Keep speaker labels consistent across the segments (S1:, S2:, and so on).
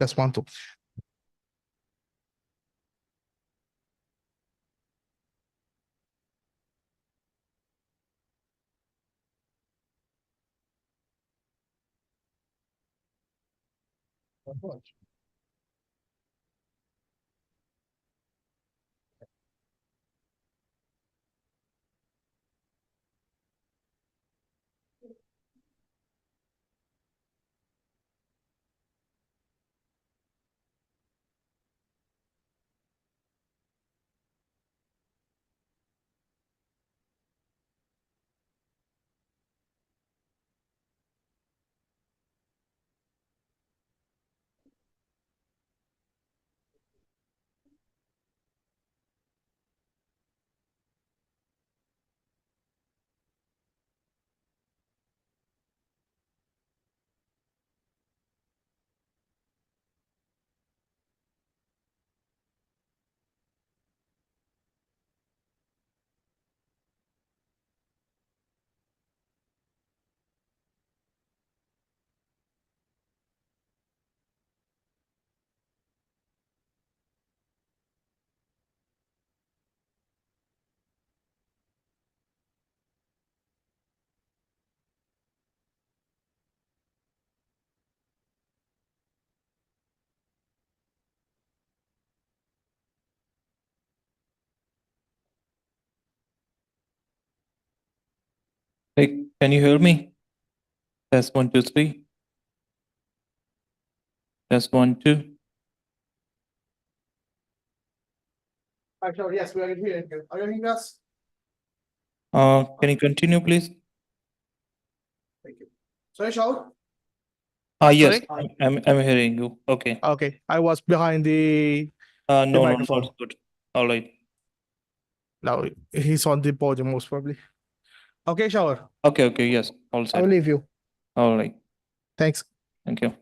S1: Test one, two.
S2: Hey, can you hear me? Test one, two, three. Test one, two.
S1: Yes, we are hearing you. Are you hearing us?
S2: Can you continue, please?
S1: Thank you. Sorry, Shaul?
S2: Yes,
S1: Sorry?
S2: I'm hearing you. Okay.
S1: Okay, I was behind the
S2: No,
S1: microphone.
S2: it's good. All right.
S1: Now he's on the podium most probably. Okay, Shower.
S2: Okay, yes, all
S1: I
S2: set.
S1: will leave you.
S2: All right.
S1: Thanks.
S2: Thank you.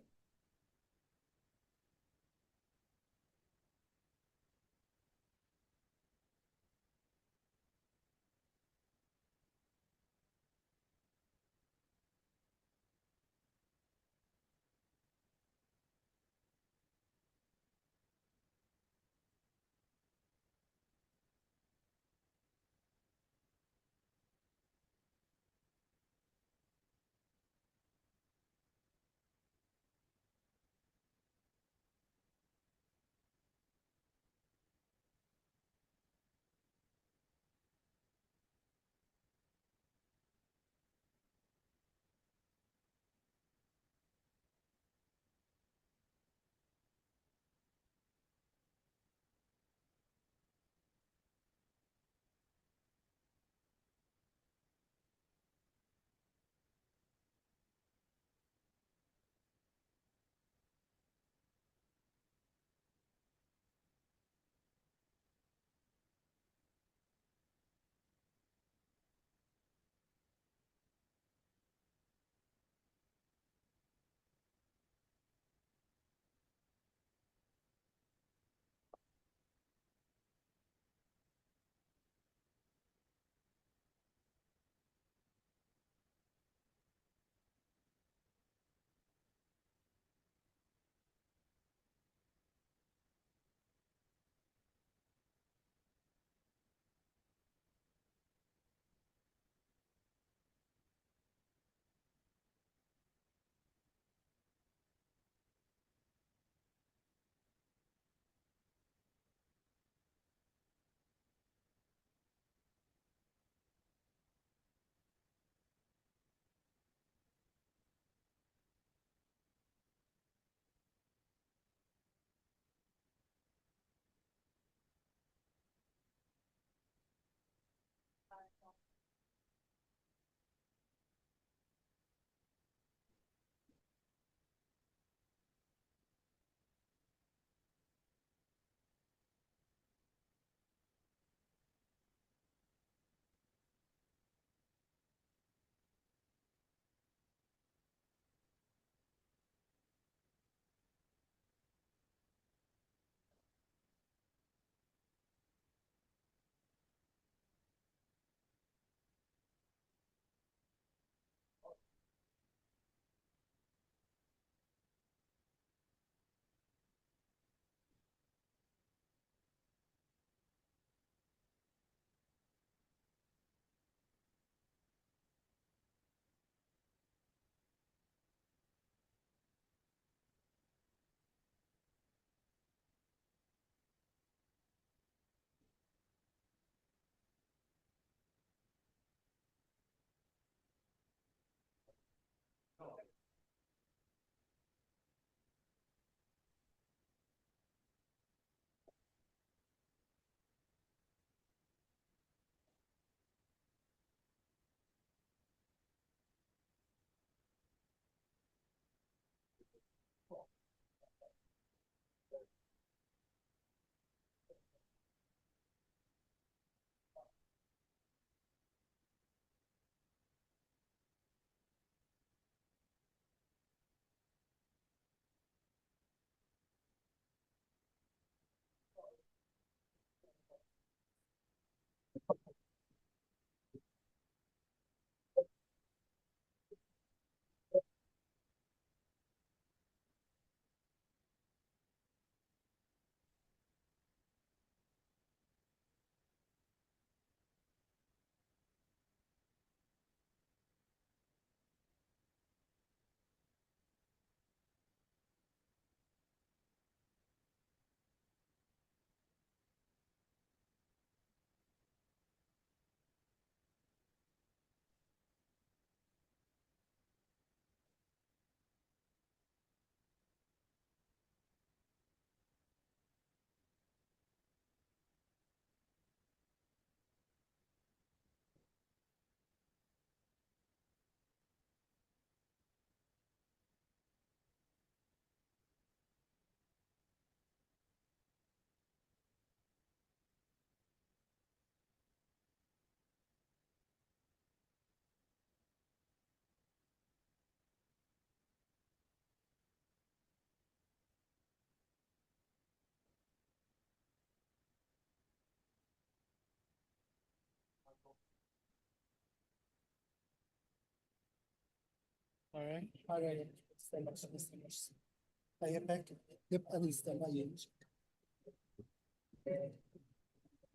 S3: هيبقى نبقى نستمع.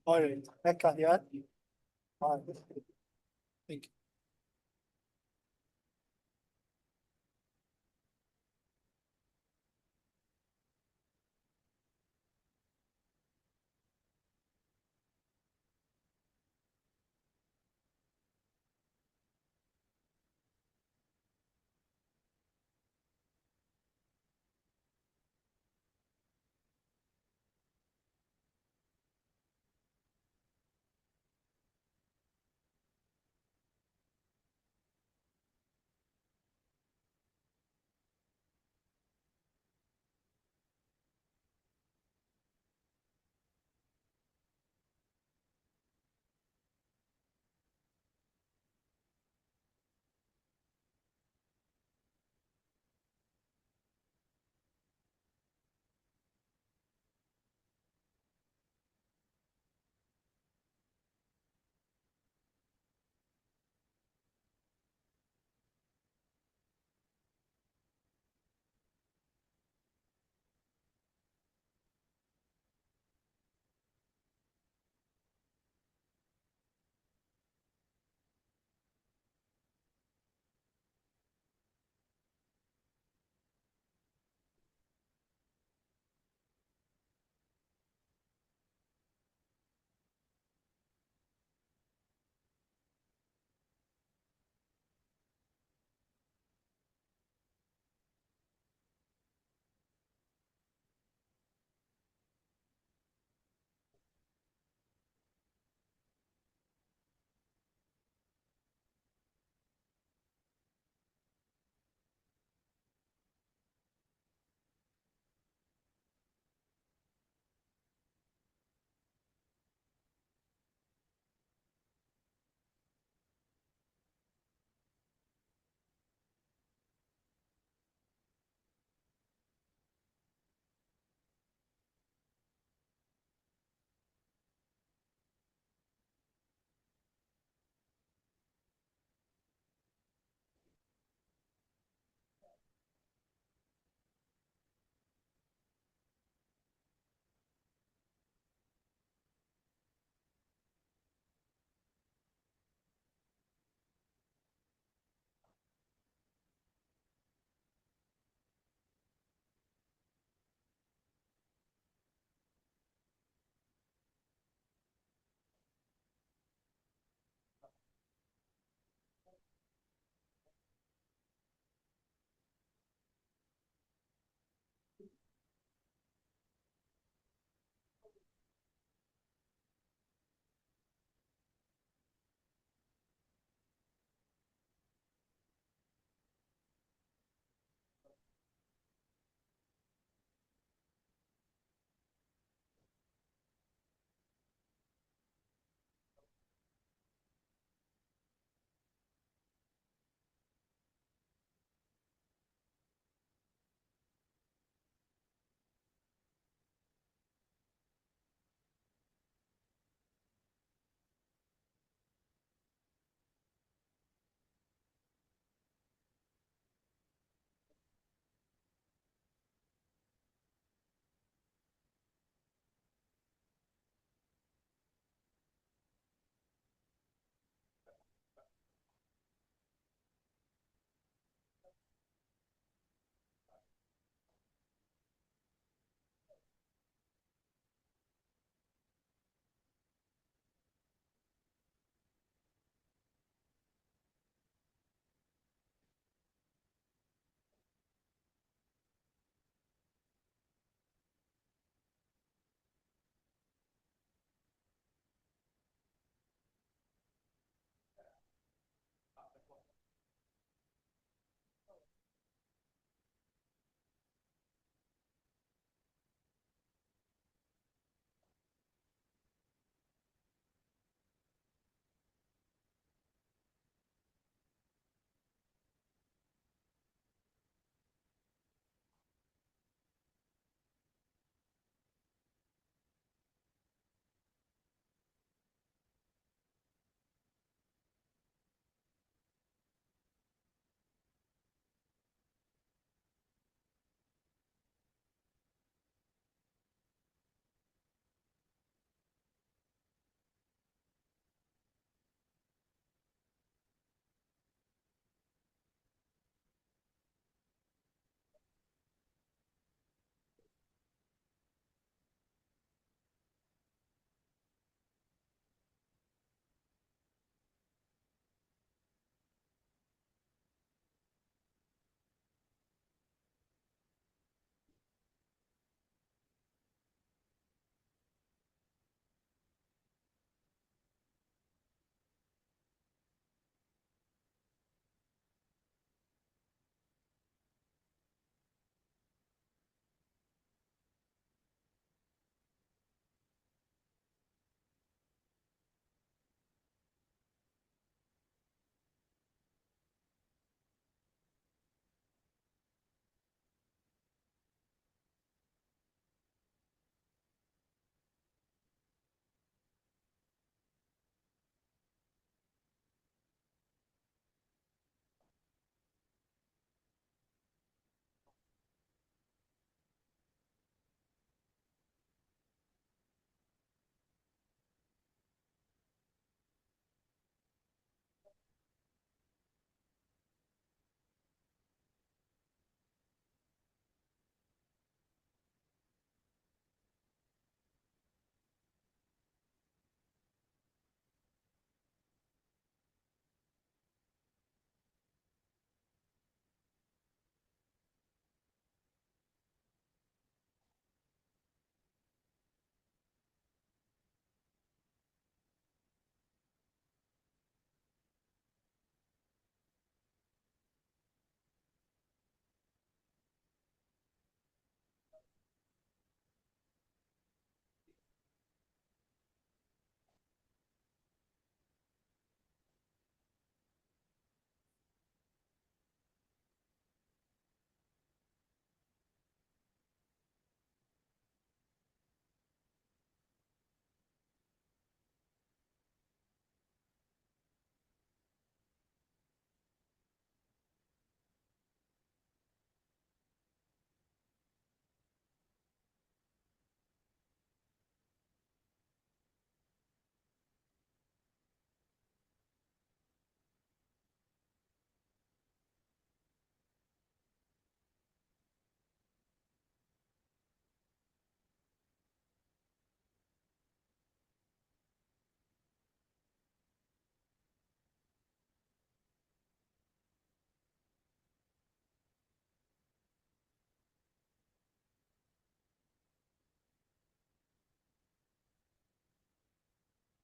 S3: All right, back on yet? All right. Thank you.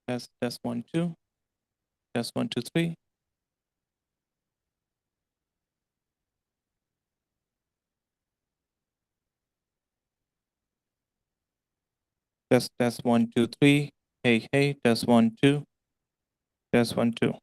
S2: Test 1, 2. Test 1, 2, 3. Test 1, 2, 3. Hey, test 1, 2. Test 1, 2.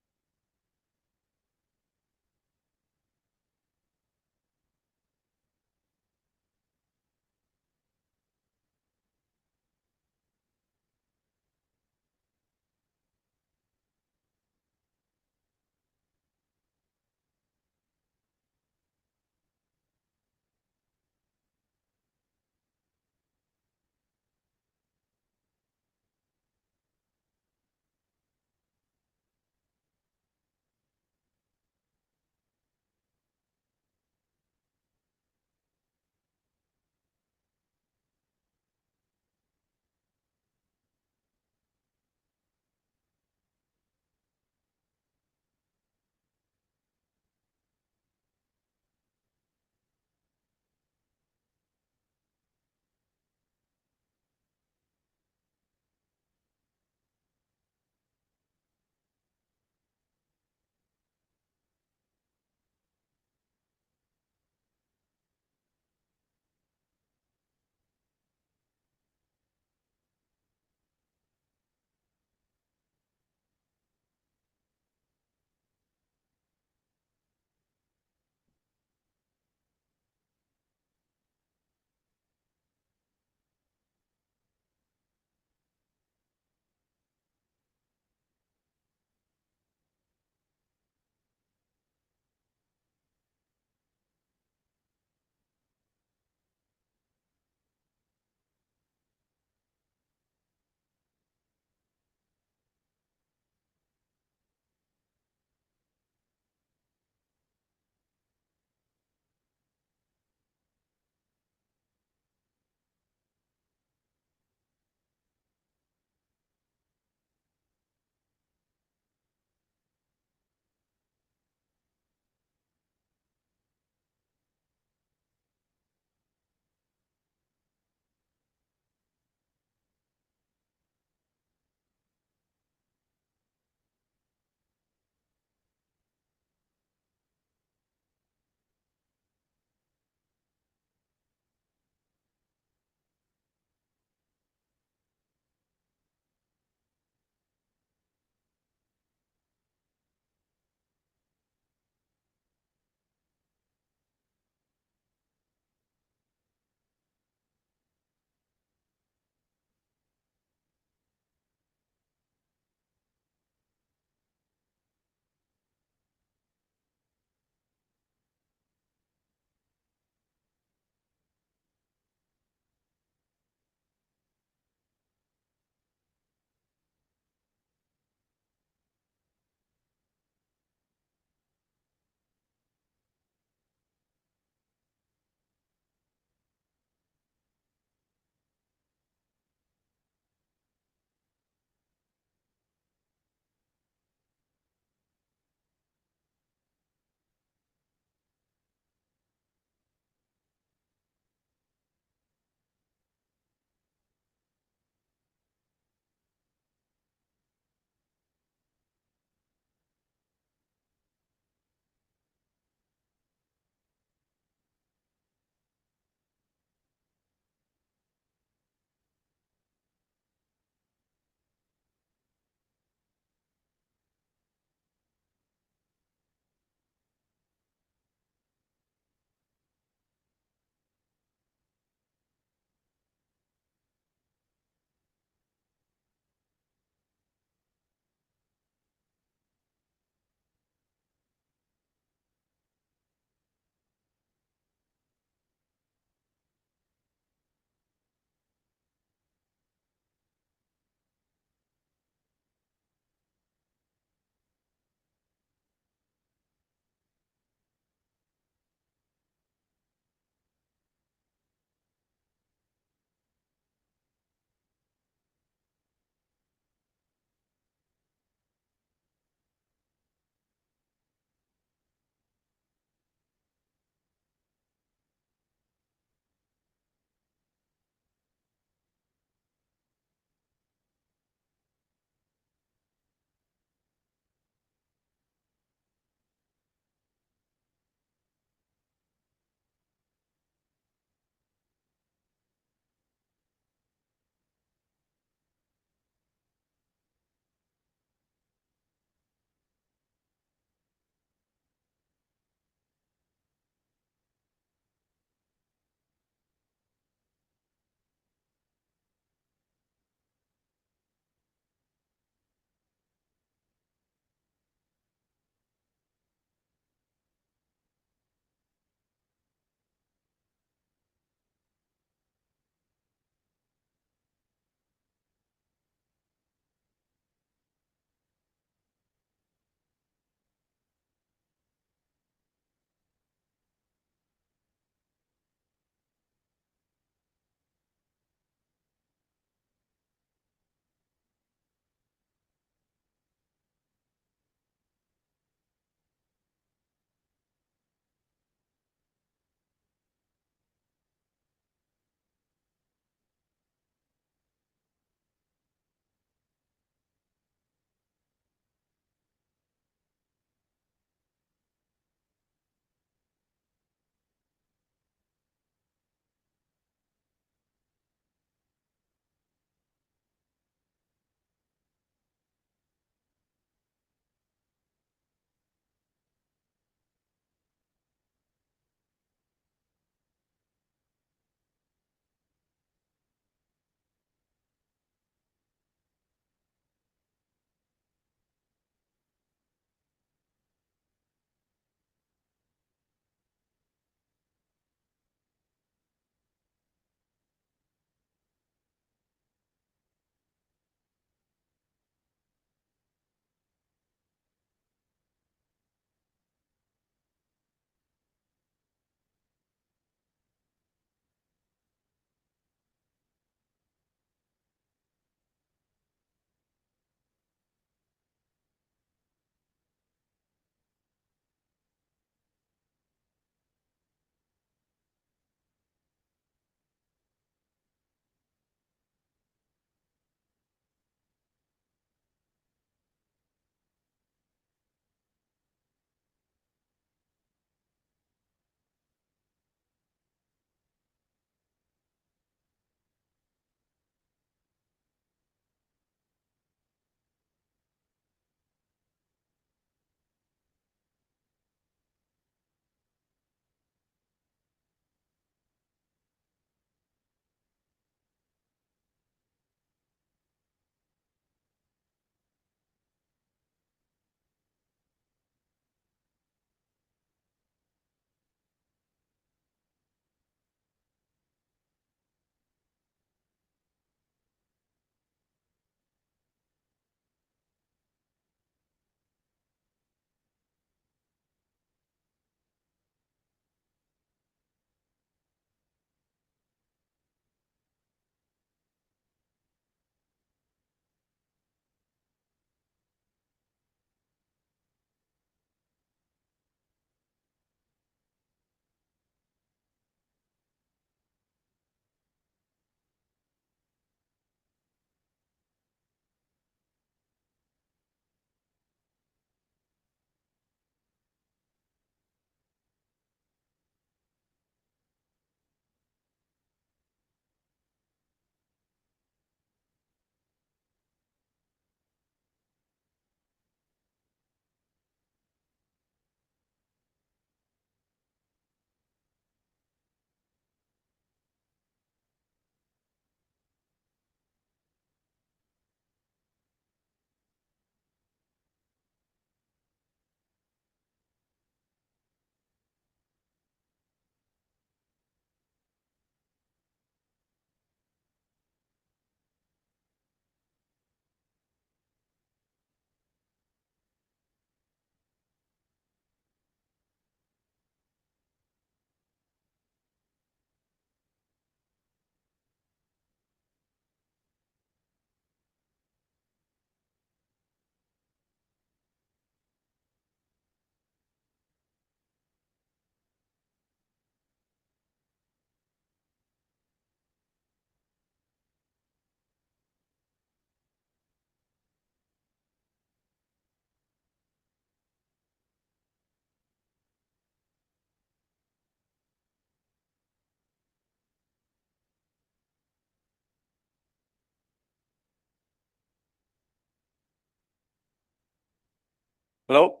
S4: Hello?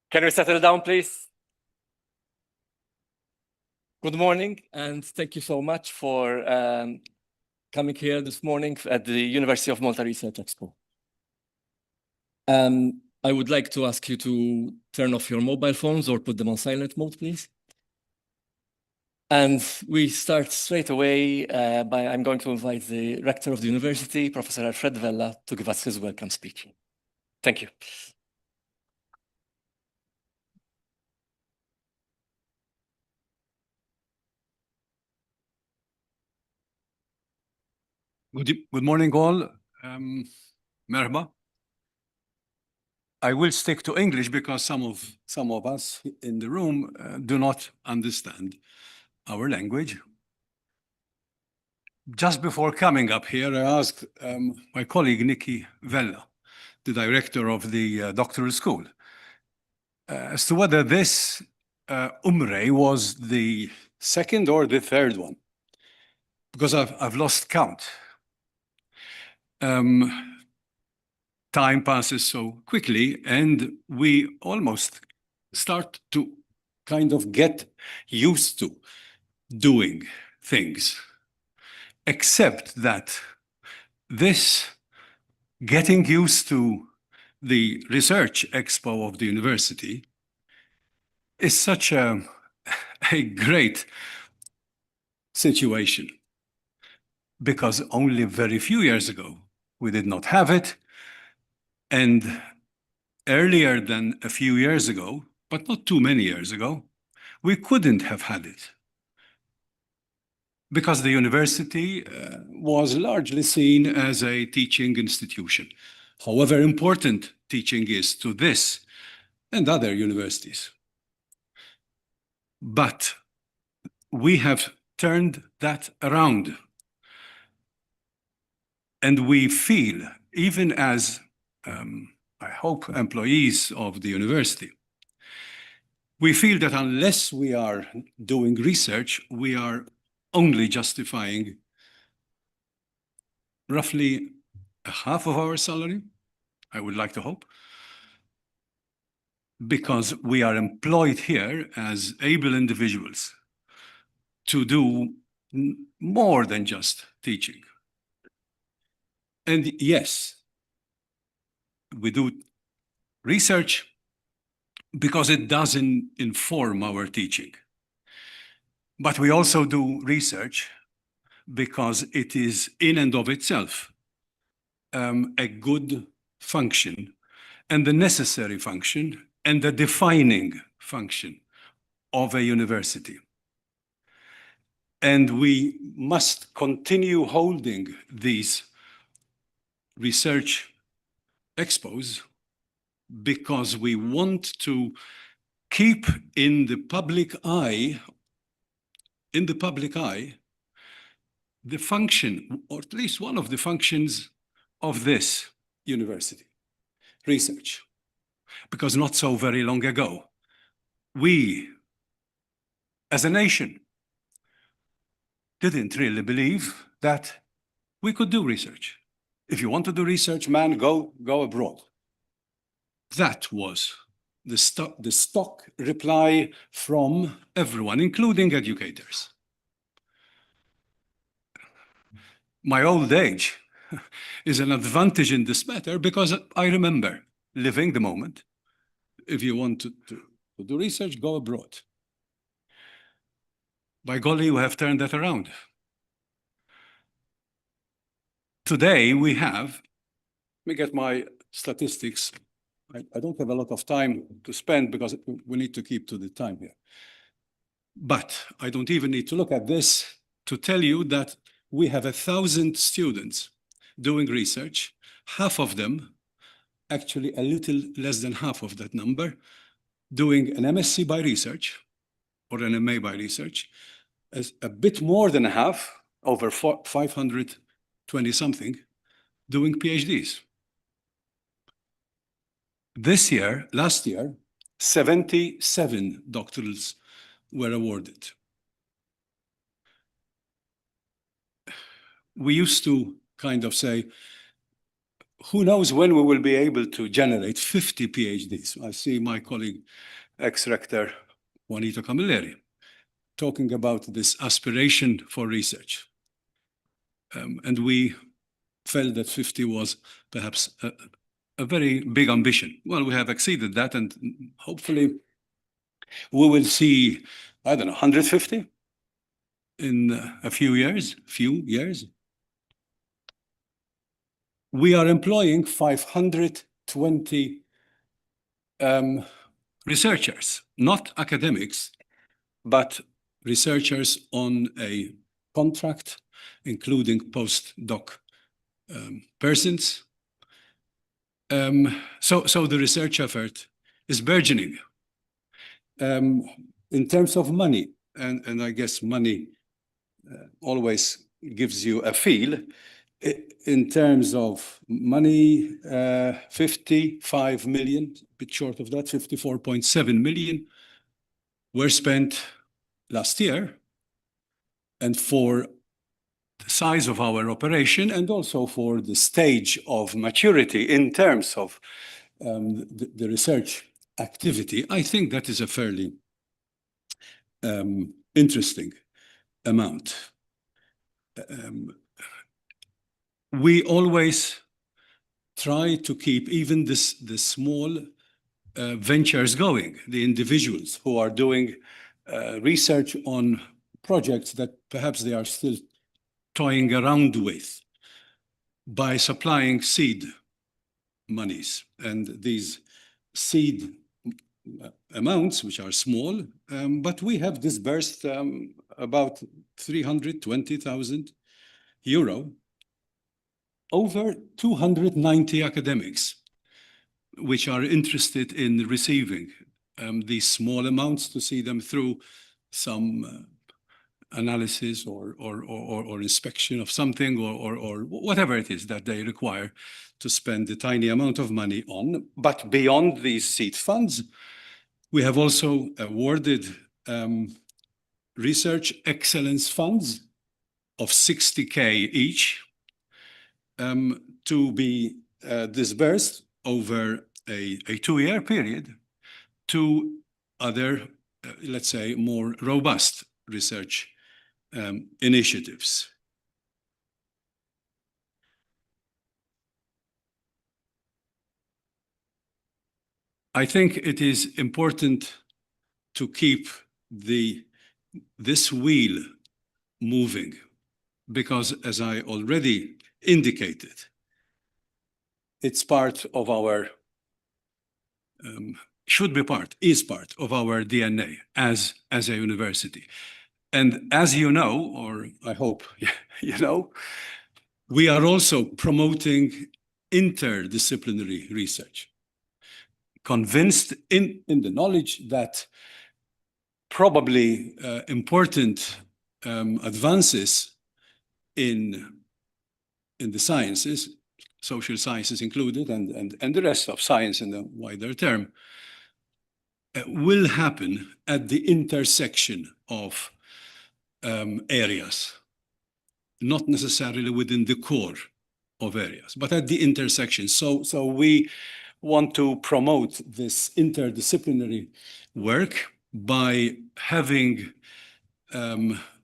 S4: Can we settle down, please? Good morning, and thank you so much for coming here this morning at the University of Malta Research Expo. I would like to ask you to turn off your mobile phones or put them on silent mode, please. And we start straight away I'm going to invite the rector of the university, Professor Alfred Vella, to give us his welcome speech. Thank you.
S5: Good morning, all. Merhaba. I will stick to English because some of us in the room do not understand our language. Just before coming up here, I asked my colleague Nikki Vella, the director of the doctoral school, as to whether this UMRE was the second or the third one, because I've lost count. Time passes so quickly, and we almost start to kind of get used to doing things, except that this getting used to the Research Expo of the university is such a great situation, because only very few years ago we did not have it. And earlier than a few years ago, but not too many years ago, we couldn't have had it, because the university was largely seen as a teaching institution, however important teaching is to this and other universities. But we have turned that around, and we feel, even as I hope employees of the university, we feel that unless we are doing research, we are only justifying roughly a half of our salary, I would like to hope, because we are employed here as able individuals to do more than just teaching. And yes, we do research because it doesn't inform our teaching. But we also do research because it is in and of itself a good function and the necessary function and the defining function of a university. And we must continue holding these research expos because we want to keep in the public eye, the function, or at least one of the functions of this university, research. Because not so very long ago, we, as a nation, didn't really believe that we could do research. If you want to do research, man, go abroad. That was the stock reply from everyone, including educators. My old age is an advantage in this matter because I remember living the moment. If you want to do research, go abroad. By golly, we have turned that around. Today we have, let me get my statistics. I don't have a lot of time to spend because we need to keep to the time here. But I don't even need to look at this to tell you that we have 1,000 students doing research, half of them, actually a little less than half of that number, doing an MSc by research or an MA by research, as a bit more than half, over 520 something, doing PhDs. Last year, 77 doctorals were awarded. We used to kind of say, who knows when we will be able to generate 50 PhDs. I see my colleague, ex-rector Juanito Camilleri, talking about this aspiration for research. And we felt that 50 was perhaps a very big ambition. Well, we have exceeded that, and hopefully we will see, I don't know, 150 in a few years. We are employing 520 researchers, not academics, but researchers on a contract, including postdoc persons. So the research effort is burgeoning. In terms of money, and I guess money always gives you a feel. In terms of money, 55 million, a bit short of that, 54.7 million were spent last year. And for the size of our operation and also for the stage of maturity in terms of the research activity, I think that is a fairly interesting amount. We always try to keep even the small ventures going, the individuals who are doing research on projects that perhaps they are still toying around with, by supplying seed monies. And these seed amounts, which are small, but we have disbursed about 320,000 euro over 290 academics, which are interested in receiving these small amounts to see them through some analysis or inspection of something or whatever it is that they require to spend a tiny amount of money on. But beyond these seed funds, we have also awarded research excellence funds of 60K each to be disbursed over a 2-year period to other, let's say, more robust research initiatives. I think it is important to keep this wheel moving, because as I already indicated, it's part of our, is part of our DNA as a university. And as you know, or I hope you know, we are also promoting interdisciplinary research, convinced in the knowledge that probably important advances in the sciences, social sciences included, and the rest of science in the wider term, will happen at the intersection of areas, not necessarily within the core of areas, but at the intersection. So we want to promote this interdisciplinary work by having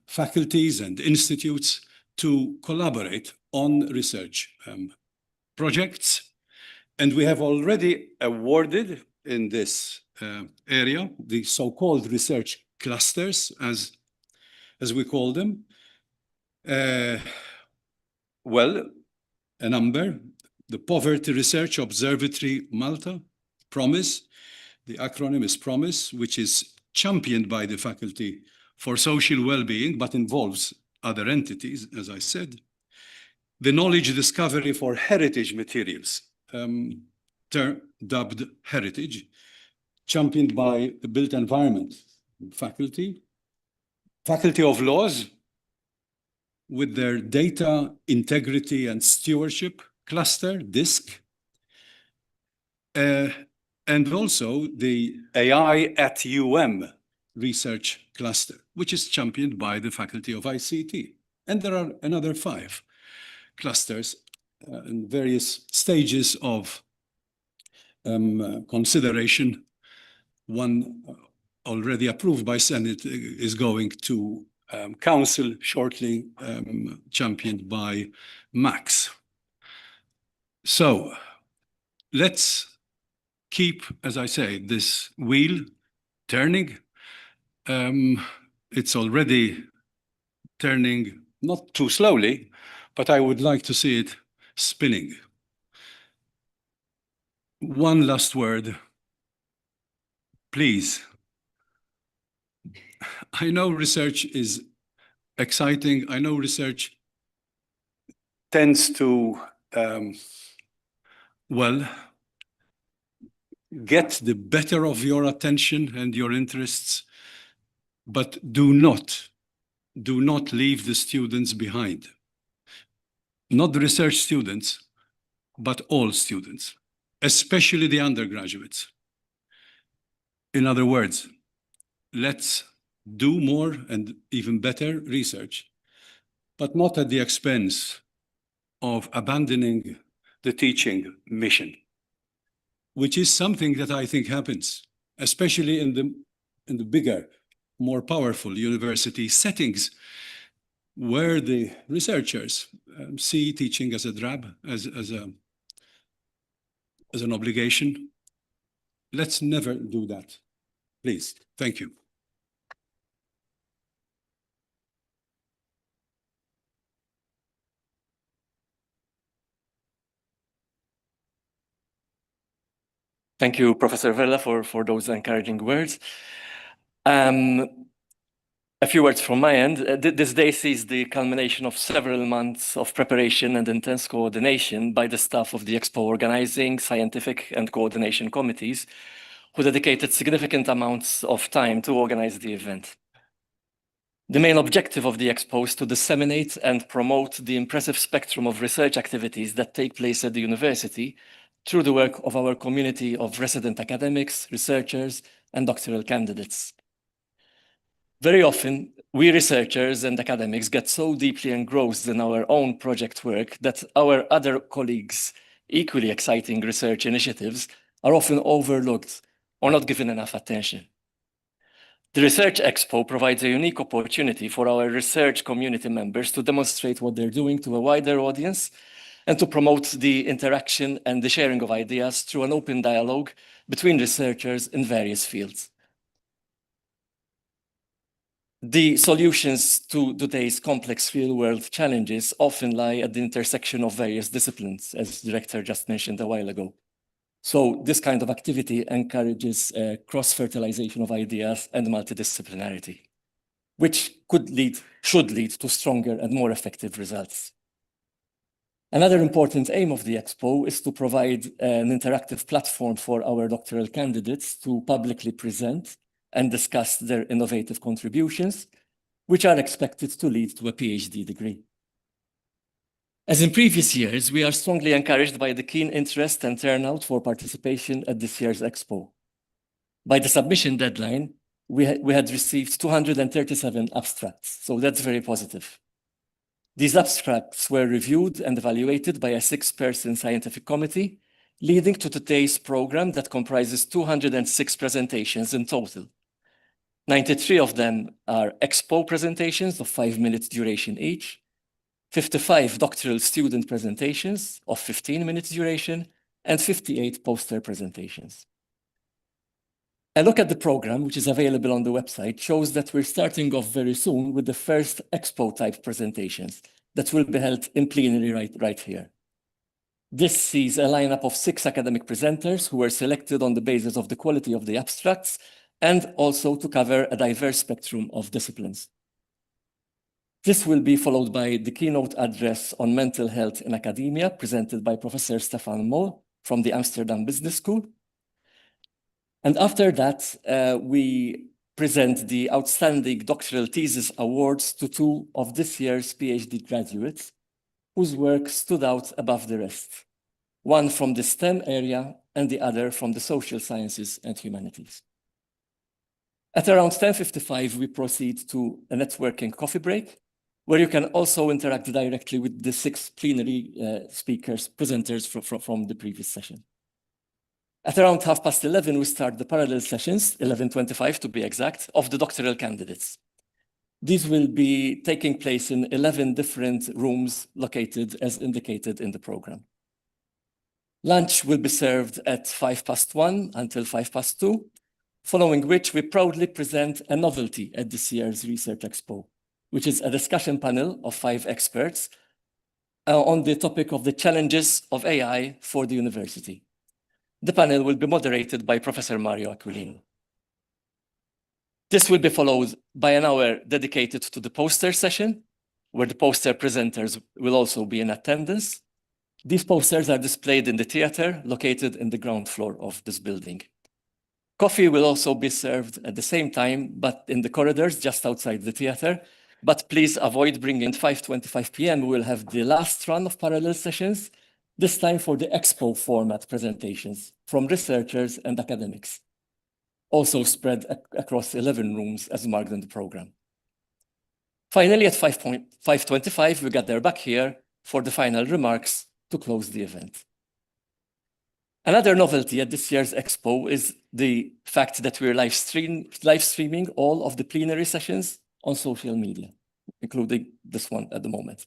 S5: faculties and institutes to collaborate on research projects. And we have already awarded in this area the so-called research clusters, as we call them. Well, a number: the Poverty Research Observatory Malta, PROMISE, the acronym is PROMISE, which is championed by the Faculty for Social Wellbeing, but involves other entities, as I said. The Knowledge Discovery for Heritage Materials, dubbed Heritage, championed by the Built Environment Faculty. Faculty of Laws, with their Data Integrity and Stewardship cluster, DISC. And also the AI at research cluster, which is championed by the Faculty of ICT. And there are another 5 clusters in various stages of consideration. One already approved by Senate is going to Council shortly, championed by Max. So let's keep, as I say, this wheel turning. It's already turning not too slowly, but I would like to see it spinning. One last word, please. I know research is exciting. I know research tends to, well, get the better of your attention and your interests, but do not leave the students behind. Not the research students, but all students, especially the undergraduates. In other words, let's do more and even better research, but not at the expense of abandoning the teaching mission, which is something that I think happens, especially in the bigger, more powerful university settings, where the researchers see teaching as a drab, as an obligation. Let's never do that. Please, thank you.
S4: Thank you, Professor Vella, for those encouraging words. A few words from my end. This day sees the culmination of several months of preparation and intense coordination by the staff of the Expo organizing, scientific and coordination committees, who dedicated significant amounts of time to organize the event. The main objective of the Expo is to disseminate and promote the impressive spectrum of research activities that take place at the university through the work of our community of resident academics, researchers, and doctoral candidates. Very often, we researchers and academics get so deeply engrossed in our own project work that our other colleagues' equally exciting research initiatives are often overlooked or not given enough attention. The Research Expo provides a unique opportunity for our research community members to demonstrate what they're doing to a wider audience and to promote the interaction and the sharing of ideas through an open dialogue between researchers in various fields. The solutions to today's complex real-world challenges often lie at the intersection of various disciplines, as the director just mentioned a while ago. So this kind of activity encourages cross-fertilization of ideas and multidisciplinarity, which should lead to stronger and more effective results. Another important aim of the Expo is to provide an interactive platform for our doctoral candidates to publicly present and discuss their innovative contributions, which are expected to lead to a PhD degree. As in previous years, we are strongly encouraged by the keen interest and turnout for participation at this year's Expo. By the submission deadline, we had received 237 abstracts, so that's very positive. These abstracts were reviewed and evaluated by a 6-person scientific committee, leading to today's program that comprises 206 presentations in total. 93 of them are Expo presentations of 5 minutes duration each, 55 doctoral student presentations of 15 minutes duration, and 58 poster presentations. A look at the program, which is available on the website, shows that we're starting off very soon with the first Expo-type presentations that will be held in plenary right here. This sees a lineup of 6 academic presenters who were selected on the basis of the quality of the abstracts and also to cover a diverse spectrum of disciplines. This will be followed by the keynote address on mental health in academia, presented by Professor Stefan Moll from the Amsterdam Business School. And after that, we present the Outstanding Doctoral Thesis Awards to 2 of this year's PhD graduates, whose work stood out above the rest, one from the STEM area and the other from the social sciences and humanities. At around 10:55, we proceed to a networking coffee break, where you can also interact directly with the 6 plenary presenters from the previous session. At around 11:30, we start the parallel sessions, 11:25 to be exact, of the doctoral candidates. These will be taking place in 11 different rooms located as indicated in the program. Lunch will be served at 1:05 until 2:05, following which we proudly present a novelty at this year's Research Expo, which is a discussion panel of 5 experts on the topic of the challenges of AI for the university. The panel will be moderated by Professor Mario Aquilino. This will be followed by an hour dedicated to the poster session, where the poster presenters will also be in attendance. These posters are displayed in the theater located in the ground floor of this building. Coffee will also be served at the same time, but in the corridors just outside the theater. But please avoid bringing 5:25 p.m. We will have the last run of parallel sessions, this time for the expo format presentations from researchers and academics, also spread across 11 rooms as marked in the program. Finally, at 5:25, we gather back here for the final remarks to close the event. Another novelty at this year's Expo is the fact that we're live streaming all of the plenary sessions on social media, including this one at the moment.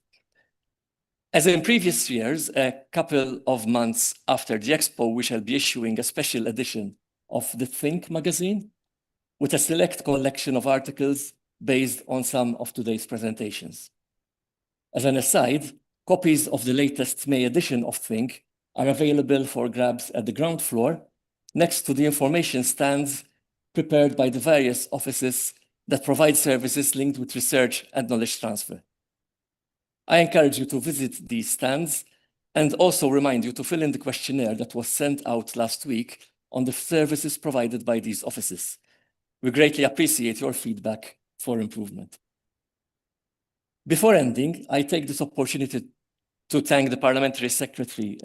S4: As in previous years, a couple of months after the Expo, we shall be issuing a special edition of the Think magazine with a select collection of articles based on some of today's presentations. As an aside, copies of the latest May edition of Think are available for grabs at the ground floor, next to the information stands prepared by the various offices that provide services linked with research and knowledge transfer. I encourage you to visit these stands and also remind you to fill in the questionnaire that was sent out last week on the services provided by these offices. We greatly appreciate your feedback for improvement. Before ending, I take this opportunity to thank the Parliamentary Secretary,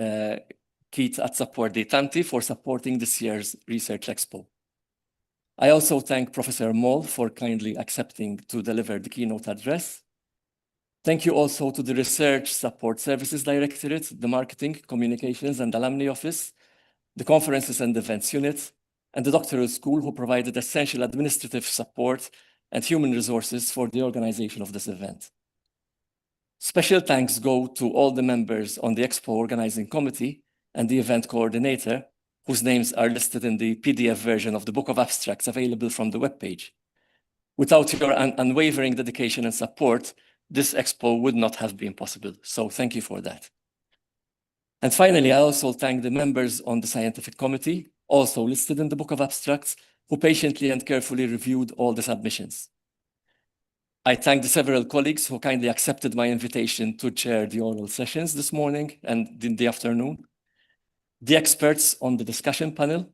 S4: Keith Atsapordi-Tanti, for supporting this year's Research Expo. I also thank Professor Moll for kindly accepting to deliver the keynote address. Thank you also to the Research Support Services Directorate, the Marketing, Communications and Alumni Office, the Conferences and Events Unit, and the Doctoral School, who provided essential administrative support and human resources for the organization of this event. Special thanks go to all the members on the Expo Organizing Committee and the event coordinator, whose names are listed in the PDF version of the Book of Abstracts available from the webpage. Without your unwavering dedication and support, this Expo would not have been possible. So thank you for that. And finally, I also thank the members on the Scientific Committee, also listed in the Book of Abstracts, who patiently and carefully reviewed all the submissions. I thank the several colleagues who kindly accepted my invitation to chair the oral sessions this morning and in the afternoon, the experts on the discussion panel,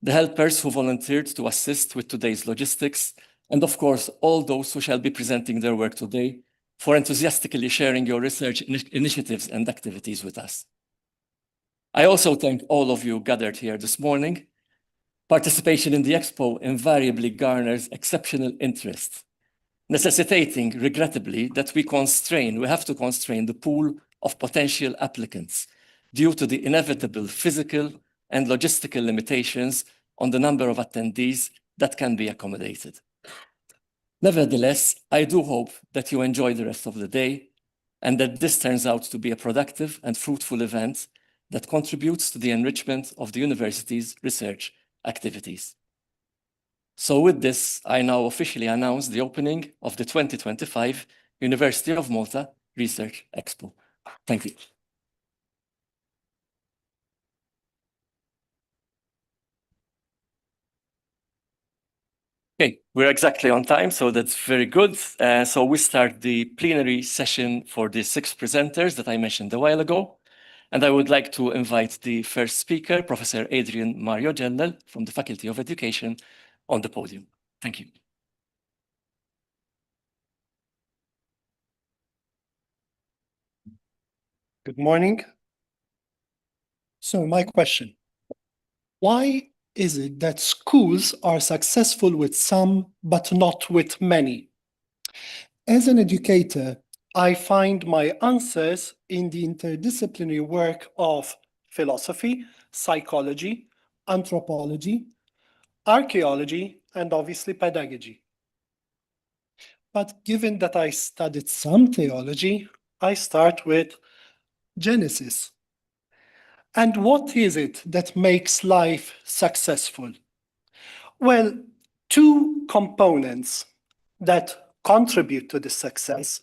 S4: the helpers who volunteered to assist with today's logistics, and of course, all those who shall be presenting their work today for enthusiastically sharing your research initiatives and activities with us. I also thank all of you gathered here this morning. Participation in the Expo invariably garners exceptional interest, necessitating, regrettably, that we have to constrain the pool of potential applicants due to the inevitable physical and logistical limitations on the number of attendees that can be accommodated. Nevertheless, I do hope that you enjoy the rest of the day and that this turns out to be a productive and fruitful event that contributes to the enrichment of the university's research activities. So with this, I now officially announce the opening of the 2025 University of Malta Research Expo. Thank you. Okay, we're exactly on time, so that's very good. So we start the plenary session for the 6 presenters that I mentioned a while ago. And I would like to invite the first speaker, Professor Adrian Mario Gellel from the Faculty of Education, on the podium. Thank you.
S3: Good morning. So my question, why is it that schools are successful with some, but not with many? As an educator, I find my answers in the interdisciplinary work of philosophy, psychology, anthropology, archaeology, and obviously pedagogy. But given that I studied some theology, I start with Genesis. And what is it that makes life successful? Well, two components that contribute to the success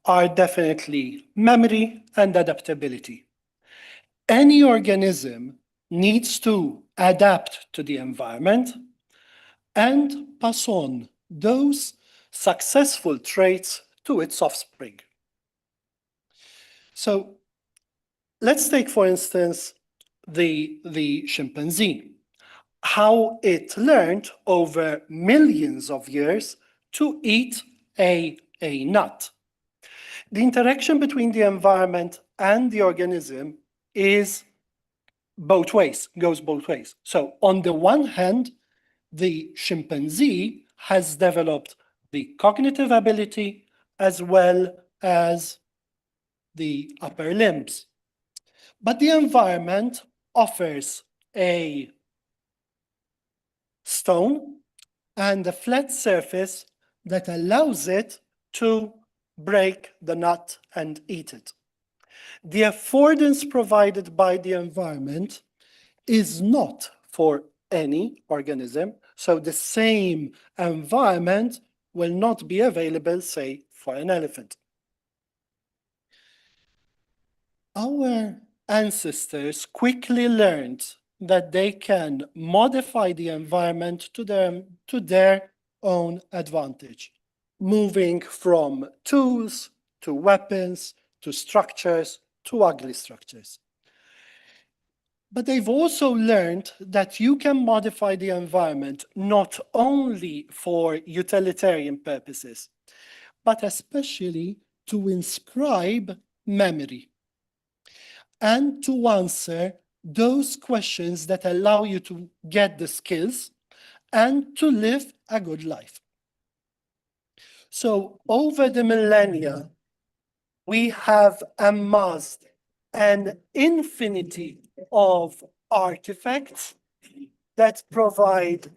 S3: are definitely memory and adaptability. Any organism needs to adapt to the environment and pass on those successful traits to its offspring. So let's take, for instance, the chimpanzee, how it learned over millions of years to eat a nut. The interaction between the environment and the organism is both ways, goes both ways. So on the one hand, the chimpanzee has developed the cognitive ability as well as the upper limbs. But the environment offers a stone and a flat surface that allows it to break the nut and eat it. The affordance provided by the environment is not for any organism, so the same environment will not be available, say, for an elephant. Our ancestors quickly learned that they can modify the environment to their own advantage, moving from tools to weapons to structures to ugly structures. But they've also learned that you can modify the environment not only for utilitarian purposes, but especially to inscribe memory and to answer those questions that allow you to get the skills and to live a good life. So over the millennia, we have amassed an infinity of artifacts that provide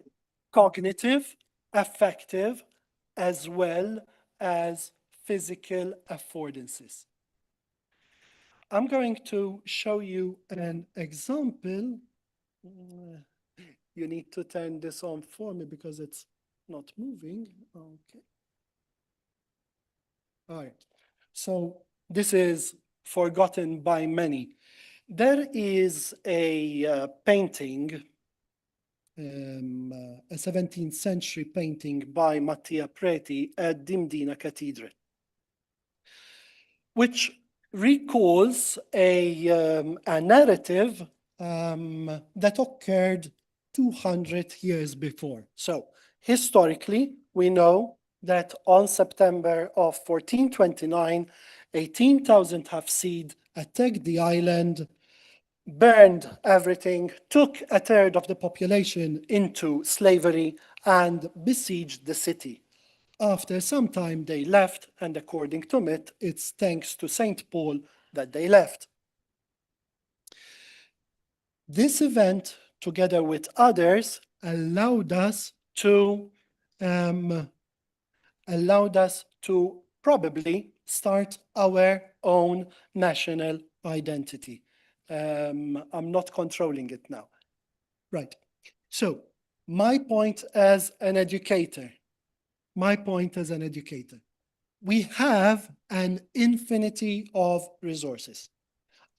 S3: cognitive, affective, as well as physical affordances. I'm going to show you an example. You need to turn this on for me because it's not moving. Okay. All right. So this is forgotten by many. There is a painting, a 17th century painting by Mattia Preti at Dimdina Cathedral, which recalls a narrative that occurred 200 years before. So historically, we know that on September of 1429, 18,000 Hafsid attacked the island, burned everything, took a third of the population into slavery, and besieged the city. After some time, they left, and according to myth, it's thanks to Saint Paul that they left. This event, together with others, allowed us to probably start our own national identity. I'm not controlling it now. Right. So my point as an educator, we have an infinity of resources,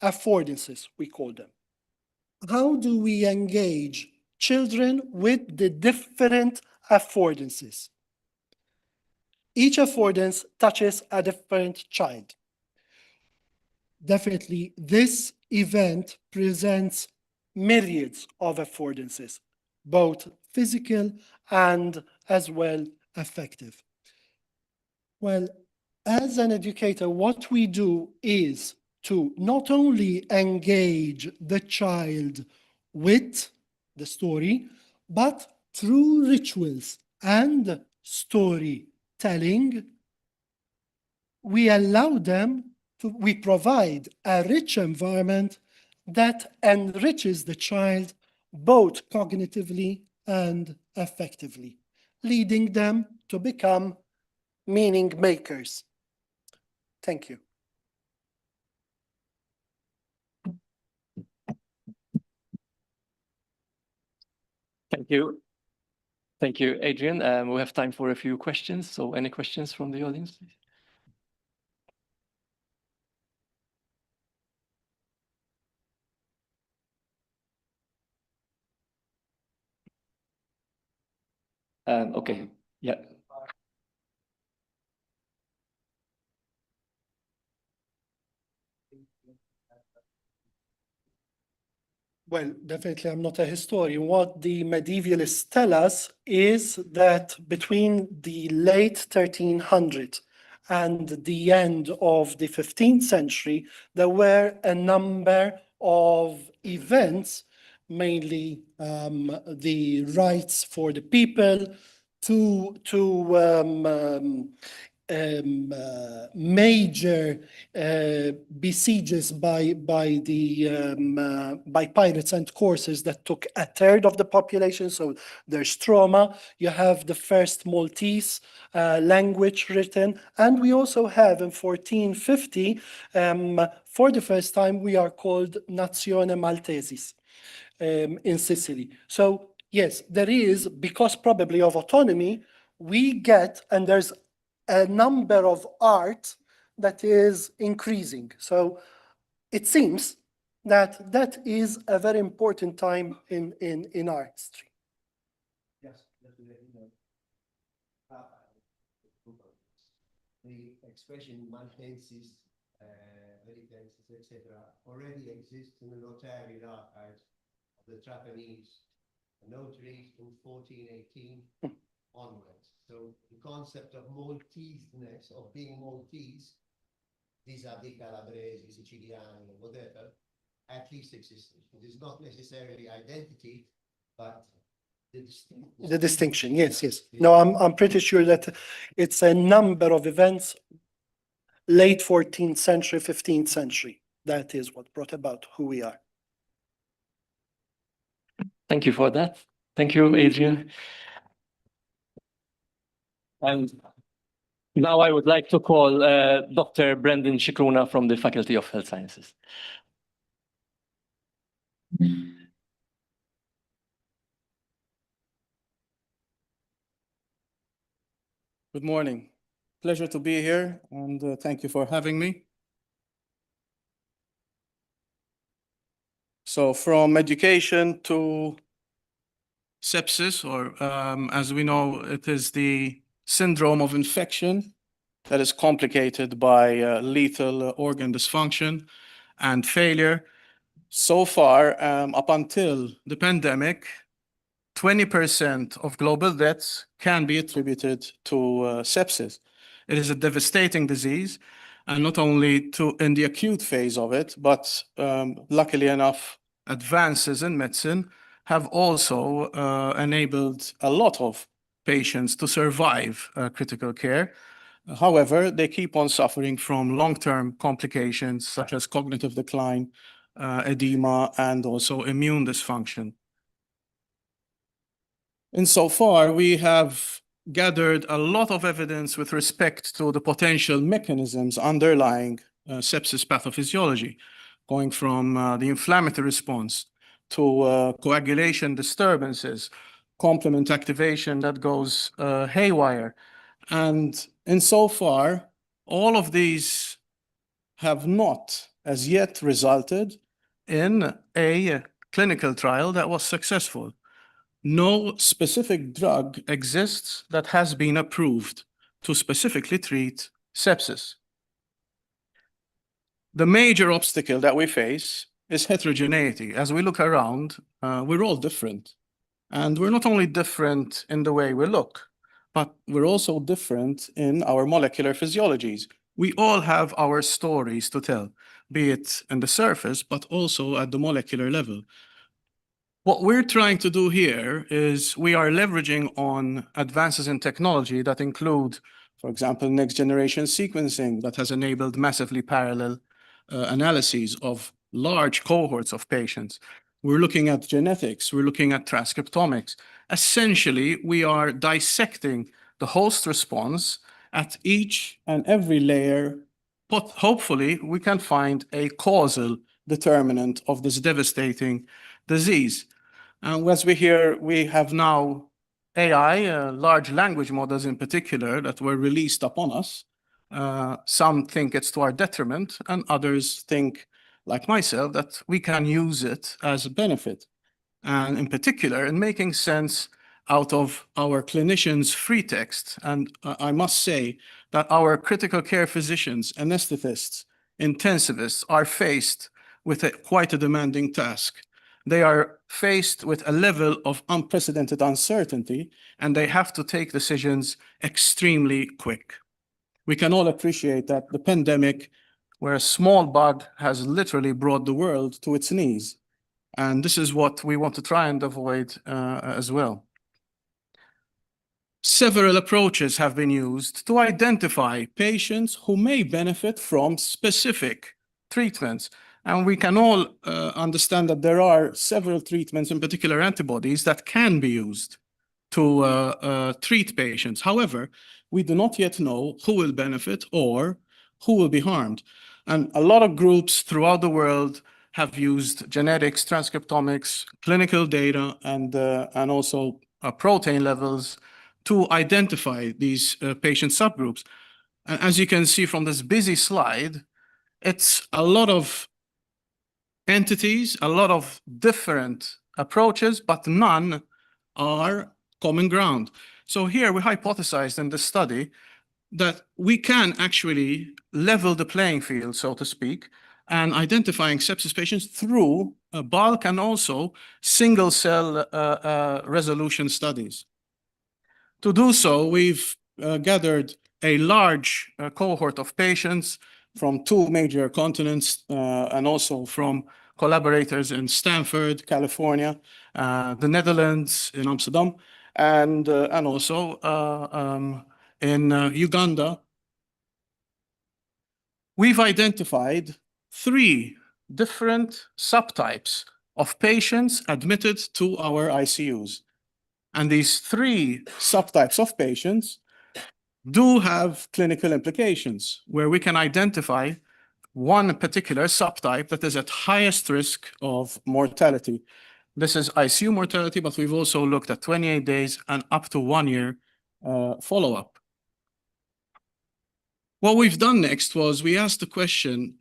S3: affordances, we call them. How do we engage children with the different affordances? Each affordance touches a different child. Definitely, this event presents myriads of affordances, both physical and as well affective. Well, as an educator, what we do is to not only engage the child with the story, but through rituals and storytelling, we allow them to, we provide a rich environment that enriches the child both cognitively and affectively, leading them to become meaning makers. Thank you.
S4: Thank you. Thank you, Adrian. We have time for a few questions. So any questions from the audience? Okay, yeah.
S3: Well, definitely, I'm not a historian. What the medievalists tell us is that between the late 1300s and the end of the 15th century, there were a number of events, mainly the rights for the people to major besieges by pirates and corsairs that took a third of the population. So there's trauma. You have the first Maltese language written, and we also have in 1450, for the first time, we are called Nazione Maltesis in Sicily. So yes, there is, because probably of autonomy, we get, and there's a number of art that is increasing. So it seems that that is a very important time in our history.
S6: Yes, definitely. The expression Maltensis, Veritensis, etc., already exists in the notarial archives of the Trapanese notaries from 1418 onwards. So the concept of Malteseness, of being Maltese, vis-a-vis Calabresi, Siciliani, whatever, at least existed. It is not necessarily identity, but
S3: The distinction, yes, yes. No, I'm pretty sure that it's a number of events, late 14th century, 15th century. That is what brought about who we are.
S4: Thank you for that. Thank you, Adrian. And now I would like to call Dr. Brendan Shikruna from the Faculty of Health Sciences.
S1: Good morning. Pleasure to be here, and thank you for having me. So from education to sepsis, or as we know, it is the syndrome of infection that is complicated by lethal organ dysfunction and failure. So far, up until the pandemic, 20% of global deaths can be attributed to sepsis. It is a devastating disease, and not only in the acute phase of it, but luckily enough, advances in medicine have also enabled a lot of patients to survive critical care. However, they keep on suffering from long-term complications such as cognitive decline, edema, and also immune dysfunction. Insofar, we have gathered a lot of evidence with respect to the potential mechanisms underlying sepsis pathophysiology, going from the inflammatory response to coagulation disturbances, complement activation that goes haywire. And insofar, all of these have not as yet resulted in a clinical trial that was successful. No specific drug exists that has been approved to specifically treat sepsis. The major obstacle that we face is heterogeneity. As we look around, we're all different. And we're not only different in the way we look, but we're also different in our molecular physiologies. We all have our stories to tell, be it in the surface, but also at the molecular level. What we're trying to do here is we are leveraging on advances in technology that include, For example, next generation sequencing that has enabled massively parallel analyses of large cohorts of patients. We're looking at genetics, we're looking at transcriptomics. Essentially, we are dissecting the host response at each and every layer, but hopefully we can find a causal determinant of this devastating disease. And as we hear, we have now AI, large language models in particular, that were released upon us. Some think it's to our detriment, and others think, like myself, that we can use it as a benefit. And in particular, in making sense out of our clinicians' free text. And I must say that our critical care physicians, anesthetists, intensivists are faced with quite a demanding task. They are faced with a level of unprecedented uncertainty, and they have to take decisions extremely quick. We can all appreciate that the pandemic, where a small bug has literally brought the world to its knees. And this is what we want to try and avoid as well. Several approaches have been used to identify patients who may benefit from specific treatments. And we can all understand that there are several treatments, in particular antibodies, that can be used to treat patients. However, we do not yet know who will benefit or who will be harmed. And a lot of groups throughout the world have used genetics, transcriptomics, clinical data, and also protein levels to identify these patient subgroups. And as you can see from this busy slide, it's a lot of entities, a lot of different approaches, but none are common ground. So here we hypothesized in this study that we can actually level the playing field, so to speak, and identifying sepsis patients through bulk and also single cell resolution studies. To do so, we've gathered a large cohort of patients from 2 major continents and also from collaborators in Stanford, California, the Netherlands, in Amsterdam, and also in Uganda. We've identified 3 different subtypes of patients admitted to our ICUs. And these 3 subtypes of patients do have clinical implications, where we can identify one particular subtype that is at highest risk of mortality. This is ICU mortality, but we've also looked at 28 days and up to 1 year follow-up. What we've done next was we asked the question,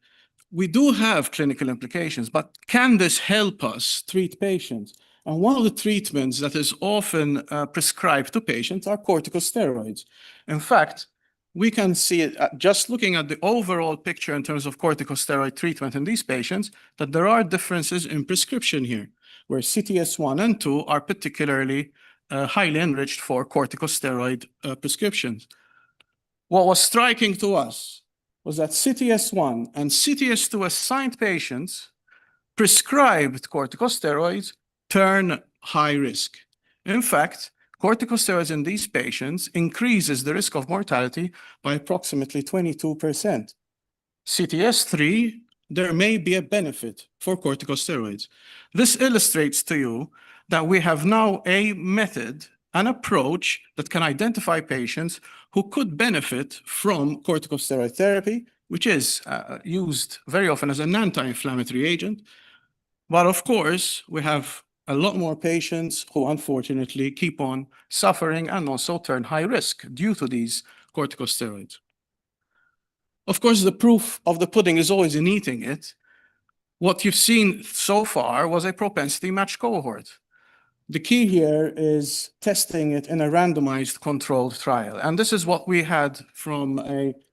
S1: we do have clinical implications, but can this help us treat patients? And one of the treatments that is often prescribed to patients are corticosteroids. In fact, we can see, just looking at the overall picture in terms of corticosteroid treatment in these patients, that there are differences in prescription here, where CTS1 and 2 are particularly highly enriched for corticosteroid prescriptions. What was striking to us was that CTS1 and CTS2 assigned patients prescribed corticosteroids turn high risk. In fact, corticosteroids in these patients increases the risk of mortality by approximately 22%. CTS3, there may be a benefit for corticosteroids. This illustrates to you that we have now a method, an approach that can identify patients who could benefit from corticosteroid therapy, which is used very often as an anti-inflammatory agent. But of course, we have a lot more patients who unfortunately keep on suffering and also turn high risk due to these corticosteroids. Of course, the proof of the pudding is always in eating it. What you've seen so far was a propensity matched cohort. The key here is testing it in a randomized controlled trial. And this is what we had from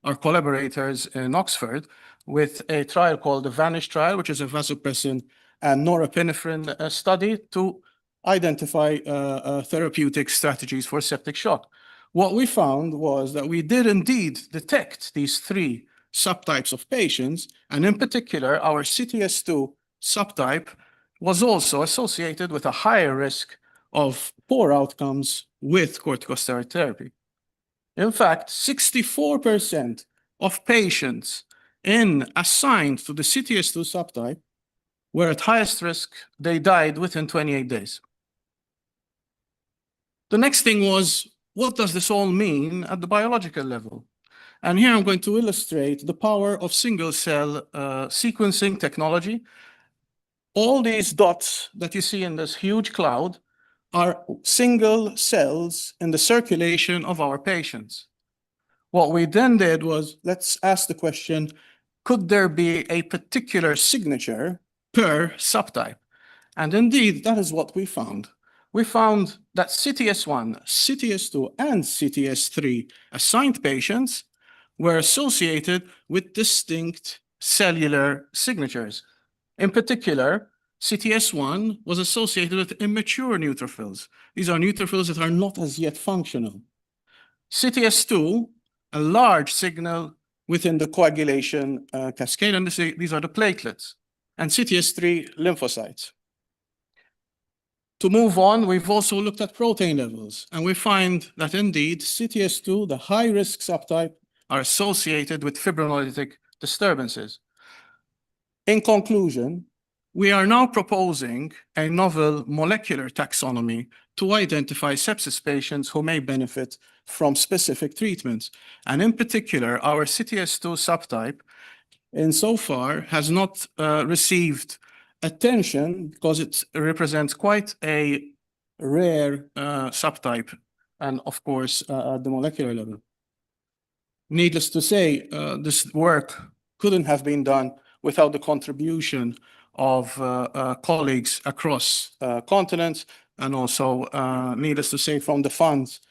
S1: our collaborators in Oxford with a trial called the VANISH trial, which is a vasopressin and norepinephrine study to identify therapeutic strategies for septic shock. What we found was that we did indeed detect these 3 subtypes of patients, and in particular, our CTS2 subtype was also associated with a higher risk of poor outcomes with corticosteroid therapy. In fact, 64% of patients assigned to the CTS2 subtype were at highest risk. They died within 28 days. The next thing was, what does this all mean at the biological level? And here I'm going to illustrate the power of single-cell sequencing technology. All these dots that you see in this huge cloud are single cells in the circulation of our patients. What we then did was, let's ask the question, could there be a particular signature per subtype? And indeed, that is what we found. We found that CTS1, CTS2, and CTS3 assigned patients were associated with distinct cellular signatures. In particular, CTS1 was associated with immature neutrophils. These are neutrophils that are not as yet functional. CTS2, a large signal within the coagulation cascade, and these are the platelets. And CTS3, lymphocytes. To move on, we've also looked at protein levels, and we find that indeed CTS2, the high-risk subtype, are associated with fibrinolytic disturbances. In conclusion, we are now proposing a novel molecular taxonomy to identify sepsis patients who may benefit from specific treatments. And in particular, our CTS2 subtype, insofar, has not received attention because it represents quite a rare subtype, and of course, at the molecular level. Needless to say, this work couldn't have been done without the contribution of colleagues across continents, and also, needless to say, from the funds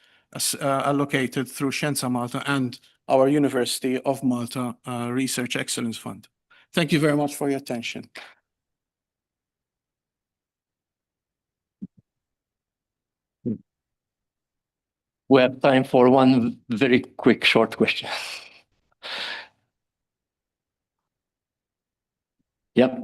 S1: allocated through Scienza Malta and our University of Malta Research Excellence Fund. Thank you very much for your attention.
S4: We have time for one very quick, short question. Yep.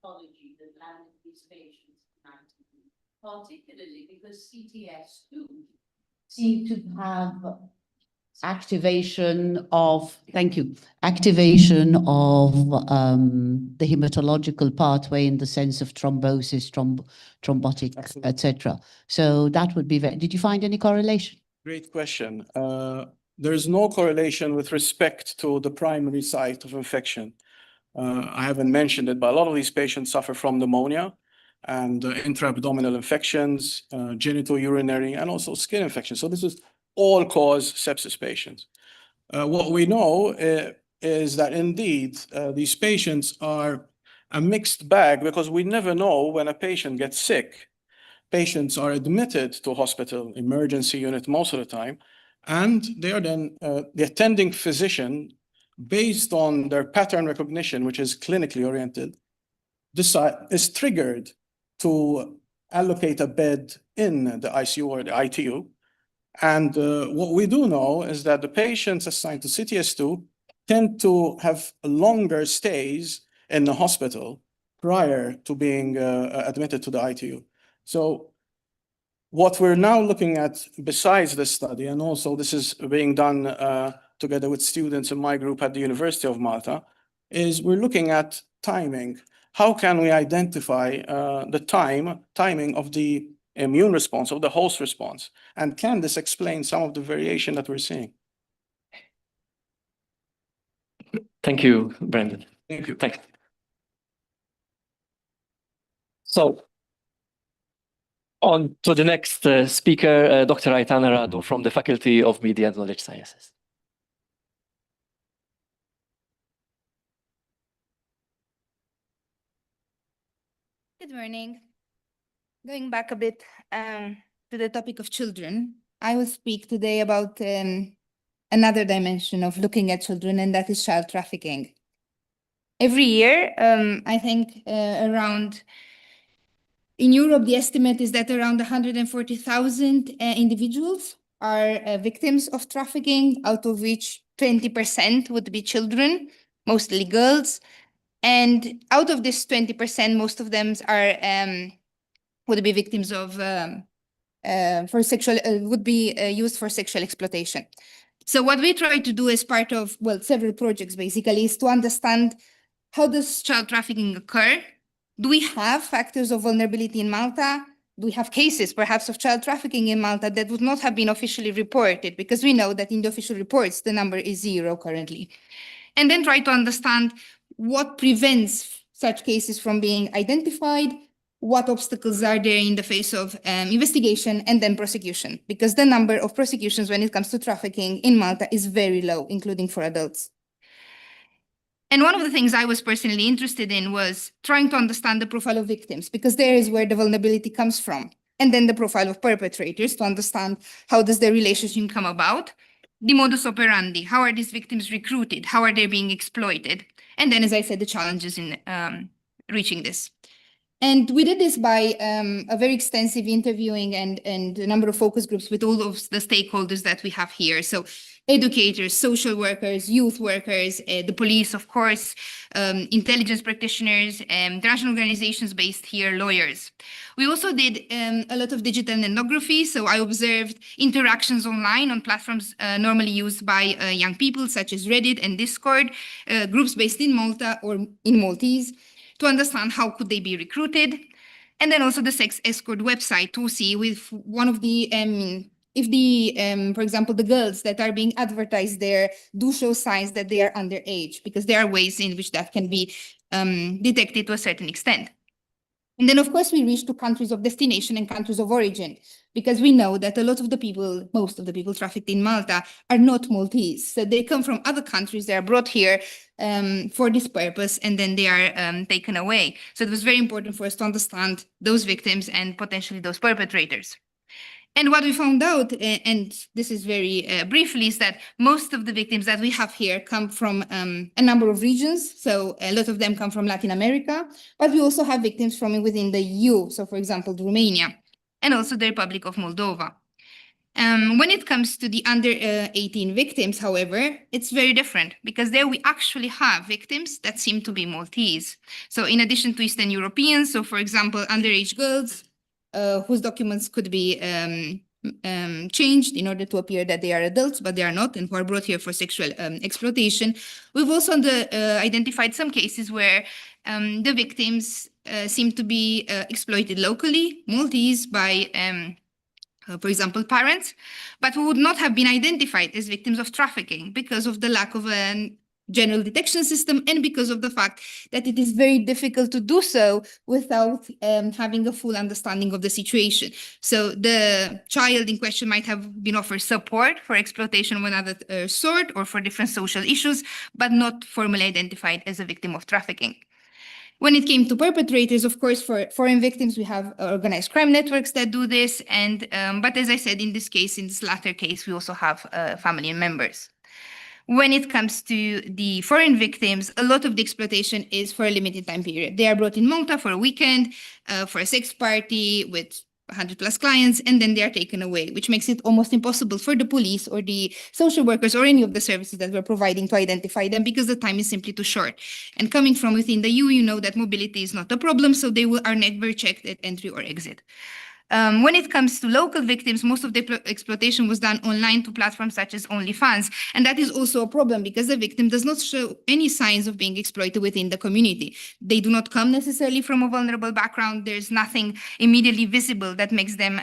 S7: Pathology that landed these patients particularly because CTS2 seem to have activation of, activation of the hematological pathway in the sense of thrombosis, thrombotic,
S1: Absolutely.
S7: etc. So that would be did you find any correlation?
S1: Great question. There is no correlation with respect to the primary site of infection. I haven't mentioned it, but a lot of these patients suffer from pneumonia and intra-abdominal infections, genitourinary, and also skin infections. So this is all-cause sepsis patients. What we know is that indeed these patients are a mixed bag because we never know when a patient gets sick. Patients are admitted to hospital emergency unit most of the time, and they are then the attending physician, based on their pattern recognition, which is clinically oriented, is triggered to allocate a bed in the ICU or the ITU. And what we do know is that the patients assigned to CTS2 tend to have longer stays in the hospital prior to being admitted to the ITU. So what we're now looking at besides this study, and also this is being done together with students in my group at the University of Malta, is we're looking at timing. How can we identify the timing of the immune response, of the host response? And can this explain some of the variation that we're seeing?
S4: Thank you, Brendan.
S1: Thank you.
S4: Thanks. So, on to the next speaker, Dr. Aitana Radu from the Faculty of Media and Knowledge Sciences.
S8: Good morning. Going back a bit to the topic of children, I will speak today about another dimension of looking at children, and that is child trafficking. Every year, I think in Europe, the estimate is that around 140,000 individuals are victims of trafficking, out of which 20% would be children, mostly girls. And out of this 20%, most of them are would be victims of would be used for sexual exploitation. So what we try to do as part of, well, several projects basically, is to understand how does child trafficking occur? Do we have factors of vulnerability in Malta? Do we have cases perhaps of child trafficking in Malta that would not have been officially reported? Because we know that in the official reports, the number is 0 currently. And then try to understand what prevents such cases from being identified, what obstacles are there in the face of investigation and then prosecution, because the number of prosecutions when it comes to trafficking in Malta is very low, including for adults. And one of the things I was personally interested in was trying to understand the profile of victims, because there is where the vulnerability comes from. And then the profile of perpetrators to understand how does their relationship come about, the modus operandi, how are these victims recruited, how are they being exploited, and then, as I said, the challenges in reaching this. And we did this by a very extensive interviewing and a number of focus groups with all of the stakeholders that we have here. So educators, social workers, youth workers, the police, of course, intelligence practitioners, international organizations based here, lawyers. We also did a lot of digital ethnography. So I observed interactions online on platforms normally used by young people, such as Reddit and Discord, groups based in Malta or in Maltese, to understand how could they be recruited. And then also the sex escort website to see with one of the, if the, for example, the girls that are being advertised there do show signs that they are underage, because there are ways in which that can be detected to a certain extent. And then, of course, we reach to countries of destination and countries of origin, because we know that a lot of the people, most of the people trafficked in Malta are not Maltese. So they come from other countries, they are brought here for this purpose, and then they are taken away. So it was very important for us to understand those victims and potentially those perpetrators. And what we found out, and this is very briefly, is that most of the victims that we have here come from a number of regions. So a lot of them come from Latin America, but we also have victims from within the EU. So for example, Romania, and also the Republic of Moldova. When it comes to the under 18 victims, however, it's very different, because there we actually have victims that seem to be Maltese. So in addition to Eastern Europeans, so for example, underage girls, whose documents could be changed in order to appear that they are adults, but they are not, and who are brought here for sexual exploitation. We've also identified some cases where the victims seem to be exploited locally, Maltese, by, for example, parents, but who would not have been identified as victims of trafficking because of the lack of a general detection system, and because of the fact that it is very difficult to do so without having a full understanding of the situation. So the child in question might have been offered support for exploitation of another sort or for different social issues, but not formally identified as a victim of trafficking. When it came to perpetrators, of course, for foreign victims, we have organized crime networks that do this. And but as I said, in this case, in this latter case, we also have family members. When it comes to the foreign victims, a lot of the exploitation is for a limited time period. They are brought in Malta for a weekend, for a sex party with 100+ clients, and then they are taken away, which makes it almost impossible for the police or the social workers or any of the services that we're providing to identify them, because the time is simply too short. And coming from within the EU, you know that mobility is not a problem, so they are never checked at entry or exit. When it comes to local victims, most of the exploitation was done online to platforms such as OnlyFans. And that is also a problem, because the victim does not show any signs of being exploited within the community. They do not come necessarily from a vulnerable background. There's nothing immediately visible that makes them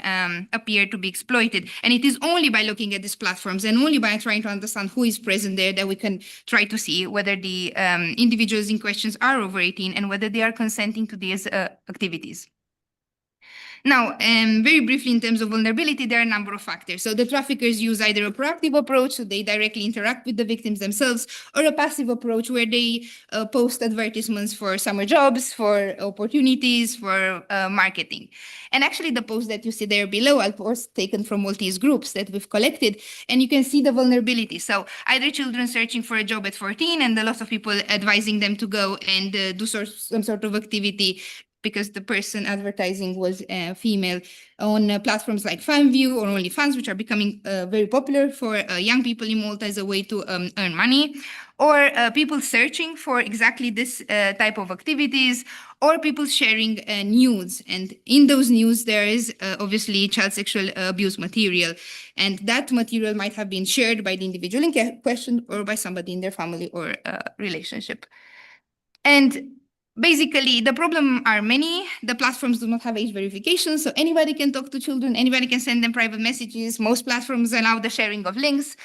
S8: appear to be exploited. And it is only by looking at these platforms and only by trying to understand who is present there that we can try to see whether the individuals in questions are over 18 and whether they are consenting to these activities. Now, very briefly, in terms of vulnerability, there are a number of factors. So the traffickers use either a proactive approach, so they directly interact with the victims themselves, or a passive approach where they post advertisements for summer jobs, for opportunities, for marketing. And actually, the post that you see there below are posts taken from Maltese groups that we've collected, and you can see the vulnerability. So either children searching for a job at 14, and a lot of people advising them to go and do some sort of activity, because the person advertising was female, on platforms like FanView or OnlyFans, which are becoming very popular for young people in Malta as a way to earn money, or people searching for exactly this type of activities, or people sharing nudes. And in those nudes, there is obviously child sexual abuse material. And that material might have been shared by the individual in question or by somebody in their family or relationship. And basically, the problem are many. The platforms do not have age verification, so anybody can talk to children, anybody can send them private messages. Most platforms allow the sharing of links.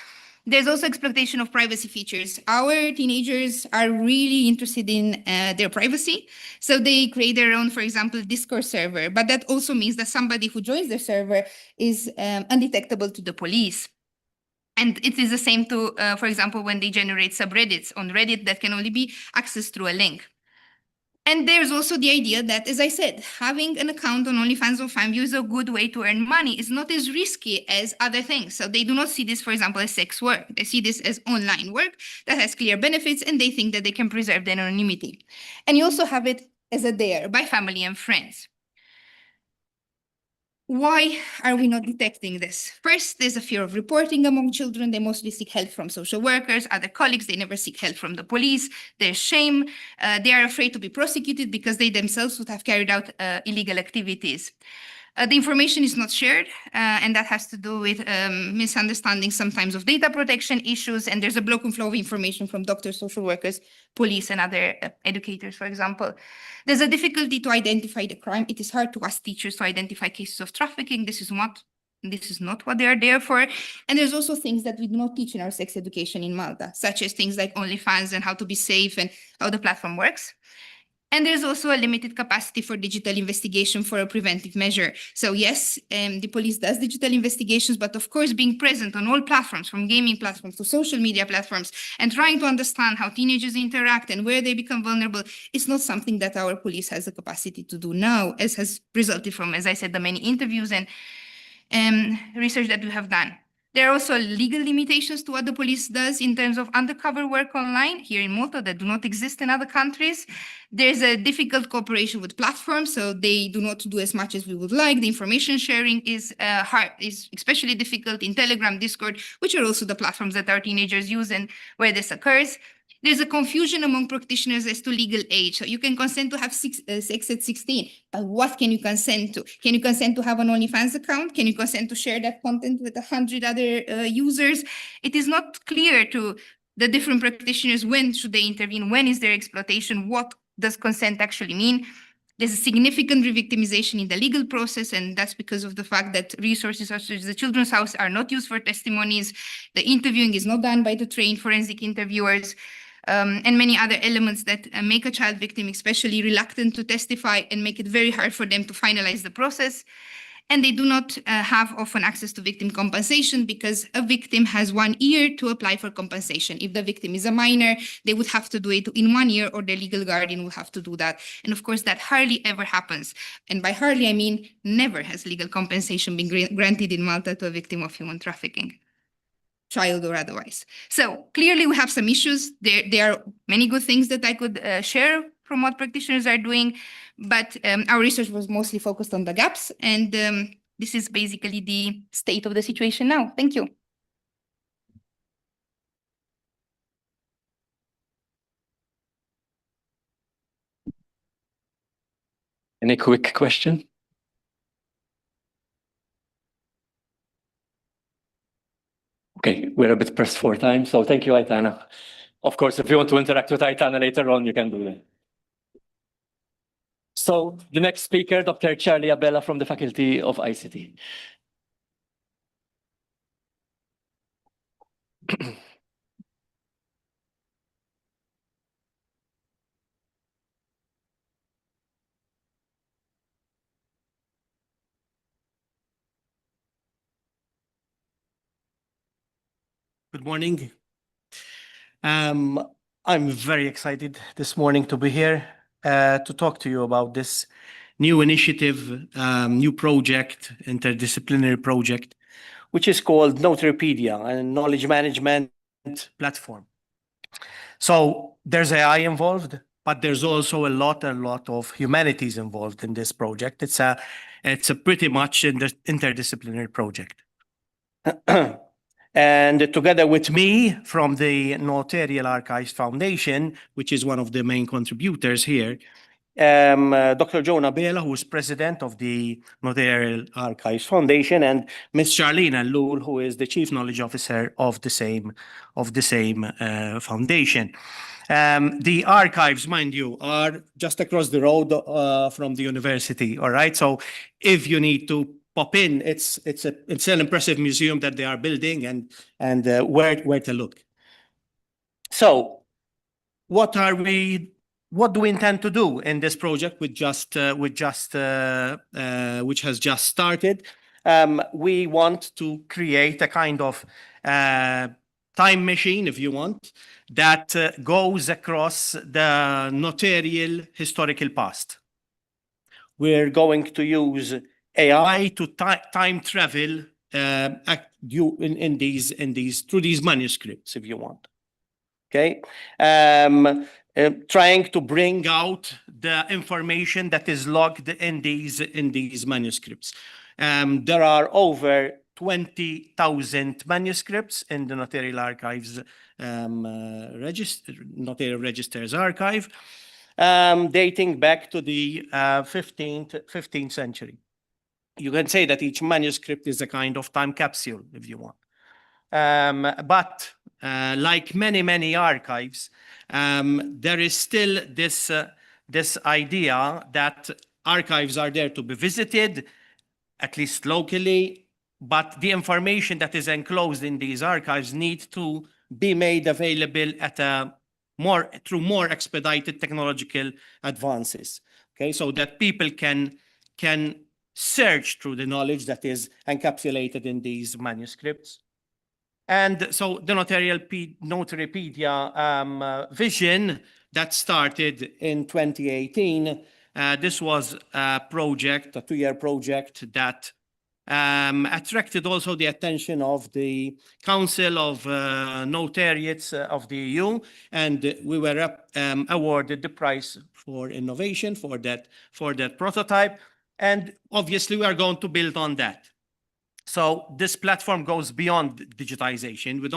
S8: There's also exploitation of privacy features. Our teenagers are really interested in their privacy, so they create their own, for example, Discord server. But that also means that somebody who joins their server is undetectable to the police. And it is the same to, for example, when they generate subreddits on Reddit that can only be accessed through a link. And there's also the idea that, as I said, having an account on OnlyFans or FanView is a good way to earn money. It's not as risky as other things. So they do not see this, for example, as sex work. They see this as online work that has clear benefits, and they think that they can preserve their anonymity. And you also have it as a dare by family and friends. Why are we not detecting this? First, there's a fear of reporting among children. They mostly seek help from social workers, other colleagues. They never seek help from the police. There's shame. They are afraid to be prosecuted because they themselves would have carried out illegal activities. The information is not shared, and that has to do with misunderstanding sometimes of data protection issues. And there's a broken flow of information from doctors, social workers, police, and other educators, for example. There's a difficulty to identify the crime. It is hard to ask teachers to identify cases of trafficking. This is not what they are there for. And there's also things that we do not teach in our sex education in Malta, such as things like OnlyFans and how to be safe and how the platform works. And there's also a limited capacity for digital investigation for a preventive measure. So yes, the police does digital investigations, but of course, being present on all platforms, from gaming platforms to social media platforms, and trying to understand how teenagers interact and where they become vulnerable, is not something that our police has the capacity to do now, as has resulted from, as I said, the many interviews and research that we have done. There are also legal limitations to what the police does in terms of undercover work online here in Malta that do not exist in other countries. There's a difficult cooperation with platforms, so they do not do as much as we would like. The information sharing is especially difficult in Telegram, Discord, which are also the platforms that our teenagers use and where this occurs. There's a confusion among practitioners as to legal age. So you can consent to have sex at 16, but what can you consent to? Can you consent to have an OnlyFans account? Can you consent to share that content with 100 other users? It is not clear to the different practitioners when should they intervene, when is there exploitation, what does consent actually mean? There's a significant re-victimization in the legal process, and that's because of the fact that resources such as the Children's House are not used for testimonies. The interviewing is not done by the trained forensic interviewers. And many other elements that make a child victim especially reluctant to testify and make it very hard for them to finalize the process. And they do not have often access to victim compensation because a victim has 1 year to apply for compensation. If the victim is a minor, they would have to do it in 1 year, or their legal guardian will have to do that. And of course, that hardly ever happens. And by hardly, I mean never has legal compensation been granted in Malta to a victim of human trafficking, child or otherwise. So clearly we have some issues. There are many good things that I could share from what practitioners are doing, but our research was mostly focused on the gaps, and this is basically the state of the situation now. Thank you.
S4: Any quick question? Okay, we're a bit pressed for time, so thank you, Aitana. Of course, if you want to interact with Aitana later on, you can do that. So the next speaker, Dr. Charlie Abella from the Faculty of ICT.
S9: Good morning. I'm very excited this morning to be here to talk to you about this new initiative, new project, interdisciplinary project, which is called Notarypedia, a knowledge management platform. So there's AI involved, but there's also a lot of humanities involved in this project. It's a pretty much interdisciplinary project. And together with me from the Notarial Archives Foundation, which is one of the main contributors here, Dr. Jonah Bela, who is president of the Notarial Archives Foundation, and Ms. Charlene Allul, who is the chief knowledge officer of the same foundation. The archives, mind you, are just across the road from the university. All right, so if you need to pop in, it's an impressive museum that they are building, and where to look. So, what do we intend to do in this project which has just started? We want to create a kind of time machine, if you want, that goes across the notarial historical past. We're going to use AI to time travel through these manuscripts, if you want. Okay, trying to bring out the information that is logged in these manuscripts. There are over 20,000 manuscripts in the Notarial Archives Notarial Registers Archive, dating back to the 15th century. You can say that each manuscript is a kind of time capsule, if you want. But like many archives, there is still this idea that archives are there to be visited, at least locally, but the information that is enclosed in these archives needs to be made available through more expedited technological advances. Okay, so that people can search through the knowledge that is encapsulated in these manuscripts. And so the Notaripedia vision that started in 2018, this was a project, a 2-year project that attracted also the attention of the Council of Notariates of the EU, and we were awarded the prize for innovation for that prototype. And obviously, we are going to build on that. So this platform goes beyond digitization. We're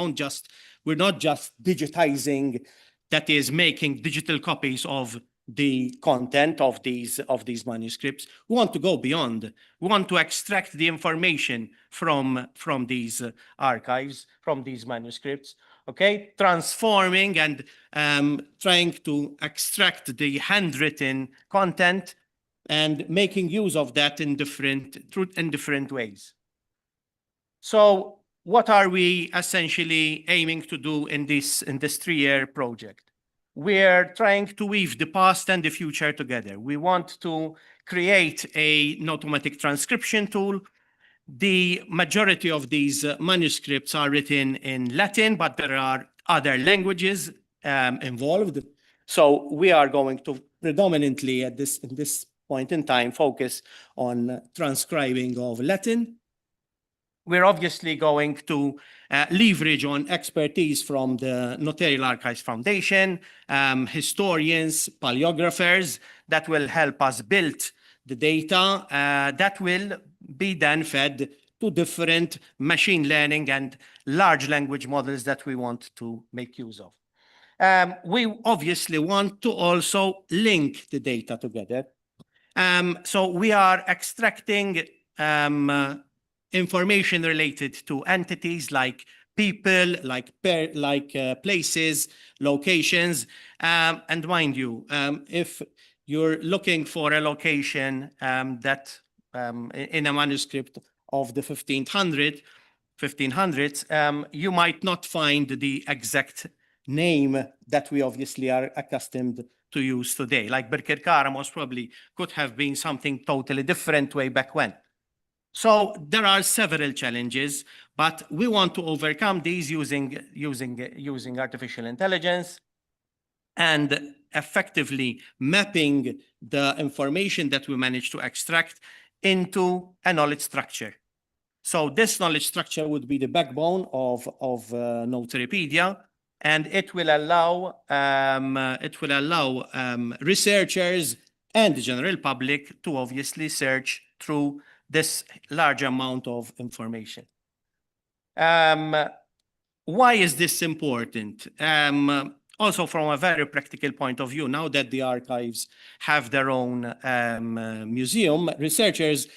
S9: not just digitizing, that is making digital copies of the content of these manuscripts. We want to go beyond. We want to extract the information from these archives, from these manuscripts. Okay, transforming and trying to extract the handwritten content and making use of that in different ways. So what are we essentially aiming to do in this 3-year project? We're trying to weave the past and the future together. We want to create an automatic transcription tool. The majority of these manuscripts are written in Latin, but there are other languages involved. So we are going to predominantly in this point in time focus on transcribing of Latin. We're obviously going to leverage on expertise from the Notarial Archives Foundation, historians, paleographers that will help us build the data that will be then fed to different machine learning and large language models that we want to make use of. We obviously want to also link the data together. So we are extracting information related to entities like people, like places, locations. And mind you, if you're looking for a location that in a manuscript of the 1500s, you might not find the exact name that we obviously are accustomed to use today. Like Birkirkara most probably could have been something totally different way back when. So there are several challenges, but we want to overcome these using artificial intelligence and effectively mapping the information that we manage to extract into a knowledge structure. So this knowledge structure would be the backbone of Notaripedia, and it will allow researchers and the general public to obviously search through this large amount of information. why is this important? Also from a very practical point of view, now that the archives have their own museum, researchers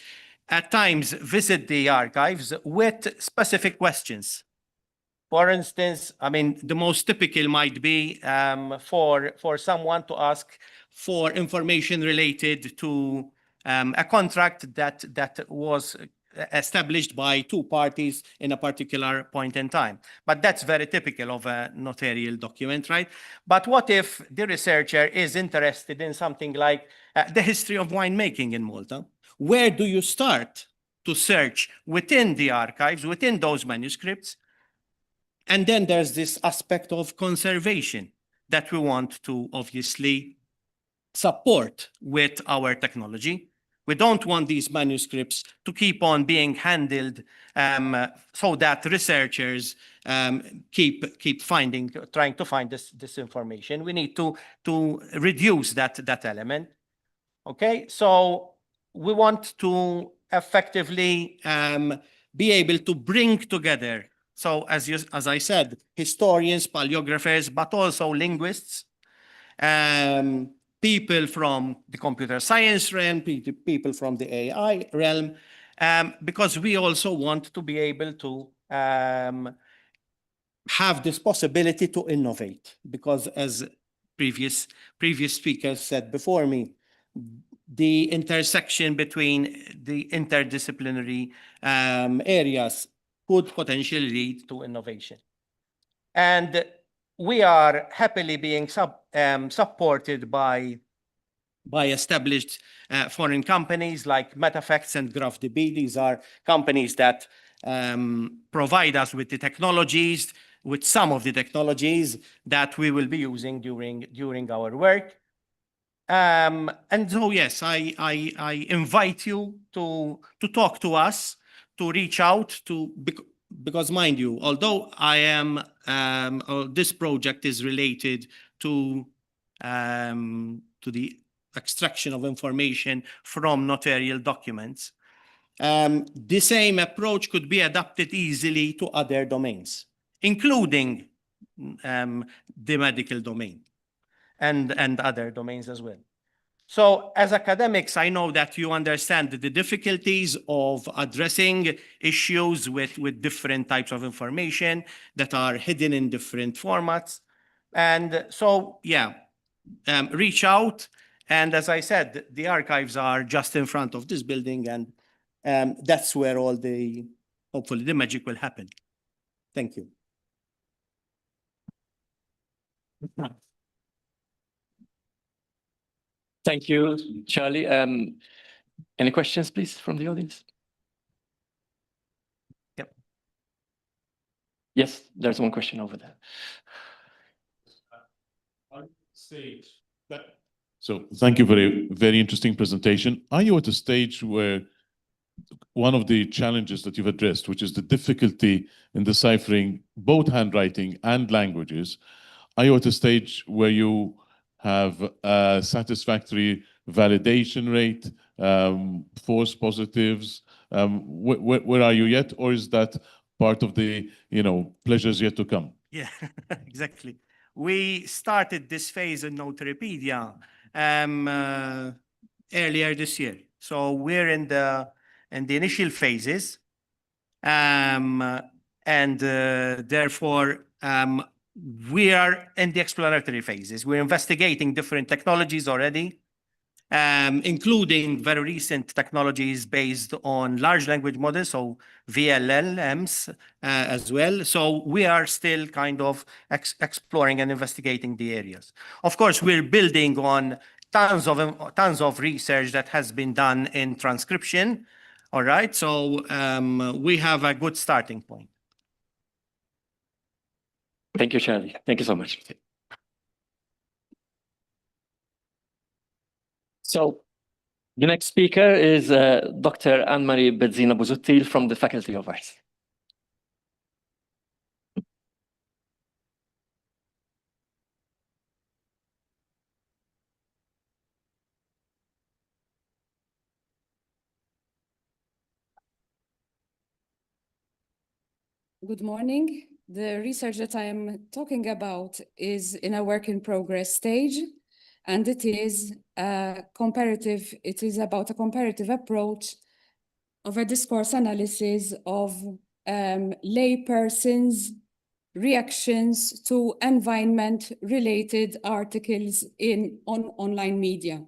S9: at times visit the archives with specific questions. For instance, I mean, the most typical might be for someone to ask for information related to a contract that was established by two parties in a particular point in time. But that's very typical of a notarial document, right? But what if the researcher is interested in something like the history of winemaking in Malta? Where do you start to search within the archives, within those manuscripts? And then there's this aspect of conservation that we want to obviously support with our technology. We don't want these manuscripts to keep on being handled so that researchers keep trying to find this information. We need to reduce that element. Okay, so we want to effectively be able to bring together. So as I said, historians, paleographers, but also linguists, people from the computer science realm, people from the AI realm, because we also want to be able to have this possibility to innovate. Because as previous speakers said before me, the intersection between the interdisciplinary areas could potentially lead to innovation. And we are happily being supported by established foreign companies like MetaFacts and GraphDB. These are companies that provide us with the technologies, with some of the technologies that we will be using during our work. And so, yes, I invite you to talk to us, to reach out to, because mind you, although I am, this project is related to the extraction of information from notarial documents, the same approach could be adapted easily to other domains, including the medical domain and other domains as well. So as academics, I know that you understand the difficulties of addressing issues with different types of information that are hidden in different formats. And so, yeah, reach out. And as I said, the archives are just in front of this building, and that's where hopefully the magic will happen. Thank you.
S4: Thank you, Charlie. Any questions, please, from the audience? Yep. Yes, there's one question over there.
S10: So thank you for a very interesting presentation. Are you at a stage where one of the challenges that you've addressed, which is the difficulty in deciphering both handwriting and languages, are you at a stage where you have a satisfactory validation rate, false positives? Where are you yet? Or is that part of the pleasures yet to come?
S9: Yeah, exactly. We started this phase in Notaripedia earlier this year. So we're in the initial phases, and therefore we are in the exploratory phases. We're investigating different technologies already, including very recent technologies based on large language models, so VLLMs as well. So we are still kind of exploring and investigating the areas. Of course, we're building on tons of research that has been done in transcription. All right, so we have a good starting point.
S4: Thank you, Charlie. Thank you so much. So the next speaker is Dr. Anne-Marie Bezzina-Busuttil from the Faculty of Arts.
S11: Good morning. The research that I am talking about is in a work in progress stage, and it is about a comparative approach of a discourse analysis of laypersons' reactions to environment-related articles on online media.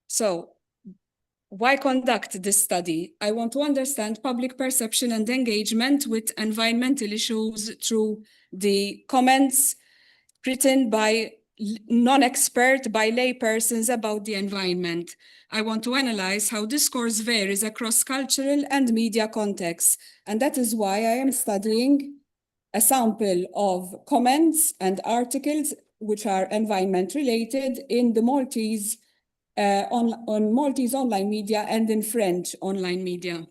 S11: So, why conduct this study? I want to understand public perception and engagement with environmental issues through the comments written by non-expert, by laypersons about the environment. I want to analyze how discourse varies across cultural and media contexts. And that is why I am studying a sample of comments and articles which are environment related in the Maltese on Maltese online media and in French online media.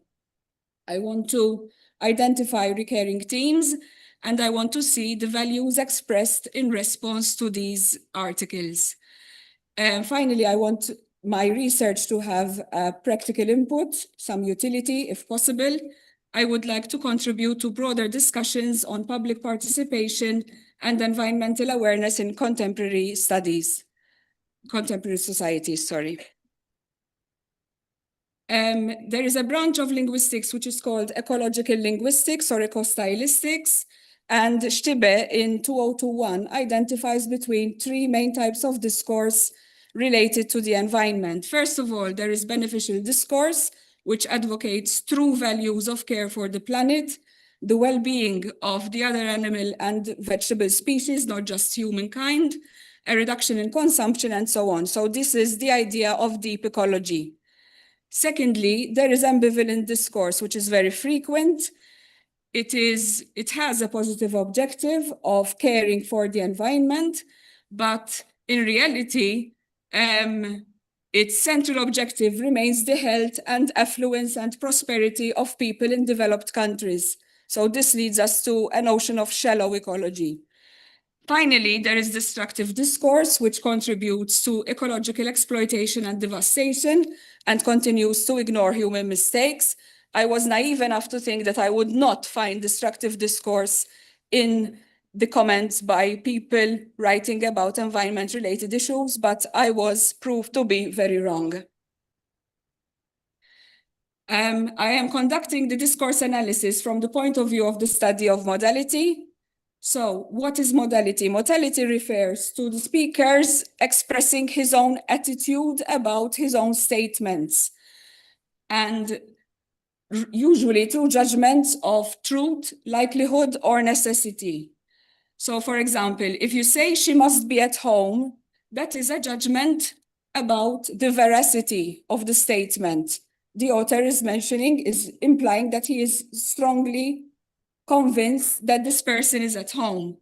S11: I want to identify recurring themes, and I want to see the values expressed in response to these articles. And finally, I want my research to have a practical input, some utility if possible. I would like to contribute to broader discussions on public participation and environmental awareness in contemporary societies, sorry. There is a branch of linguistics which is called ecological linguistics or ecostylistics, and Stiebe in 2021 identifies between three main types of discourse related to the environment. First of all, there is beneficial discourse, which advocates true values of care for the planet, the well-being of the other animal and vegetable species, not just humankind, a reduction in consumption, and so on. So this is the idea of deep ecology. Secondly, there is ambivalent discourse, which is very frequent. It has a positive objective of caring for the environment, but in reality, its central objective remains the health and affluence and prosperity of people in developed countries. So this leads us to a notion of shallow ecology. Finally, there is destructive discourse, which contributes to ecological exploitation and devastation and continues to ignore human mistakes. I was naive enough to think that I would not find destructive discourse in the comments by people writing about environment-related issues, but I was proved to be very wrong. I am conducting the discourse analysis from the point of view of the study of modality. So what is modality? Modality refers to the speakers expressing his own attitude about his own statements, and usually through judgments of truth, likelihood, or necessity. So for example, if you say she must be at home, that is a judgment about the veracity of the statement. The author is implying that he is strongly convinced that this person is at home.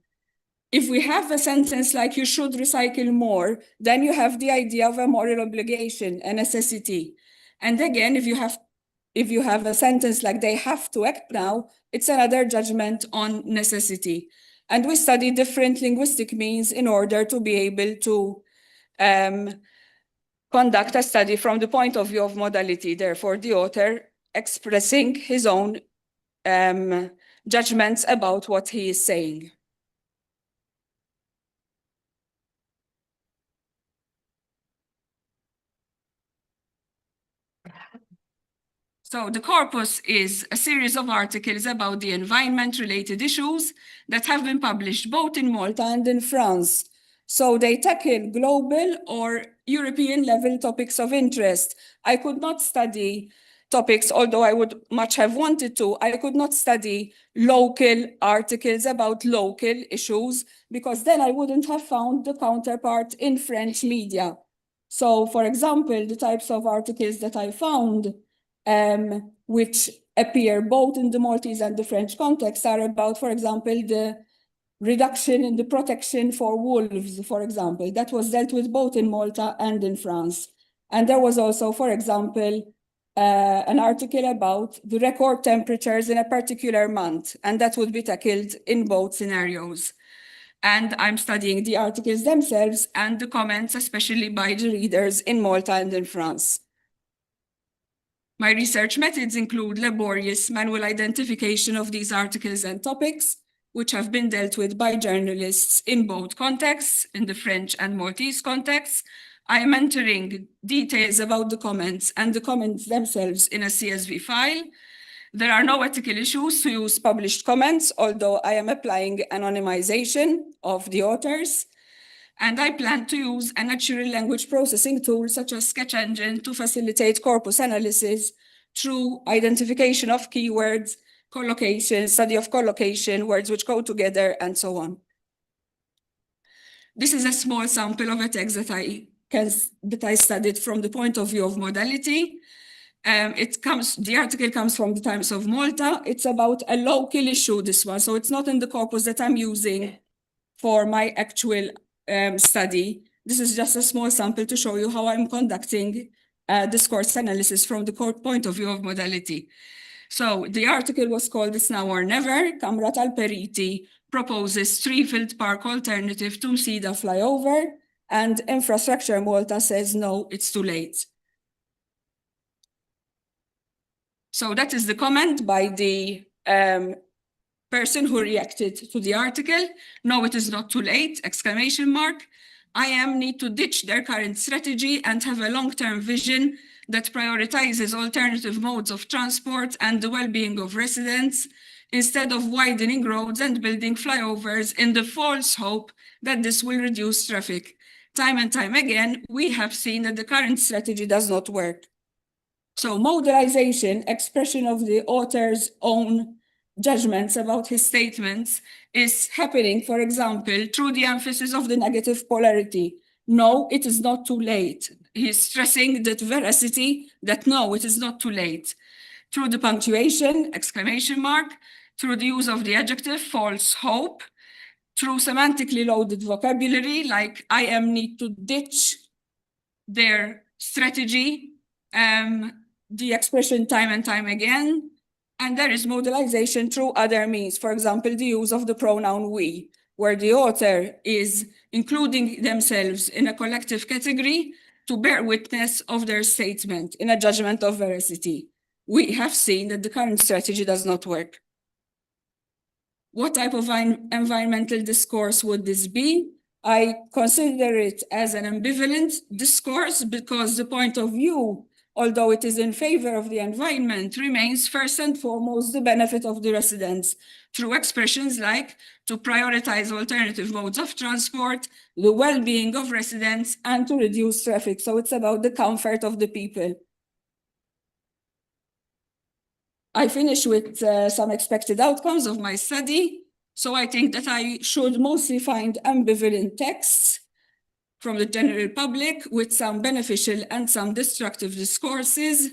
S11: If we have a sentence like you should recycle more, then you have the idea of a moral obligation, a necessity. And again, if you have a sentence like they have to act now, it's another judgment on necessity. And we study different linguistic means in order to be able to conduct a study from the point of view of modality. Therefore, the author expressing his own judgments about what he is saying. So the corpus is a series of articles about the environment-related issues that have been published both in Malta and in France. So they tackle global or European level topics of interest. I could not study topics, although I would much have wanted to, I could not study local articles about local issues, because then I wouldn't have found the counterpart in French media. So for example, the types of articles that I found, which appear both in the Maltese and the French context, are about, for example, the reduction in the protection for wolves, for example. That was dealt with both in Malta and in France. And there was also, for example, an article about the record temperatures in a particular month, and that would be tackled in both scenarios. And I'm studying the articles themselves and the comments, especially by the readers in Malta and in France. My research methods include laborious manual identification of these articles and topics, which have been dealt with by journalists in both contexts, in the French and Maltese contexts. I am entering details about the comments and the comments themselves in a CSV file. There are no ethical issues to use published comments, although I am applying anonymization of the authors. And I plan to use a natural language processing tool such as Sketch Engine to facilitate corpus analysis through identification of keywords, collocation, study of collocation, words which go together, and so on. This is a small sample of a text that I studied from the point of view of modality. The article comes from the Times of Malta. It's about a local issue, this one. So it's not in the corpus that I'm using for my actual study. This is just a small sample to show you how I'm conducting discourse analysis from the point of view of modality. So the article was called It's Now or Never. Kamra tal-Periti proposes three-field park alternative to Msida flyover, and Infrastructure Malta says, no, it's too late. So that is the comment by the person who reacted to the article. No, it is not too late, exclamation mark. IM need to ditch their current strategy and have a long-term vision that prioritizes alternative modes of transport and the well-being of residents, instead of widening roads and building flyovers in the false hope that this will reduce traffic. Time and time again, we have seen that the current strategy does not work. So modalization, expression of the author's own judgments about his statements, is happening, for example, through the emphasis of the negative polarity. No, it is not too late. He's stressing that veracity, that no, it is not too late. Through the punctuation, exclamation mark, through the use of the adjective false hope, through semantically loaded vocabulary like IM need to ditch their strategy, the expression time and time again, and there is modalization through other means. For example, the use of the pronoun we, where the author is including themselves in a collective category to bear witness of their statement in a judgment of veracity. We have seen that the current strategy does not work. What type of environmental discourse would this be? I consider it as an ambivalent discourse because the point of view, although it is in favor of the environment, remains first and foremost the benefit of the residents through expressions like to prioritize alternative modes of transport, the well-being of residents, and to reduce traffic. So it's about the comfort of the people. I finish with some expected outcomes of my study. So I think that I should mostly find ambivalent texts from the general public with some beneficial and some destructive discourses.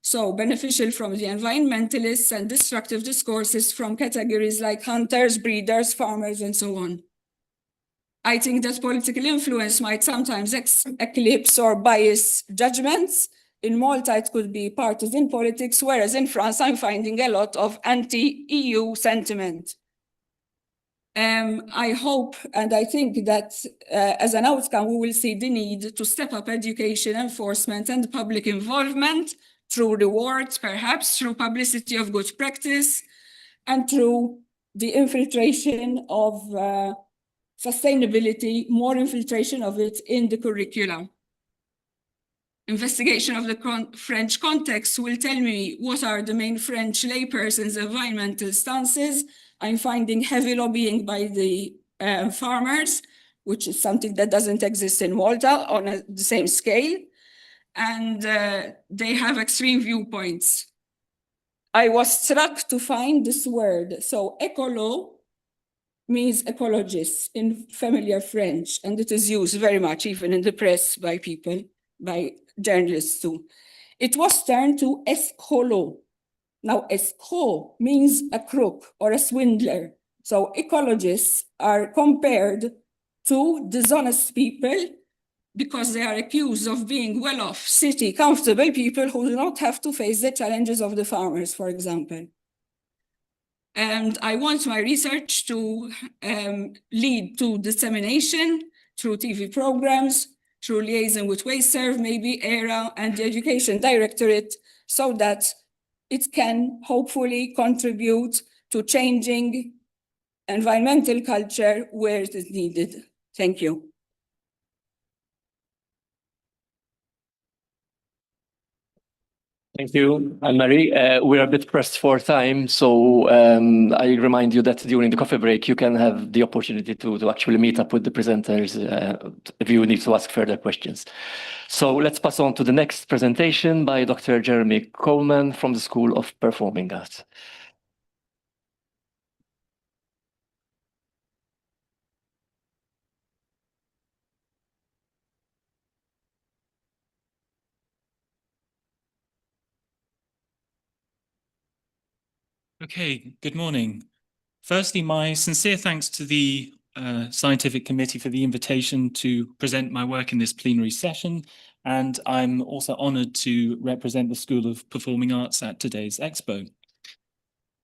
S11: So beneficial from the environmentalists and destructive discourses from categories like hunters, breeders, farmers, and so on. I think that political influence might sometimes eclipse or bias judgments. In Malta, it could be partisan politics, whereas in France, I'm finding a lot of anti-EU sentiment. I hope and I think that as an outcome, we will see the need to step up education, enforcement, and public involvement through rewards, perhaps through publicity of good practice, and through the infiltration of sustainability, more infiltration of it in the curriculum. Investigation of the French context will tell me what are the main French laypersons' environmental stances. I'm finding heavy lobbying by the farmers, which is something that doesn't exist in Malta on the same scale. And they have extreme viewpoints. I was struck to find this word. So écolo means ecologist in familiar French, and it is used very much even in the press by people, by journalists too. It was turned to escolo. Now, escroc means a crook or a swindler. So ecologists are compared to dishonest people because they are accused of being well-off, city, comfortable people who do not have to face the challenges of the farmers, for example. And I want my research to lead to dissemination through TV programs, through liaison with WasteServe, maybe ERA and the Education Directorate, so that it can hopefully contribute to changing environmental culture where it is needed. Thank you.
S4: Thank you, Anne-Marie. We're a bit pressed for time, so I remind you that during the coffee break, you can have the opportunity to actually meet up with the presenters if you need to ask further questions. So let's pass on to the next presentation by Dr. Jeremy Coleman from the School of Performing Arts.
S12: Okay, good morning. Firstly, my sincere thanks to the Scientific Committee for the invitation to present my work in this plenary session, and I'm also honoured to represent the School of Performing Arts at today's Expo.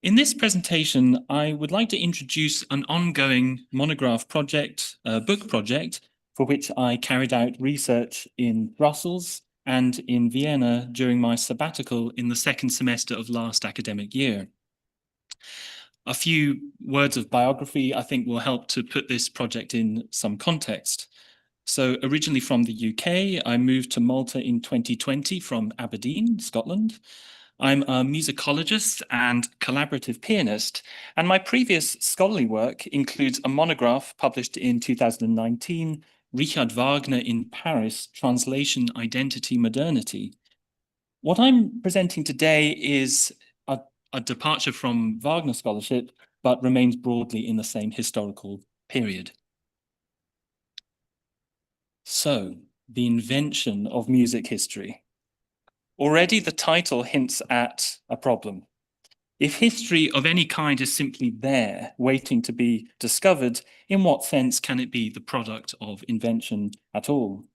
S12: In this presentation, I would like to introduce an ongoing monograph project, book project, for which I carried out research in Brussels and in Vienna during my sabbatical in the second semester of last academic year. A few words of biography, I think, will help to put this project in some context. So originally from the UK, I moved to Malta in 2020 from Aberdeen, Scotland. I'm a musicologist and collaborative pianist, and my previous scholarly work includes a monograph published in 2019, Richard Wagner in Paris, Translation, Identity, Modernity. What I'm presenting today is a departure from Wagner scholarship, but remains broadly in the same historical period. So, the invention of music history. Already the title hints at a problem. If history of any kind is simply there, waiting to be discovered, in what sense can it be the product of invention at all?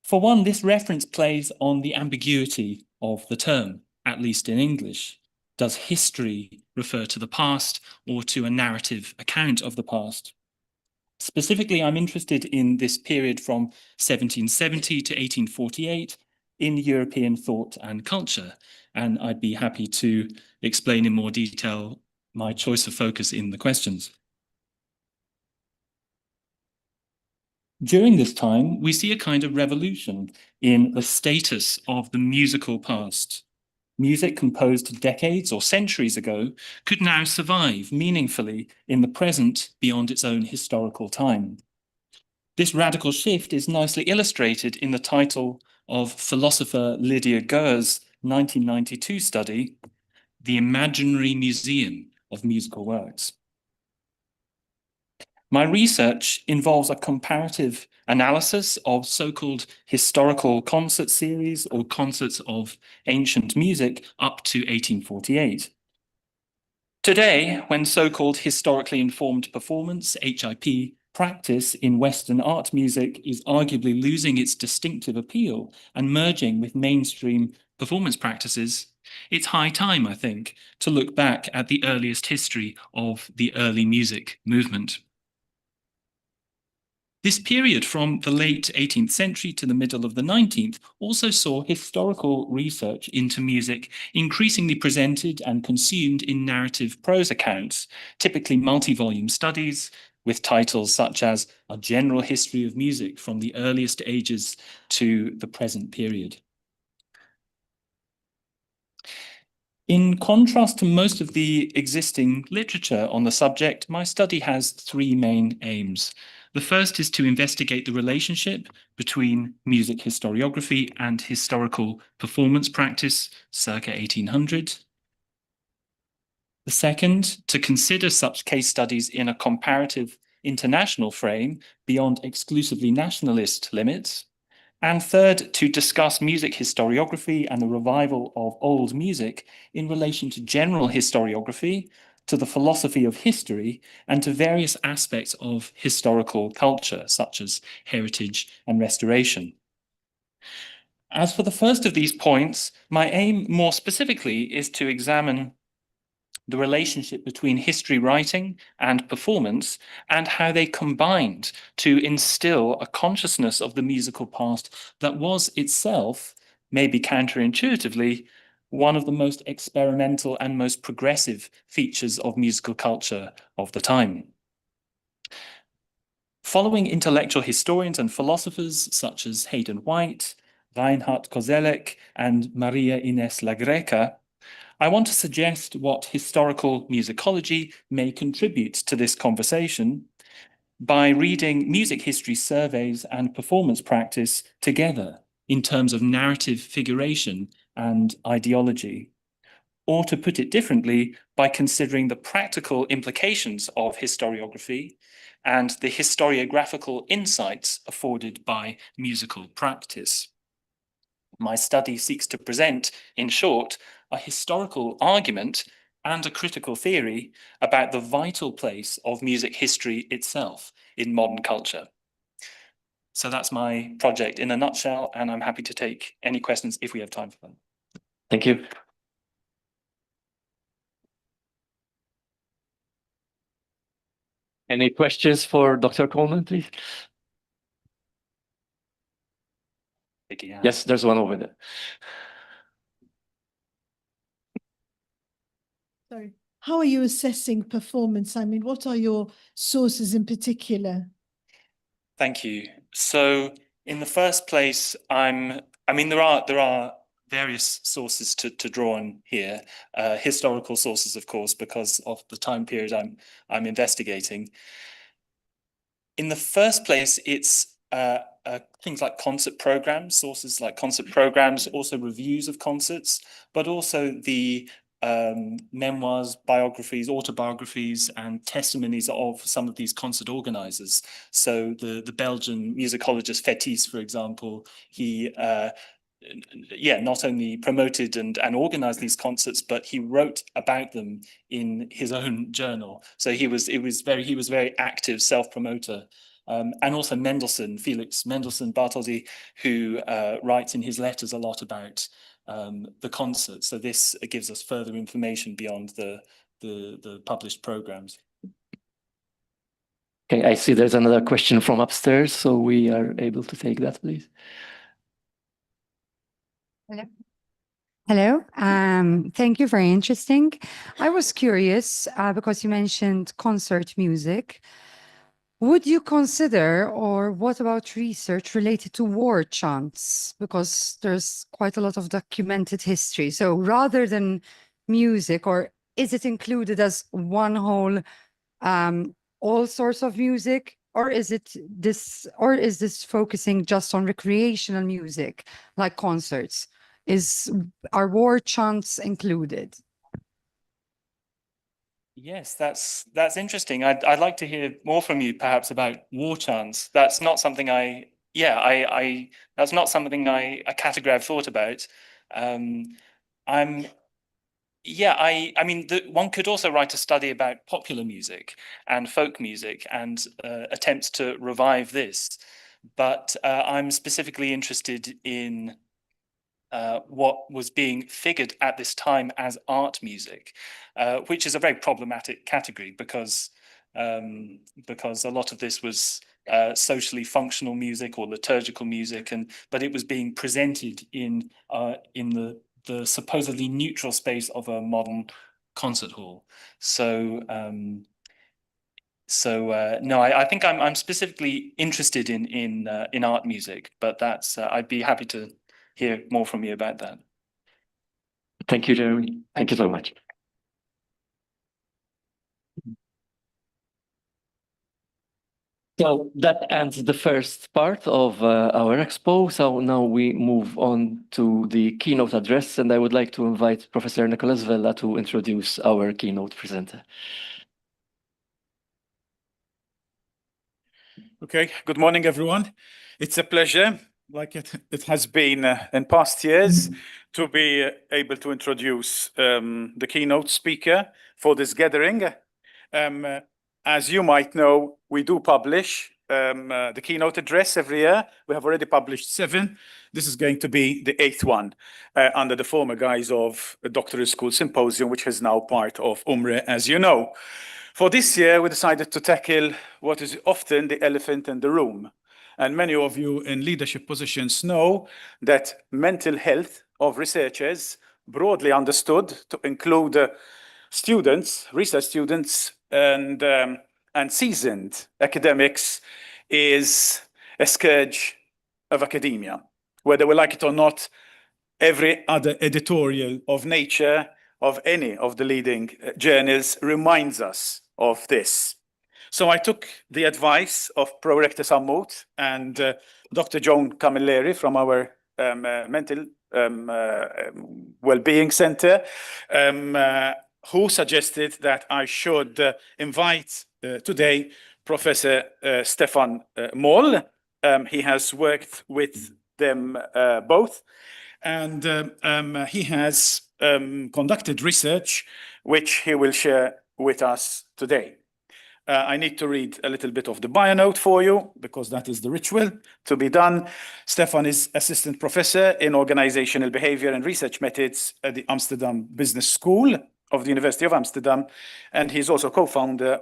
S12: For one, this reference plays on the ambiguity of the term, at least in English. Does history refer to the past or to a narrative account of the past? Specifically, I'm interested in this period from 1770 to 1848 in European thought and culture, and I'd be happy to explain in more detail my choice of focus in the questions. During this time, we see a kind of revolution in the status of the musical past. Music composed decades or centuries ago could now survive meaningfully in the present beyond its own historical time. This radical shift is nicely illustrated in the title of philosopher Lydia Gur's 1992 study, The Imaginary Museum of Musical Works. My research involves a comparative analysis of so-called historical concert series or concerts of ancient music up to 1848. Today, when so-called historically informed performance, HIP, practice in Western art music is arguably losing its distinctive appeal and merging with mainstream performance practices, it's high time, I think, to look back at the earliest history of the early music movement. This period from the late 18th century to the middle of the 19th also saw historical research into music increasingly presented and consumed in narrative prose accounts, typically multi-volume studies with titles such as A General History of Music from the Earliest Ages to the Present Period. In contrast to most of the existing literature on the subject, my study has three main aims. The first is to investigate the relationship between music historiography and historical performance practice circa 1800. The second, to consider such case studies in a comparative international frame beyond exclusively nationalist limits. And third, to discuss music historiography and the revival of old music in relation to general historiography, to the philosophy of history, and to various aspects of historical culture, such as heritage and restoration. As for the first of these points, my aim more specifically is to examine the relationship between history writing and performance, and how they combined to instill a consciousness of the musical past that was itself, maybe counterintuitively, one of the most experimental and most progressive features of musical culture of the time. Following intellectual historians and philosophers such as Hayden White, Reinhard Koselleck, and Maria Ines La Greca, I want to suggest what historical musicology may contribute to this conversation by reading music history surveys and performance practice together in terms of narrative figuration and ideology. Or to put it differently, by considering the practical implications of historiography and the historiographical insights afforded by musical practice. My study seeks to present, in short, a historical argument and a critical theory about the vital place of music history itself in modern culture. So that's my project in a nutshell, and I'm happy to take any questions if we have time for them.
S4: Thank you. Any questions for Dr. Coleman, please? Yes, there's one over there.
S13: Sorry. How are you assessing performance? I mean, what are your sources in particular?
S12: Thank you. So in the first place, I mean, there are various sources to draw on here, historical sources, of course, because of the time period I'm investigating. In the first place, it's things like concert programs, sources like concert programs, also reviews of concerts, but also the memoirs, biographies, autobiographies, and testimonies of some of these concert organizers. So the Belgian musicologist Fétis, for example, he not only promoted and organized these concerts, but he wrote about them in his own journal. So he was very active self-promoter. And also Mendelssohn, Felix Mendelssohn Bartholdy, who writes in his letters a lot about the concert. So this gives us further information beyond the published programs.
S4: Okay, I see there's another question from upstairs, so we are able to take that, please.
S14: Hello. Thank you. Very interesting. I was curious because you mentioned concert music. Would you consider, or what about research related to war chants? Because there's quite a lot of documented history. So rather than music, or is it included as one whole, all sorts of music? Or is this focusing just on recreational music, like concerts? Are war chants included?
S12: Yes, that's interesting. I'd like to hear more from you, perhaps, about war chants. That's not something that's not something a category I've thought about. I mean, one could also write a study about popular music and folk music and attempts to revive this. But I'm specifically interested in what was being figured at this time as art music, which is a very problematic category because a lot of this was socially functional music or liturgical music, but it was being presented in the supposedly neutral space of a modern concert hall. So no, I think I'm specifically interested in art music, but that's I'd be happy to hear more from you about that.
S4: Thank you, Jeremy. Thank you so much. So that ends the first part of our expo. So now we move on to the keynote address, and I would like to invite Professor Nicholas Vella to introduce our keynote presenter.
S15: Okay, good morning, everyone. It's a pleasure, like it has been in past years, to be able to introduce the keynote speaker for this gathering. As you might know, we do publish the keynote address every year. We have already published 7. This is going to be the 8th one under the former guise of a doctoral school symposium, which is now part of UMRE, as you know. For this year, we decided to tackle what is often the elephant in the room. And many of you in leadership positions know that mental health of researchers, broadly understood to include students, research students, and seasoned academics, is a scourge of academia. Whether we like it or not, every other editorial of Nature, of any of the leading journals, reminds us of this. So I took the advice of Pro-Rector Sammut and Dr. Joan Camilleri from our Mental Wellbeing Center, who suggested that I should invite today Professor Stefan Moll. He has worked with them both, and he has conducted research which he will share with us today. I need to read a little bit of the bio note for you, because that is the ritual to be done. Stefan is Assistant Professor in Organizational Behavior and Research Methods at the Amsterdam Business School of the University of Amsterdam, and he's also co-founder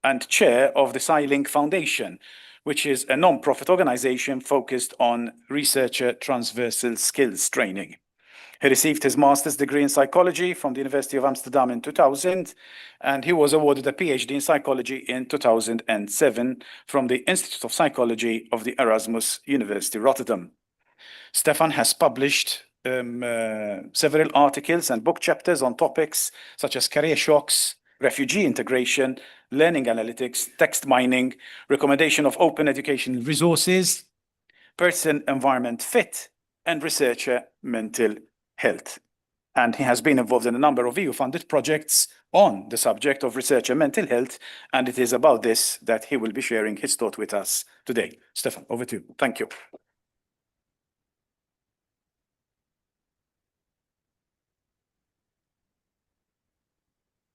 S15: and chair of the SciLink Foundation, which is a non-profit organization focused on researcher transversal skills training. He received his master's degree in psychology from the University of Amsterdam in 2000, and he was awarded a PhD in psychology in 2007 from the Institute of Psychology of the Erasmus University Rotterdam. Stefan has published several articles and book chapters on topics such as career shocks, refugee integration, learning analytics, text mining, recommendation of open educational resources, person-environment fit, and researcher mental health. And he has been involved in a number of EU-funded projects on the subject of researcher mental health, and it is about this that he will be sharing his thought with us today. Stefan, over to you. Thank you.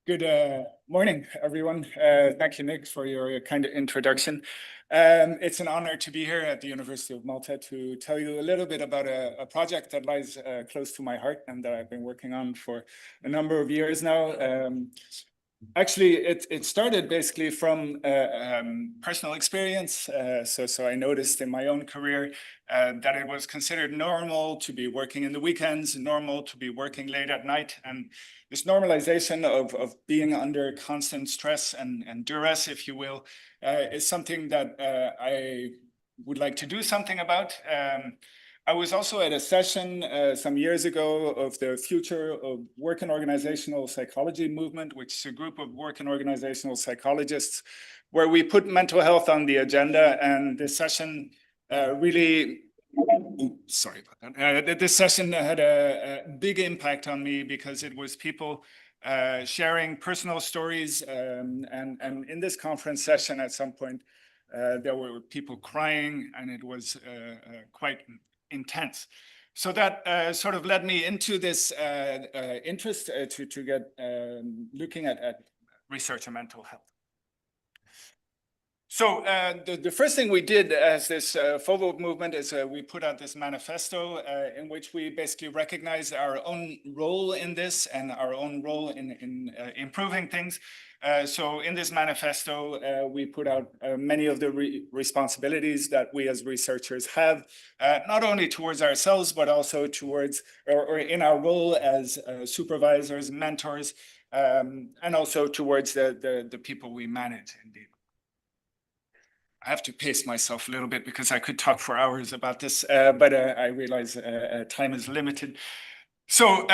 S16: Good morning, everyone. Thank you, Nick, for your kind introduction. It's an honor to be here at the University of Malta to tell you a little bit about a project that lies close to my heart and that I've been working on for a number of years now. Actually, it started basically from personal experience. So I noticed in my own career that it was considered normal to be working in the weekends, normal to be working late at night. And this normalization of being under constant stress and duress, if you will, is something that I would like to do something about. I was also at a session some years ago of the Future of Work and Organizational Psychology movement, which is a group of work and organizational psychologists, where we put mental health on the agenda. And this session really, sorry about that. This session had a big impact on me because it was people sharing personal stories. And in this conference session, at some point, there were people crying, and it was quite intense. So that sort of led me into this interest to get looking at research on mental health. So the first thing we did as this FOVO movement is we put out this manifesto in which we basically recognized our own role in this and our own role in improving things. So in this manifesto, we put out many of the responsibilities that we as researchers have, not only towards ourselves, but also towards or in our role as supervisors, mentors, and also towards the people we manage indeed. I have to pace myself a little bit because I could talk for hours about this, but I realize time is limited. So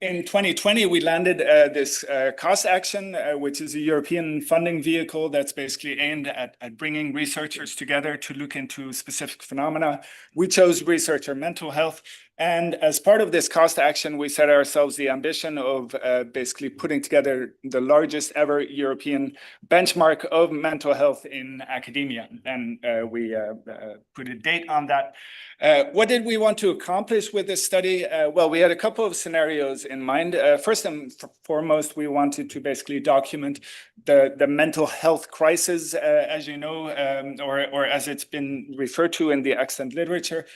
S16: in 2020, we landed this cost action, which is a European funding vehicle that's basically aimed at bringing researchers together to look into specific phenomena. We chose researcher mental health And as part of this cost action, we set ourselves the ambition of basically putting together the largest ever European benchmark of mental health in academia. And we put a date on that. What did we want to accomplish with this study? Well, we had a couple of scenarios in mind. First and foremost, we wanted to basically document the mental health crisis, as you know, or as it's been referred to in the extant literature.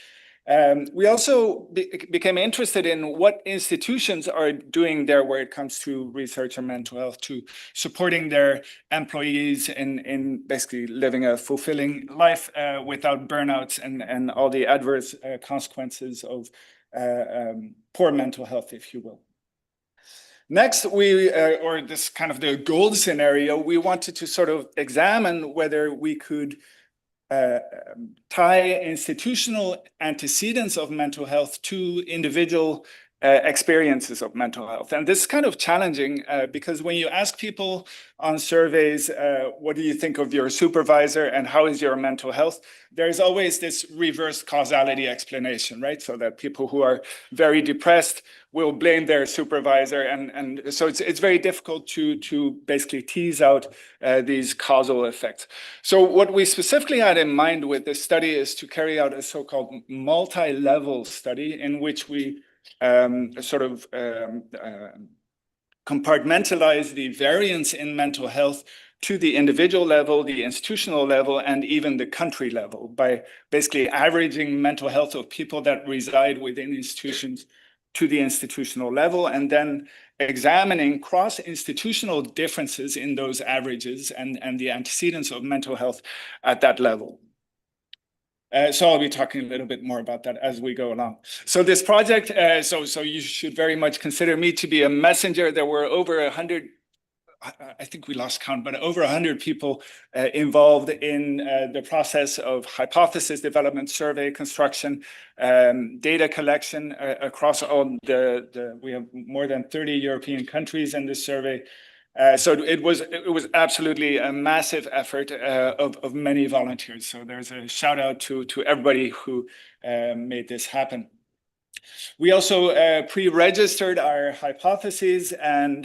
S16: We also became interested in what institutions are doing there where it comes to research on mental health, to supporting their employees in basically living a fulfilling life without burnouts and all the adverse consequences of poor mental health, if you will. Next, or this kind of the gold scenario, we wanted to sort of examine whether we could tie institutional antecedents of mental health to individual experiences of mental health. And this is kind of challenging because when you ask people on surveys, what do you think of your supervisor and how is your mental health? There's always this reverse causality explanation, right? So that people who are very depressed will blame their supervisor. And so it's very difficult to basically tease out these causal effects. So what we specifically had in mind with this study is to carry out a so-called multi-level study in which we compartmentalize the variance in mental health to the individual level, the institutional level, and even the country level by basically averaging mental health of people that reside within institutions to the institutional level, and then examining cross-institutional differences in those averages and the antecedents of mental health at that level. So I'll be talking a little bit more about that as we go along. So this project, so you should very much consider me to be a messenger. There were over 100, I think we lost count, but over 100 people involved in the process of hypothesis development, survey construction, data collection across all we have more than 30 European countries in this survey. So it was absolutely a massive effort of many volunteers. So there's a shout out to everybody who made this happen. We also pre-registered our hypotheses, and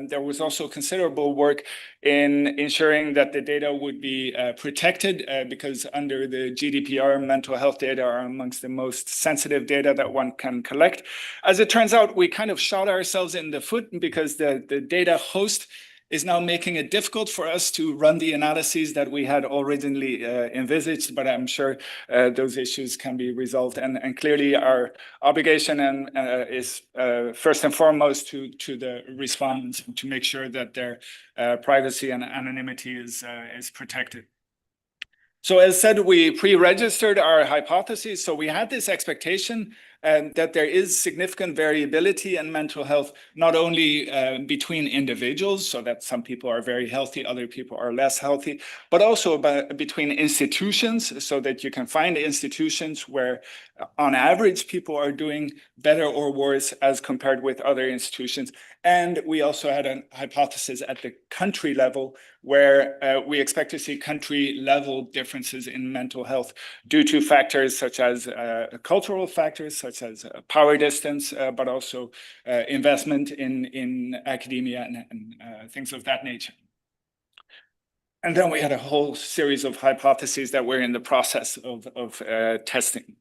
S16: there was also considerable work in ensuring that the data would be protected because under the GDPR, mental health data are amongst the most sensitive data that one can collect. As it turns out, we kind of shot ourselves in the foot because the data host is now making it difficult for us to run the analyses that we had originally envisaged, but I'm sure those issues can be resolved. And clearly our obligation is first and foremost to the respondents to make sure that their privacy and anonymity is protected. So as said, we pre-registered our hypotheses. So we had this expectation that there is significant variability in mental health, not only between individuals, so that some people are very healthy, other people are less healthy, but also between institutions, so that you can find institutions where on average people are doing better or worse as compared with other institutions. And we also had a hypothesis at the country level where we expect to see country level differences in mental health due to factors such as cultural factors, such as power distance, but also investment in academia and things of that nature. And then we had a whole series of hypotheses that we're in the process of testing.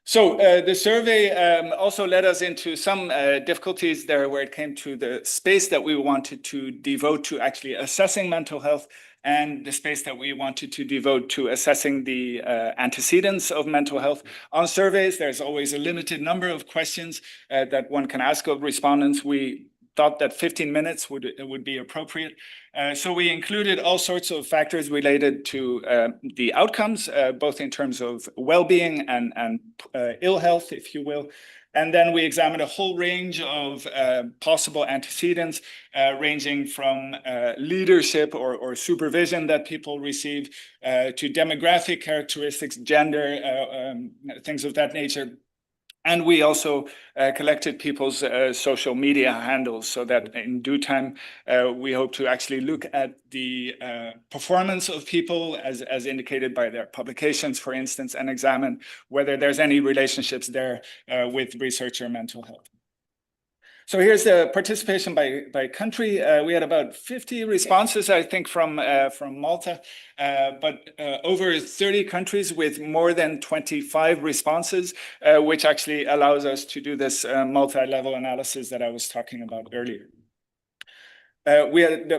S16: So the survey also led us into some difficulties there where it came to the space that we wanted to devote to actually assessing mental health and the space that we wanted to devote to assessing the antecedents of mental health. On surveys, there's always a limited number of questions that one can ask of respondents. We thought that 15 minutes would be appropriate. So we included all sorts of factors related to the outcomes, both in terms of well-being and ill health, if you will. And then we examined a whole range of possible antecedents, ranging from leadership or supervision that people receive, to demographic characteristics, gender, things of that nature. And we also collected people's social media handles so that in due time, we hope to actually look at the performance of people as indicated by their publications, for instance, and examine whether there's any relationships there with researcher mental health. So here's the participation by country. We had about 50 responses, I think, from Malta, but over 30 countries with more than 25 responses, which actually allows us to do this multi-level analysis that I was talking about earlier.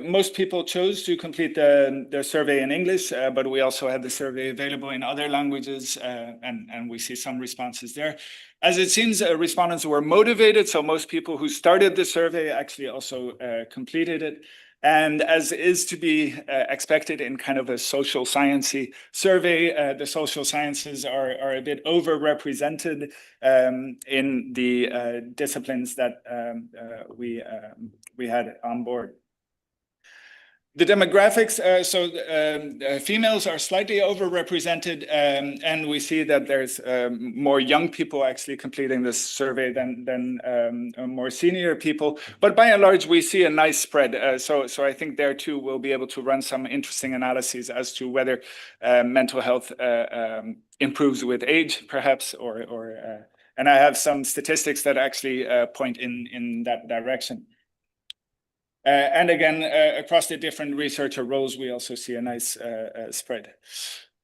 S16: Most people chose to complete the survey in English, but we also had the survey available in other languages, and we see some responses there. As it seems, respondents were motivated, so most people who started the survey actually also completed it. And as is to be expected in kind of a social sciencey survey, the social sciences are a bit overrepresented in the disciplines that we had on board. The demographics, females are slightly overrepresented, and we see that there's more young people actually completing this survey than more senior people. But by and large, we see a nice spread. So I think there too we'll be able to run some interesting analyses as to whether mental health improves with age, perhaps, and I have some statistics that actually point in that direction. And again, across the different researcher roles, we also see a nice spread.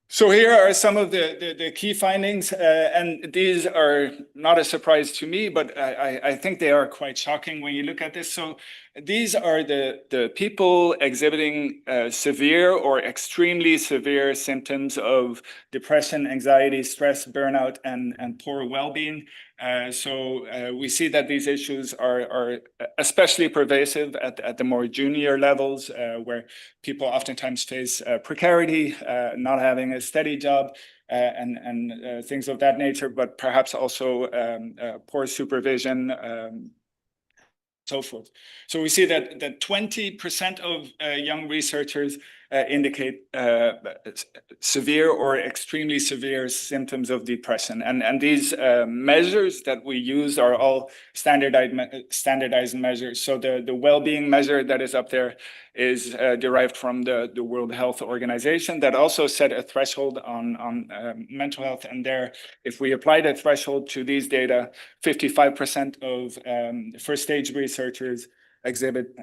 S16: So here are some of the key findings, and these are not a surprise to me, but I think they are quite shocking when you look at this. So these are the people exhibiting severe or extremely severe symptoms of depression, anxiety, stress, burnout, and poor well-being. We see that these issues are especially pervasive at the more junior levels, where people oftentimes face precarity, not having a steady job, and things of that nature, but perhaps also poor supervision, so forth. So we see that 20% of young researchers indicate severe or extremely severe symptoms of depression. And these measures that we use are all standardized measures. So the well-being measure that is up there is derived from the World Health Organization that also set a threshold on mental health. And there, if we apply the threshold to these data, 55% of first-stage researchers exhibit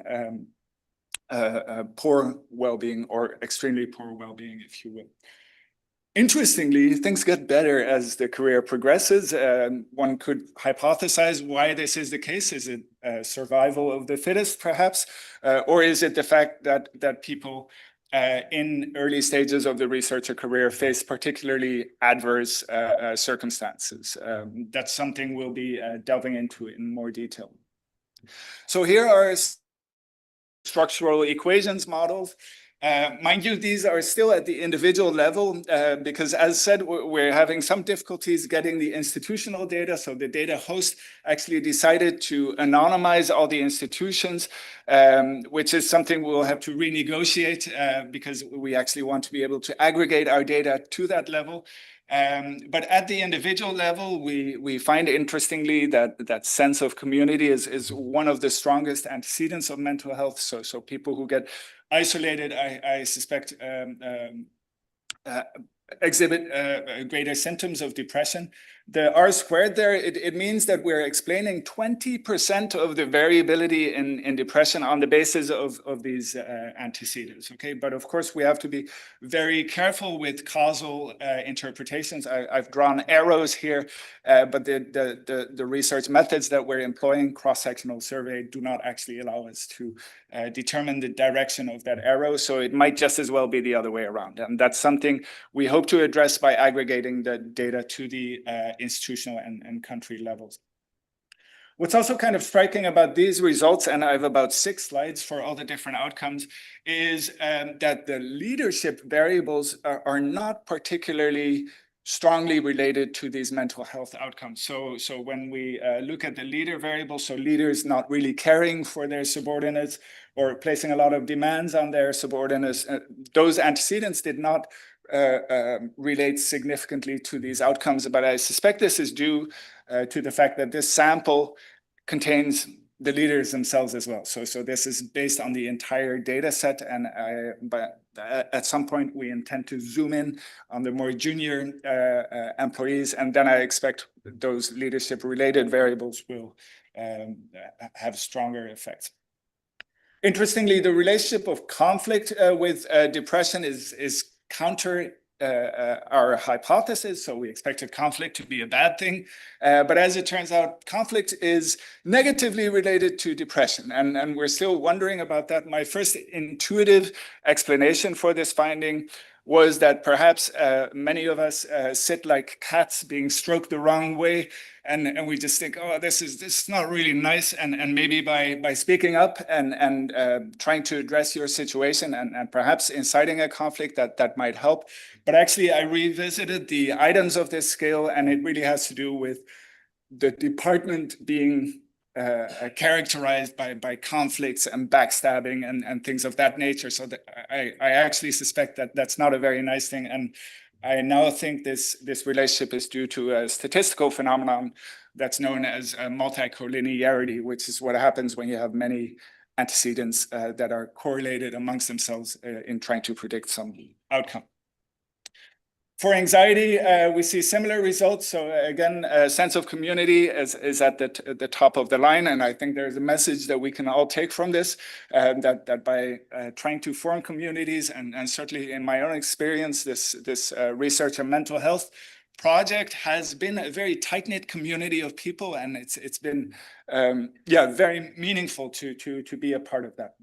S16: poor well-being or extremely poor well-being, if you will. Interestingly, things get better as the career progresses. One could hypothesize why this is the case. Is it survival of the fittest, perhaps? Or is it the fact that people in early stages of the researcher career face particularly adverse circumstances? That's something we'll be delving into in more detail. So here are structural equations models. Mind you, these are still at the individual level because, as said, we're having some difficulties getting the institutional data. So the data host actually decided to anonymize all the institutions, which is something we'll have to renegotiate because we actually want to be able to aggregate our data to that level. But at the individual level, we find interestingly that sense of community is one of the strongest antecedents of mental health. So people who get isolated, I suspect, exhibit greater symptoms of depression. The R squared there, it means that we're explaining 20% of the variability in depression on the basis of these antecedents, okay? But of course, we have to be very careful with causal interpretations. I've drawn arrows here, but the research methods that we're employing, cross-sectional survey, do not actually allow us to determine the direction of that arrow. So it might just as well be the other way around. And that's something we hope to address by aggregating the data to the institutional and country levels. What's also kind of striking about these results, and I have about 6 slides for all the different outcomes, is that the leadership variables are not particularly strongly related to these mental health outcomes. So when we look at the leader variable, so leaders not really caring for their subordinates or placing a lot of demands on their subordinates, those antecedents did not relate significantly to these outcomes, but I suspect this is due to the fact that this sample contains the leaders themselves as well. So this is based on the entire data set, and but at some point we intend to zoom in on the more junior employees, and then I expect those leadership related variables will have stronger effects. Interestingly, the relationship of conflict with depression is counter our hypothesis. So we expected conflict to be a bad thing. But as it turns out, conflict is negatively related to depression. And we're still wondering about that. My first intuitive explanation for this finding was that perhaps many of us sit like cats being stroked the wrong way. And we just think, oh, this is not really nice. And maybe by speaking up and trying to address your situation and perhaps inciting a conflict, that might help. But actually, I revisited the items of this scale, and it really has to do with the department being characterized by conflicts and backstabbing and things of that nature. So that I actually suspect that that's not a very nice thing. And I now think this relationship is due to a statistical phenomenon that's known as multicollinearity, which is what happens when you have many antecedents that are correlated amongst themselves in trying to predict some outcome. For anxiety, we see similar results. So again, a sense of community is at the top of the line. And I think there's a message that we can all take from this, that by trying to form communities, and certainly in my own experience, this research on mental health project has been a very tight-knit community of people. And it's been, very meaningful to be a part of that.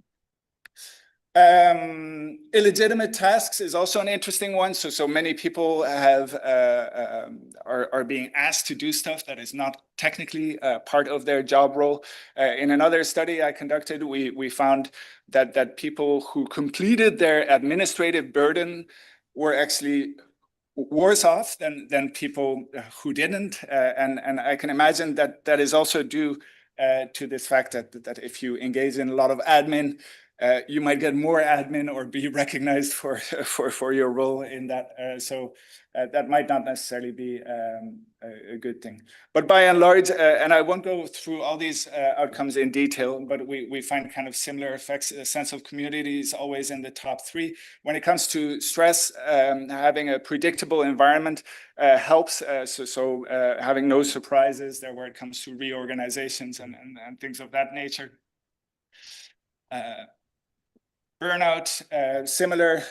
S16: Illegitimate tasks is also an interesting one. So many people are being asked to do stuff that is not technically part of their job role. In another study I conducted, we found that people who completed their administrative burden were actually worse off than people who didn't. And I can imagine that is also due to this fact that if you engage in a lot of admin, you might get more admin or be recognized for your role in that. So that might not necessarily be a good thing. But by and large, and I won't go through all these outcomes in detail, but we find kind of similar effects. A sense of community is always in the top 3. When it comes to stress, having a predictable environment helps. So having no surprises there where it comes to reorganizations and things of that nature. Burnout, similar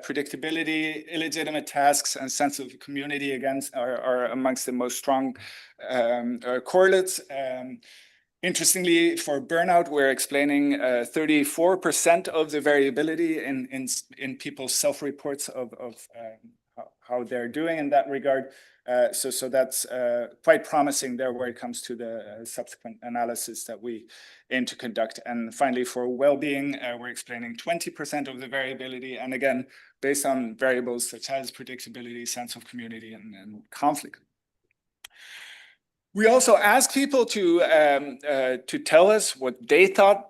S16: predictability, illegitimate tasks, and sense of community again are amongst the most strong correlates. Interestingly, for burnout, we're explaining 34% of the variability in people's self-reports of how they're doing in that regard. So that's quite promising there where it comes to the subsequent analysis that we aim to conduct. And finally, for well-being, we're explaining 20% of the variability. And again, based on variables such as predictability, sense of community, and conflict. We also ask people to tell us what they thought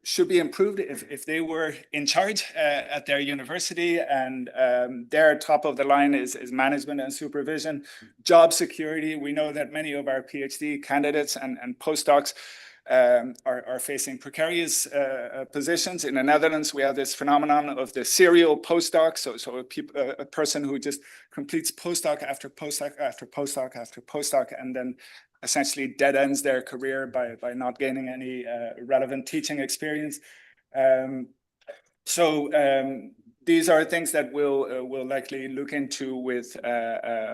S16: should be improved if they were in charge at their university. And their top of the line is management and supervision, job security. We know that many of our PhD candidates and postdocs are facing precarious positions. In the Netherlands, we have this phenomenon of the serial postdoc. So a person who just completes postdoc after postdoc after postdoc after postdoc, and then essentially dead ends their career by not gaining any relevant teaching experience. These are things that we'll likely look into with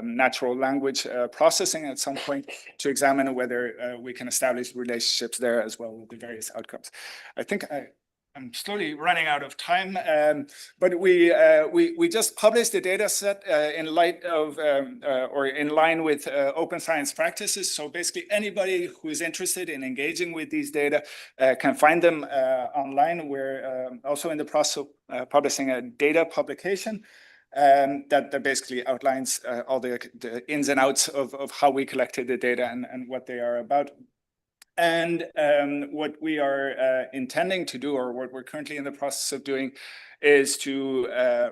S16: natural language processing at some point to examine whether we can establish relationships there as well with the various outcomes. I think I'm slowly running out of time, but we just published a data set in light of or in line with open science practices. So basically anybody who is interested in engaging with these data can find them online. We're also in the process of publishing a data publication that basically outlines all the ins and outs of how we collected the data and what they are about. And what we are intending to do, or what we're currently in the process of doing, is to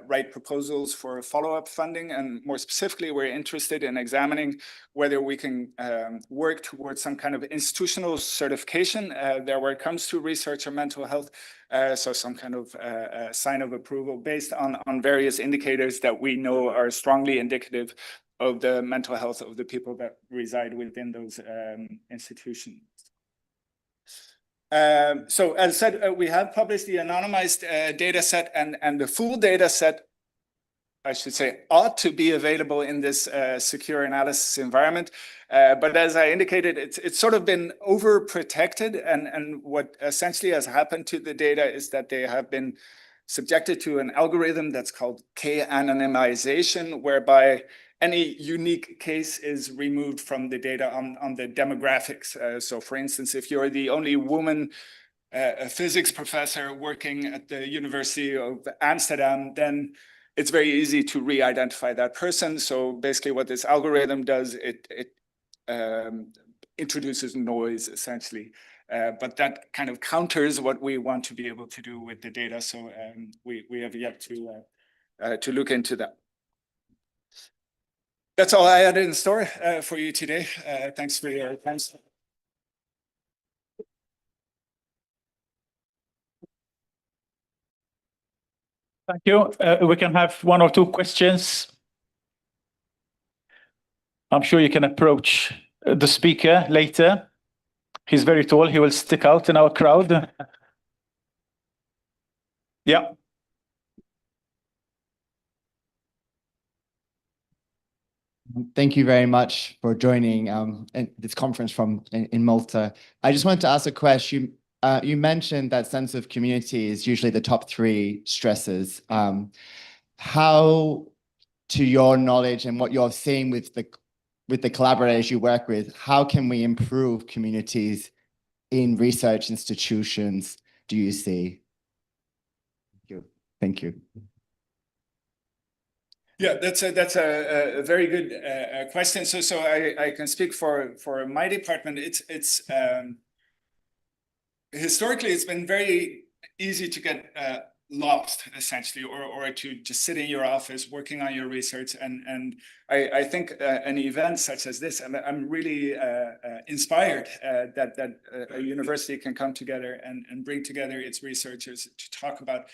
S16: write proposals for follow-up funding. And more specifically, we're interested in examining whether we can work towards some kind of institutional certification there where it comes to research on mental health. So some kind of sign of approval based on various indicators that we know are strongly indicative of the mental health of the people that reside within those institutions. So as said, we have published the anonymized data set, and the full data set, I should say, ought to be available in this secure analysis environment. But as I indicated, it's sort of been overprotected, and what essentially has happened to the data is that they have been subjected to an algorithm that's called k-anonymization, whereby any unique case is removed from the data on the demographics. So for instance, if you're the only woman, a physics professor working at the University of Amsterdam, then it's very easy to re-identify that person. So basically what this algorithm does, it introduces noise essentially. But that kind of counters what we want to be able to do with the data. So we have yet to look into that. That's all I had in store for you today. Thanks for your time.
S15: Thank you. We can have one or two questions. I'm sure you can approach the speaker later. He's very tall. He will stick out in our crowd. Yeah.
S17: Thank you very much for joining this conference in Malta. I just wanted to ask a question. You mentioned that sense of community is usually the top 3 stresses. How, to your knowledge and what you're seeing with the collaborators you work with, how can we improve communities in research institutions, do you see? Thank you.
S16: Yeah, that's a very good question. So I can speak for my department. It's historically it's been very easy to get lost essentially, or to just sit in your office working on your research. And I think an event such as this, I'm really inspired that a university can come together and bring together its researchers to talk about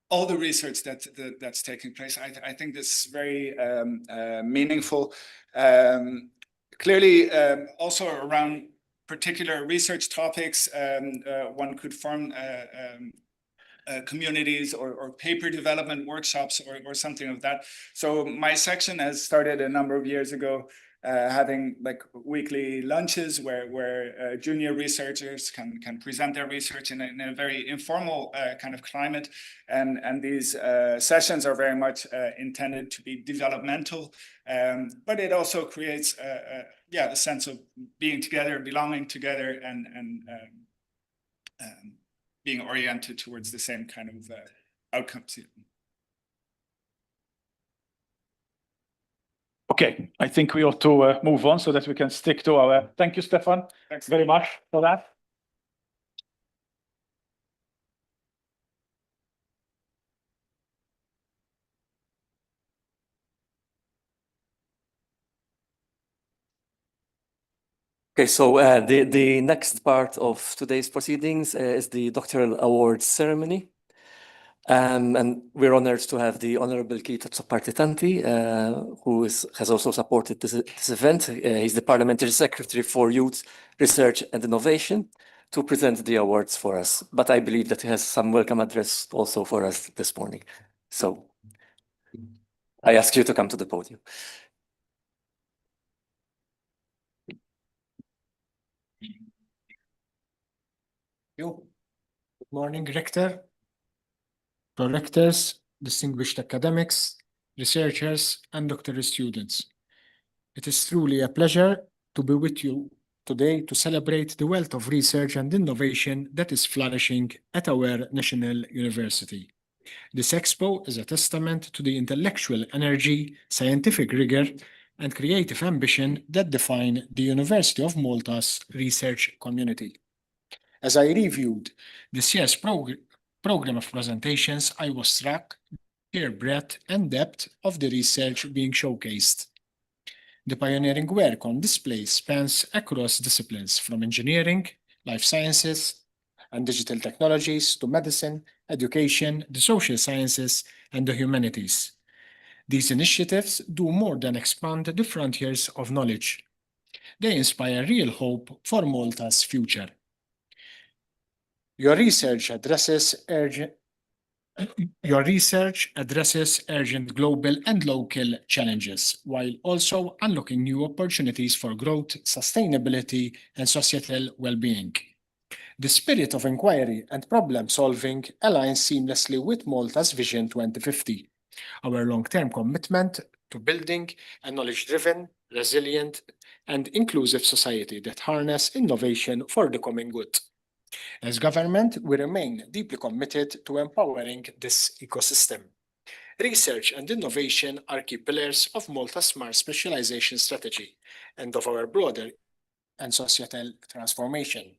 S16: all the research that's taking place. I think this is very meaningful. Clearly, also around particular research topics, one could form communities or paper development workshops or something of that. So my section has started a number of years ago, having like weekly lunches where junior researchers can present their research in a very informal kind of climate, and these sessions are very much intended to be developmental, but it also creates a sense of being together, belonging together, and being oriented towards the same kind of outcomes.
S15: Okay, I think we ought to move on so that we can stick to our. Thank you, Stefan. Thanks very much for that.
S4: Okay, so the next part of today's proceedings is the doctoral awards ceremony. And we're honored to have the Honorable Kita Tsopartitanti, who has also supported this event. He's the Parliamentary Secretary for Youth, Research and Innovation, to present the awards for us. But I believe that he has some welcome address also for us this morning. So I ask you to come to the podium.
S18: Good morning, Rector, Prorectors, distinguished academics, researchers, and doctoral students. It is truly a pleasure to be with you today to celebrate the wealth of research and innovation that is flourishing at our national university. This expo is a testament to the intellectual energy, scientific rigor, and creative ambition that define the University of Malta's research community. As I reviewed this year's program of presentations, I was struck by the sheer breadth and depth of the research being showcased. The pioneering work on display spans across disciplines from engineering, life sciences, and digital technologies to medicine, education, the social sciences, and the humanities. These initiatives do more than expand the frontiers of knowledge. They inspire real hope for Malta's future. Your research addresses urgent global and local challenges, while also unlocking new opportunities for growth, sustainability, and societal well-being. The spirit of inquiry and problem-solving aligns seamlessly with Malta's Vision 2050, our long-term commitment to building a knowledge-driven, resilient, and inclusive society that harness innovation for the common good. As government, we remain deeply committed to empowering this ecosystem. Research and innovation are key pillars of Malta's smart specialization strategy and of our broader and societal transformation.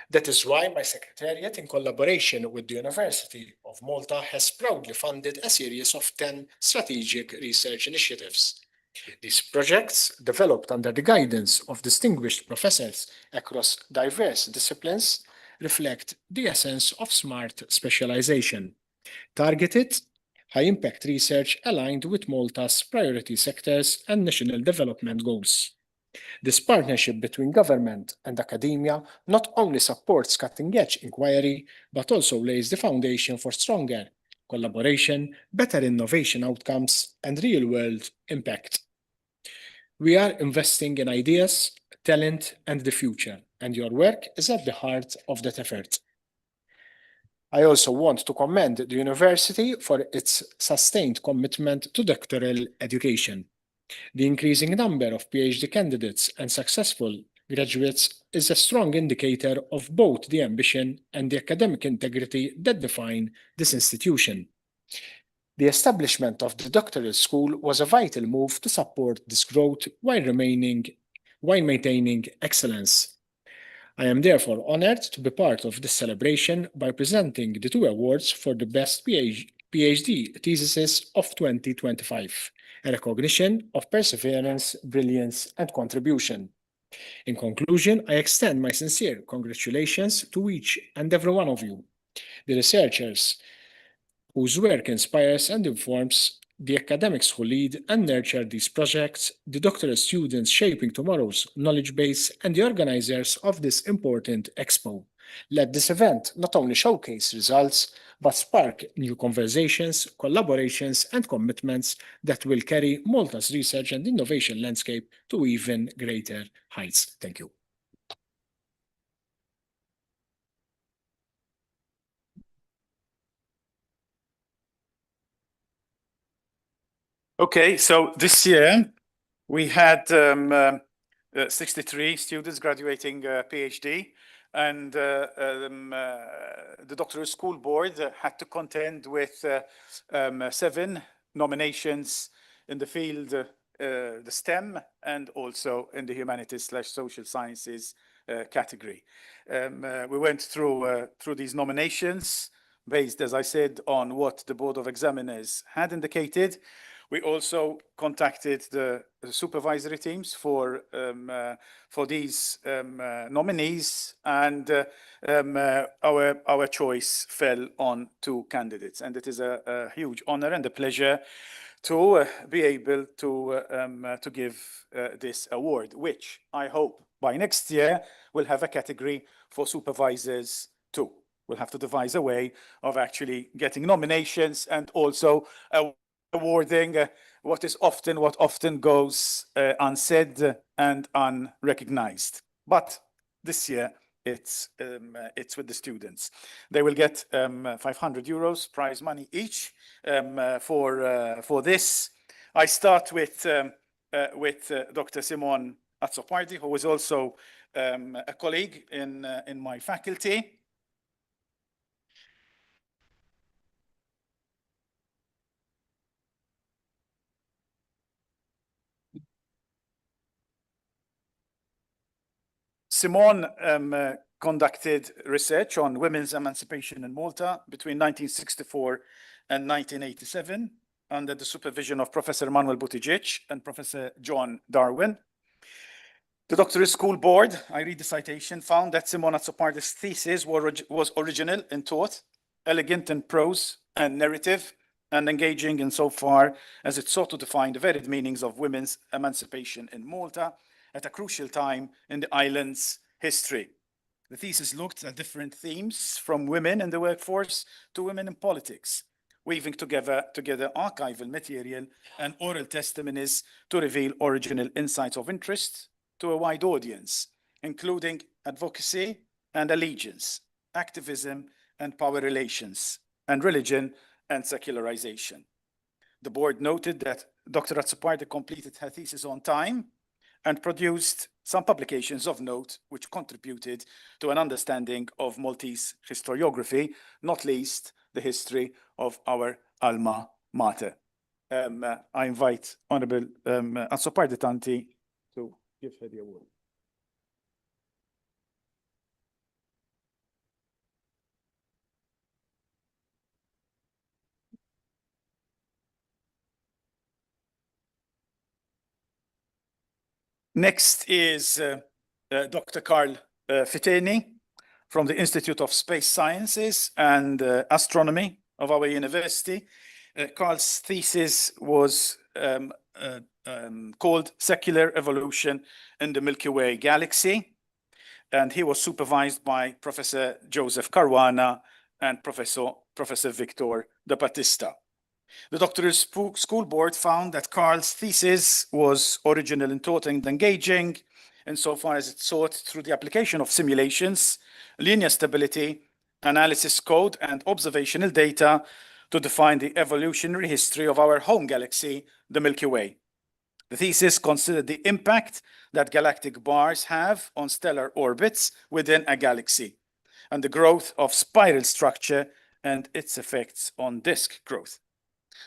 S18: That is why my secretariat, in collaboration with the University of Malta, has proudly funded a series of 10 strategic research initiatives. These projects, developed under the guidance of distinguished professors across diverse disciplines, reflect the essence of smart specialization. Targeted, high-impact research aligned with Malta's priority sectors and national development goals. This partnership between government and academia not only supports cutting-edge inquiry, but also lays the foundation for stronger collaboration, better innovation outcomes, and real-world impact. We are investing in ideas, talent, and the future, and your work is at the heart of that effort. I also want to commend the university for its sustained commitment to doctoral education. The increasing number of PhD candidates and successful graduates is a strong indicator of both the ambition and the academic integrity that define this institution. The establishment of the doctoral school was a vital move to support this growth while maintaining excellence. I am therefore honored to be part of this celebration by presenting the 2 awards for the best PhD theses of 2025, a recognition of perseverance, brilliance, and contribution. In conclusion, I extend my sincere congratulations to each and every one of you, the researchers whose work inspires and informs, the academics who lead and nurture these projects, the doctoral students shaping tomorrow's knowledge base, and the organizers of this important expo. Let this event not only showcase results, but spark new conversations, collaborations, and commitments that will carry Malta's research and innovation landscape to even greater heights. Thank you.
S15: Okay, so this year we had 63 students graduating PhD, and the doctoral school board had to contend with 7 nominations in the field, the STEM, and also in the humanities/social sciences category. We went through these nominations based, as I said, on what the Board of Examiners had indicated. We also contacted the supervisory teams for these nominees, and our choice fell on 2 candidates. And it is a huge honor and a pleasure to be able to give this award, which I hope by next year will have a category for supervisors too. We'll have to devise a way of actually getting nominations and also awarding what often goes unsaid and unrecognized. But this year it's with the students. They will get 500 euros prize money each for this. I start with Dr. Simon Azzopardi, who is also a colleague in my faculty. Simone conducted research on women's emancipation in Malta between 1964 and 1987 under the supervision of Professor Manuel Buttigieg and Professor John Darwin. The doctoral school board, I read the citation, found that Simona Tsopardi's thesis was original in thought, elegant in prose and narrative, and engaging insofar as it sought to define the varied meanings of women's emancipation in Malta at a crucial time in the island's history. The thesis looked at different themes, from women in the workforce to women in politics, weaving together archival material and oral testimonies to reveal original insights of interest to a wide audience, including advocacy and allegiance, activism and power relations, and religion and secularization. The board noted that Dr. Tsopardi completed her thesis on time and produced some publications of note which contributed to an understanding of Maltese historiography, not least the history of our alma mater. I invite Honorable Tsopardi Tanti to give her the award. Next is Dr. Carl Fiteni from the Institute of Space Sciences and Astronomy of our university. Carl's thesis was called Secular Evolution in the Milky Way Galaxy, and he was supervised by Professor Joseph Caruana and Professor Victor De Battista. The doctoral school board found that Carl's thesis was original in thought and engaging insofar as it sought, through the application of simulations, linear stability, analysis code, and observational data, to define the evolutionary history of our home galaxy, the Milky Way. The thesis considered the impact that galactic bars have on stellar orbits within a galaxy, and the growth of spiral structure and its effects on disk growth.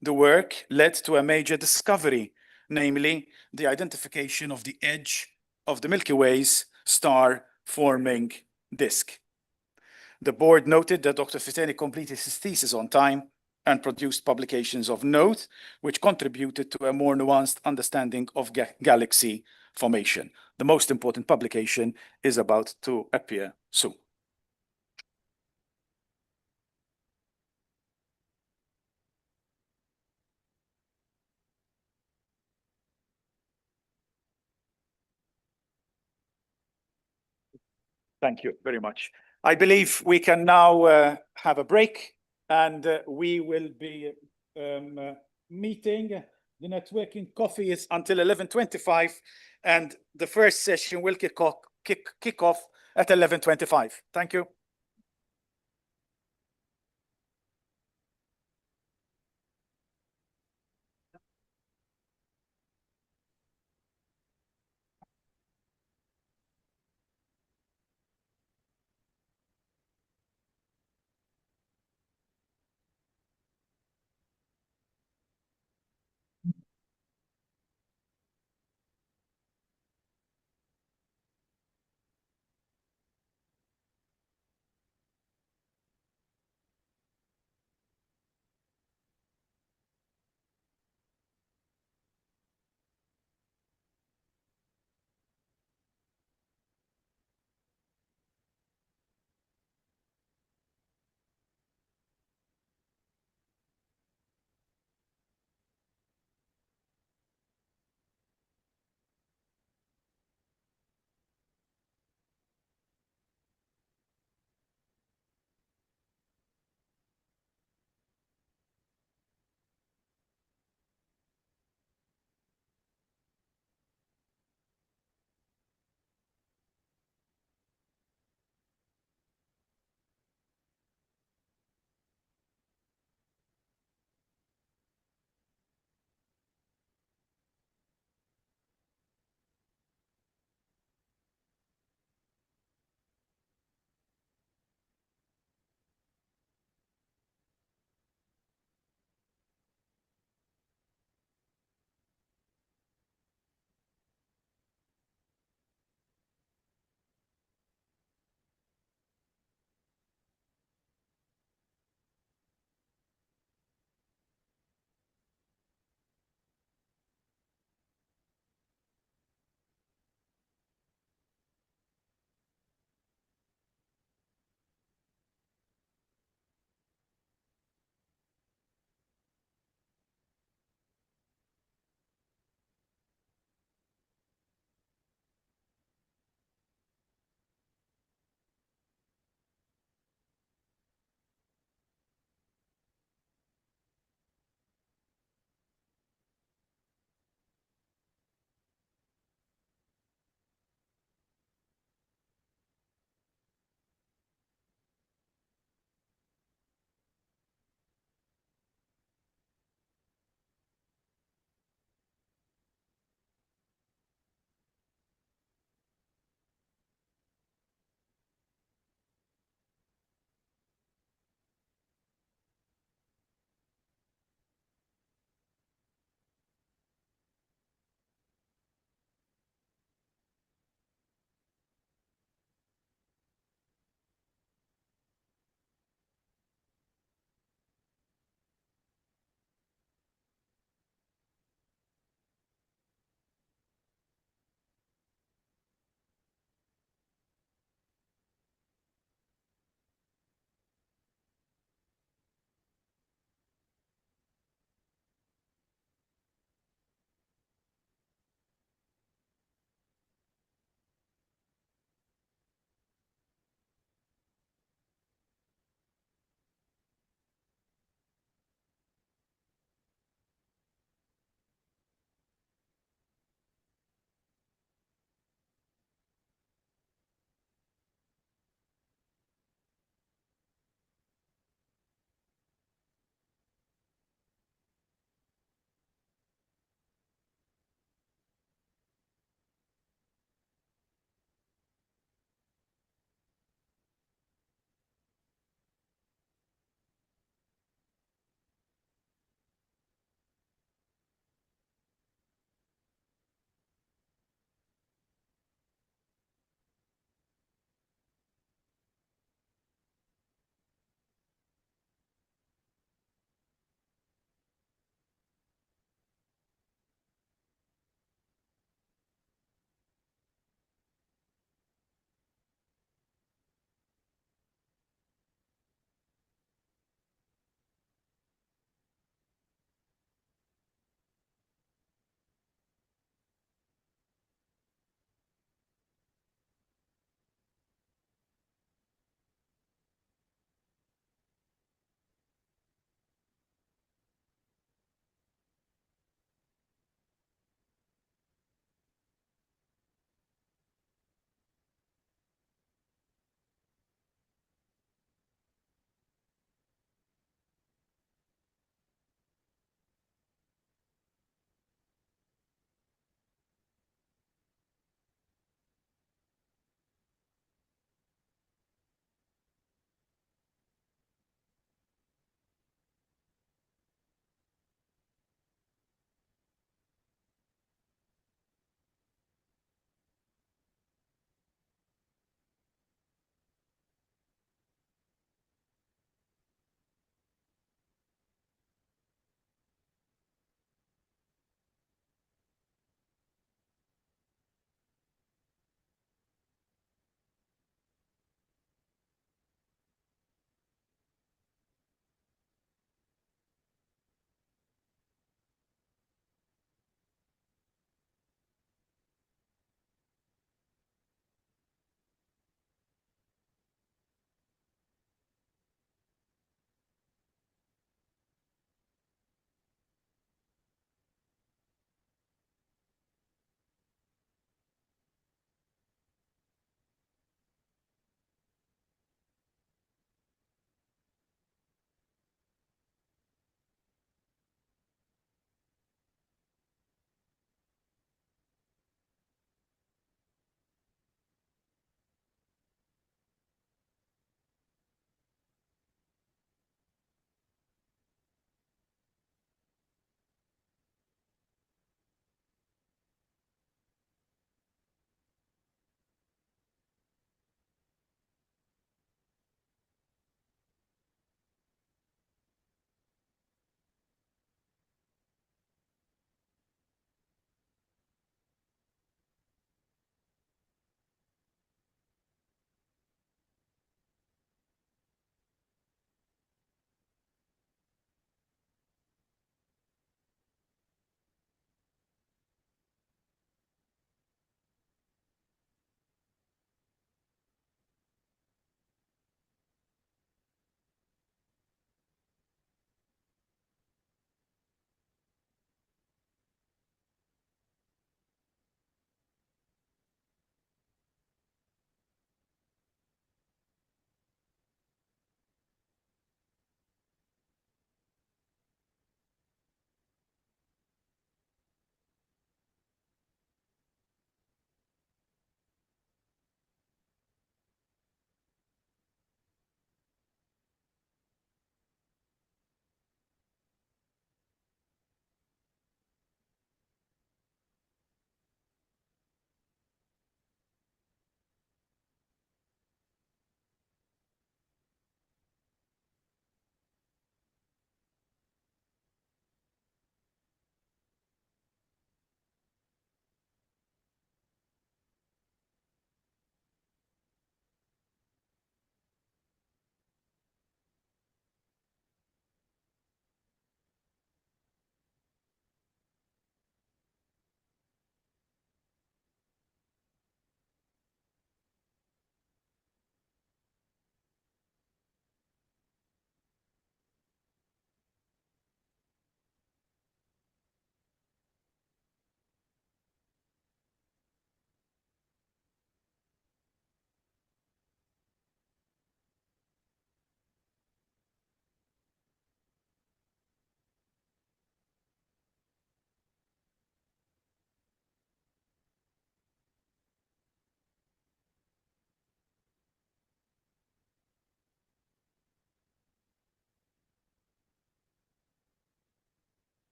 S15: The work led to a major discovery, namely the identification of the edge of the Milky Way's star-forming disk. The board noted that Dr. Fiteni completed his thesis on time and produced publications of note, which contributed to a more nuanced understanding of galaxy formation. The most important publication is about to appear soon. Thank you very much. I believe we can now have a break, and we will be meeting. The networking coffee is until 11:25, and the first session will kick off at 11:25. Thank you.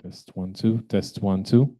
S10: Test 1, 2, test 1, 2.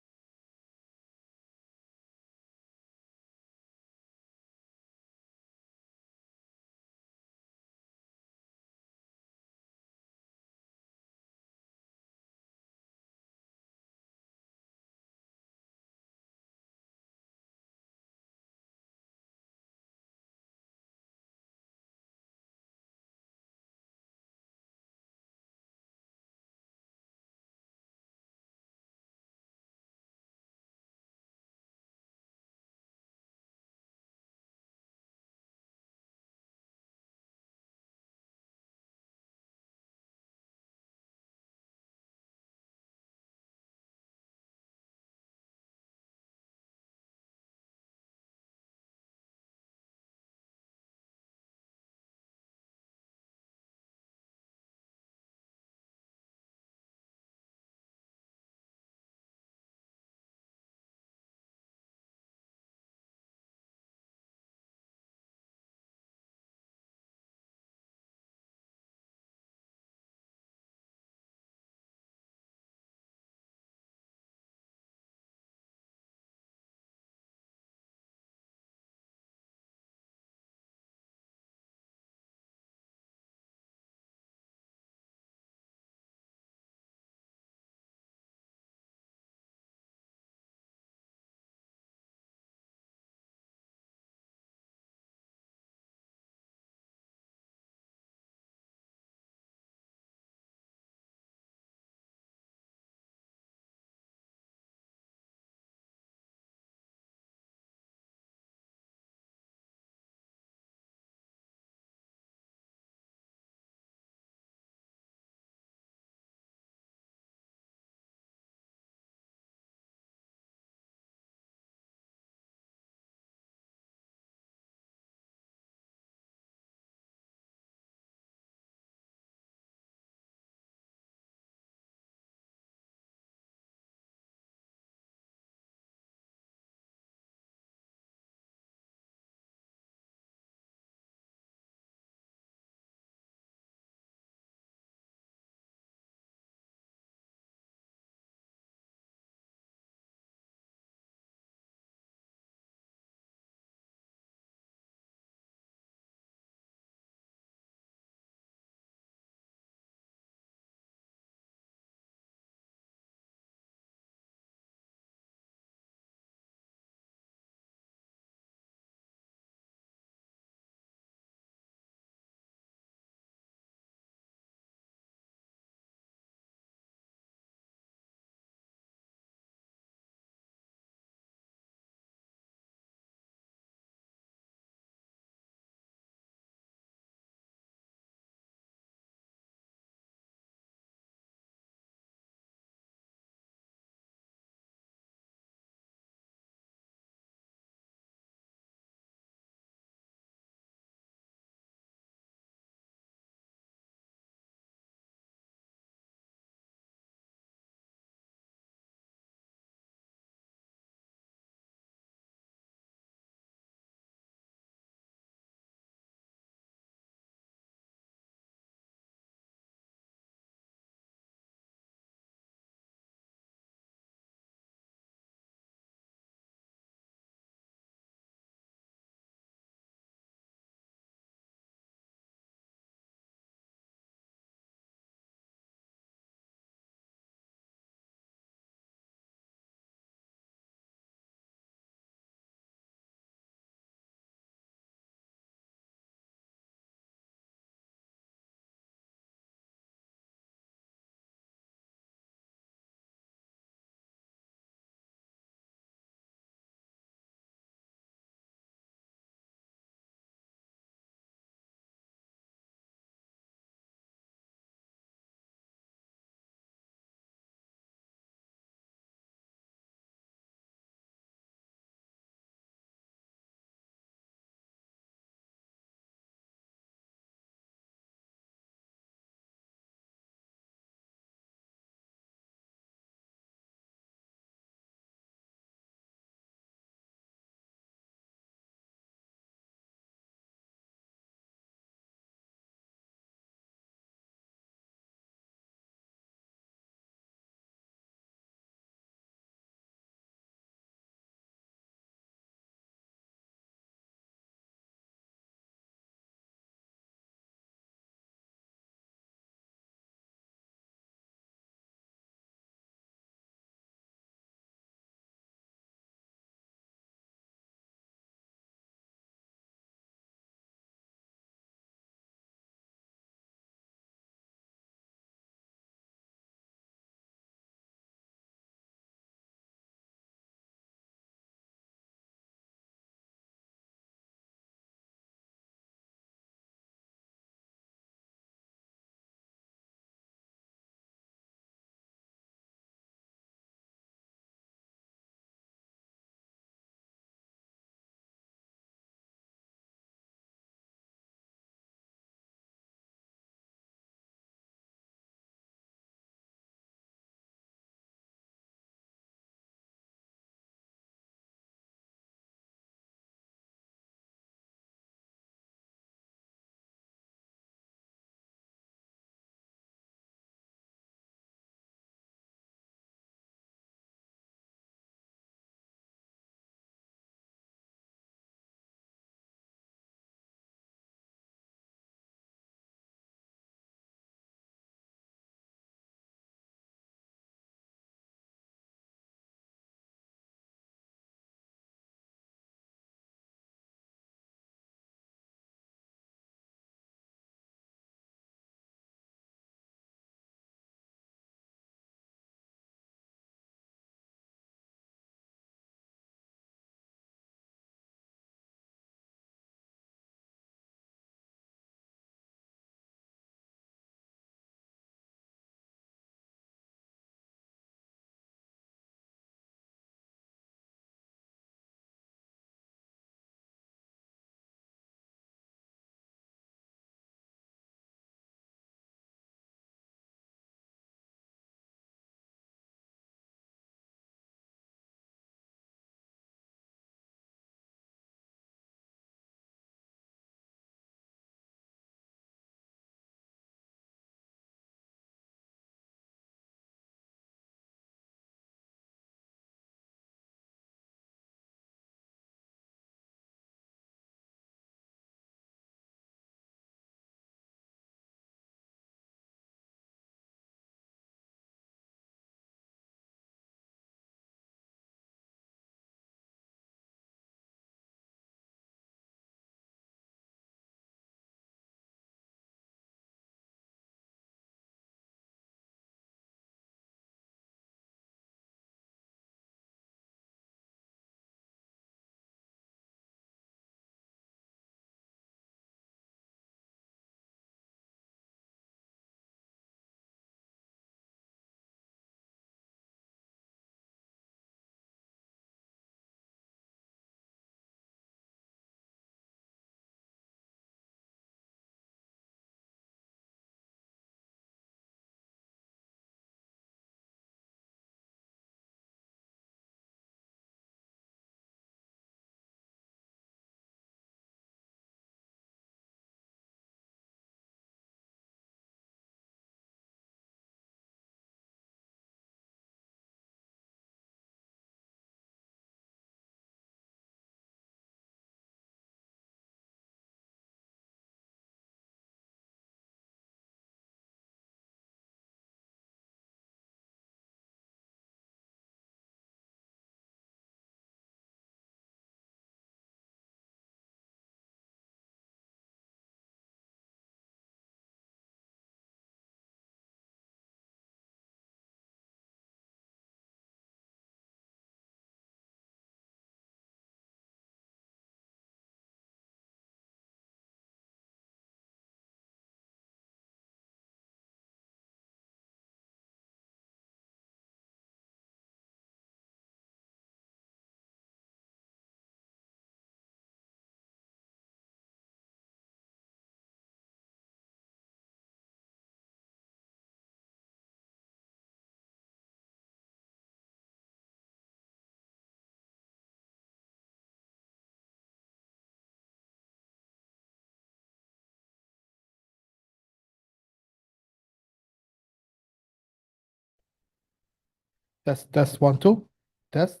S18: Test 1, 2. Test.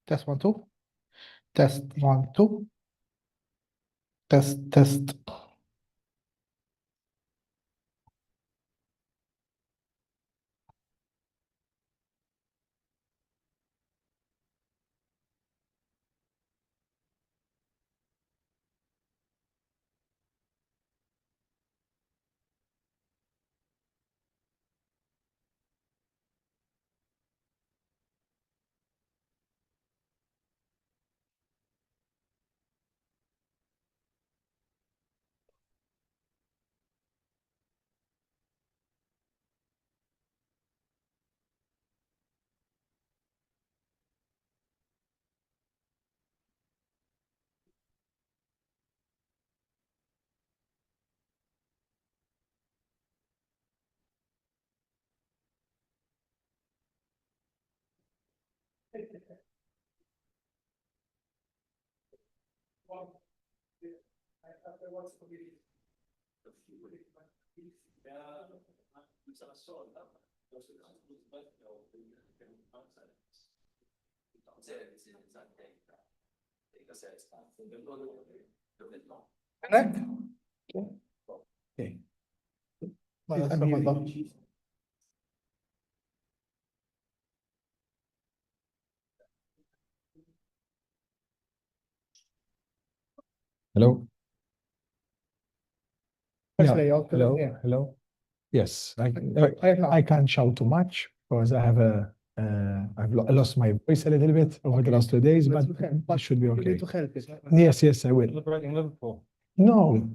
S18: Test 1, 2. Test 1, 2. Test. Connect. Okay.
S19: Hello.
S18: First
S19: Yeah,
S18: layout,
S19: hello,
S18: yeah.
S19: hello. Yes, I can't shout too much because I have I lost my voice a little bit over the last 2 days, but it should be
S18: You
S19: okay.
S18: need to help it.
S19: Yes, I will. No.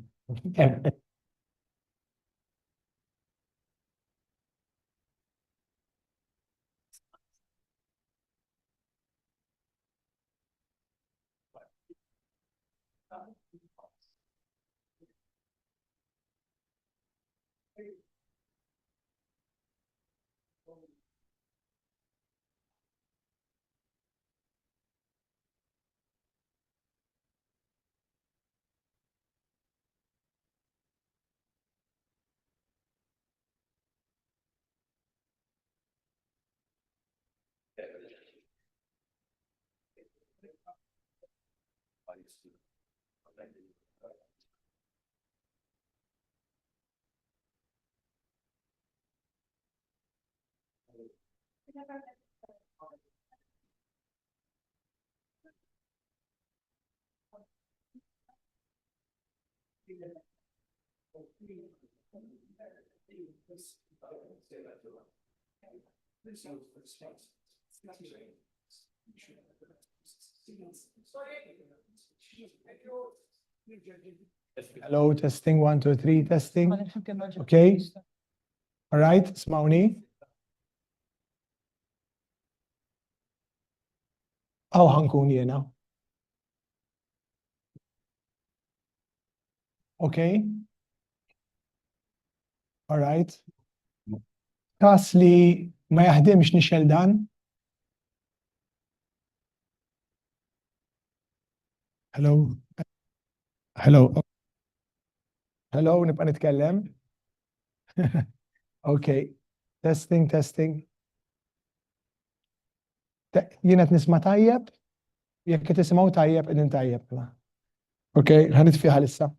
S19: Hello, testing 1, 2, 3, testing. Okay. All right, اسمعوني. أو هنكون هنا. Okay. All right. Kas li ma jaħdimx nixel dan. Hello. Hello. Hello, nibqa' nitkellem. Okay. Testing. Jiena qed nisma' tajjeb. Jekk qed tisimgħu tajjeb qegħdin tajjeb. Okay, ħanitfiha issa.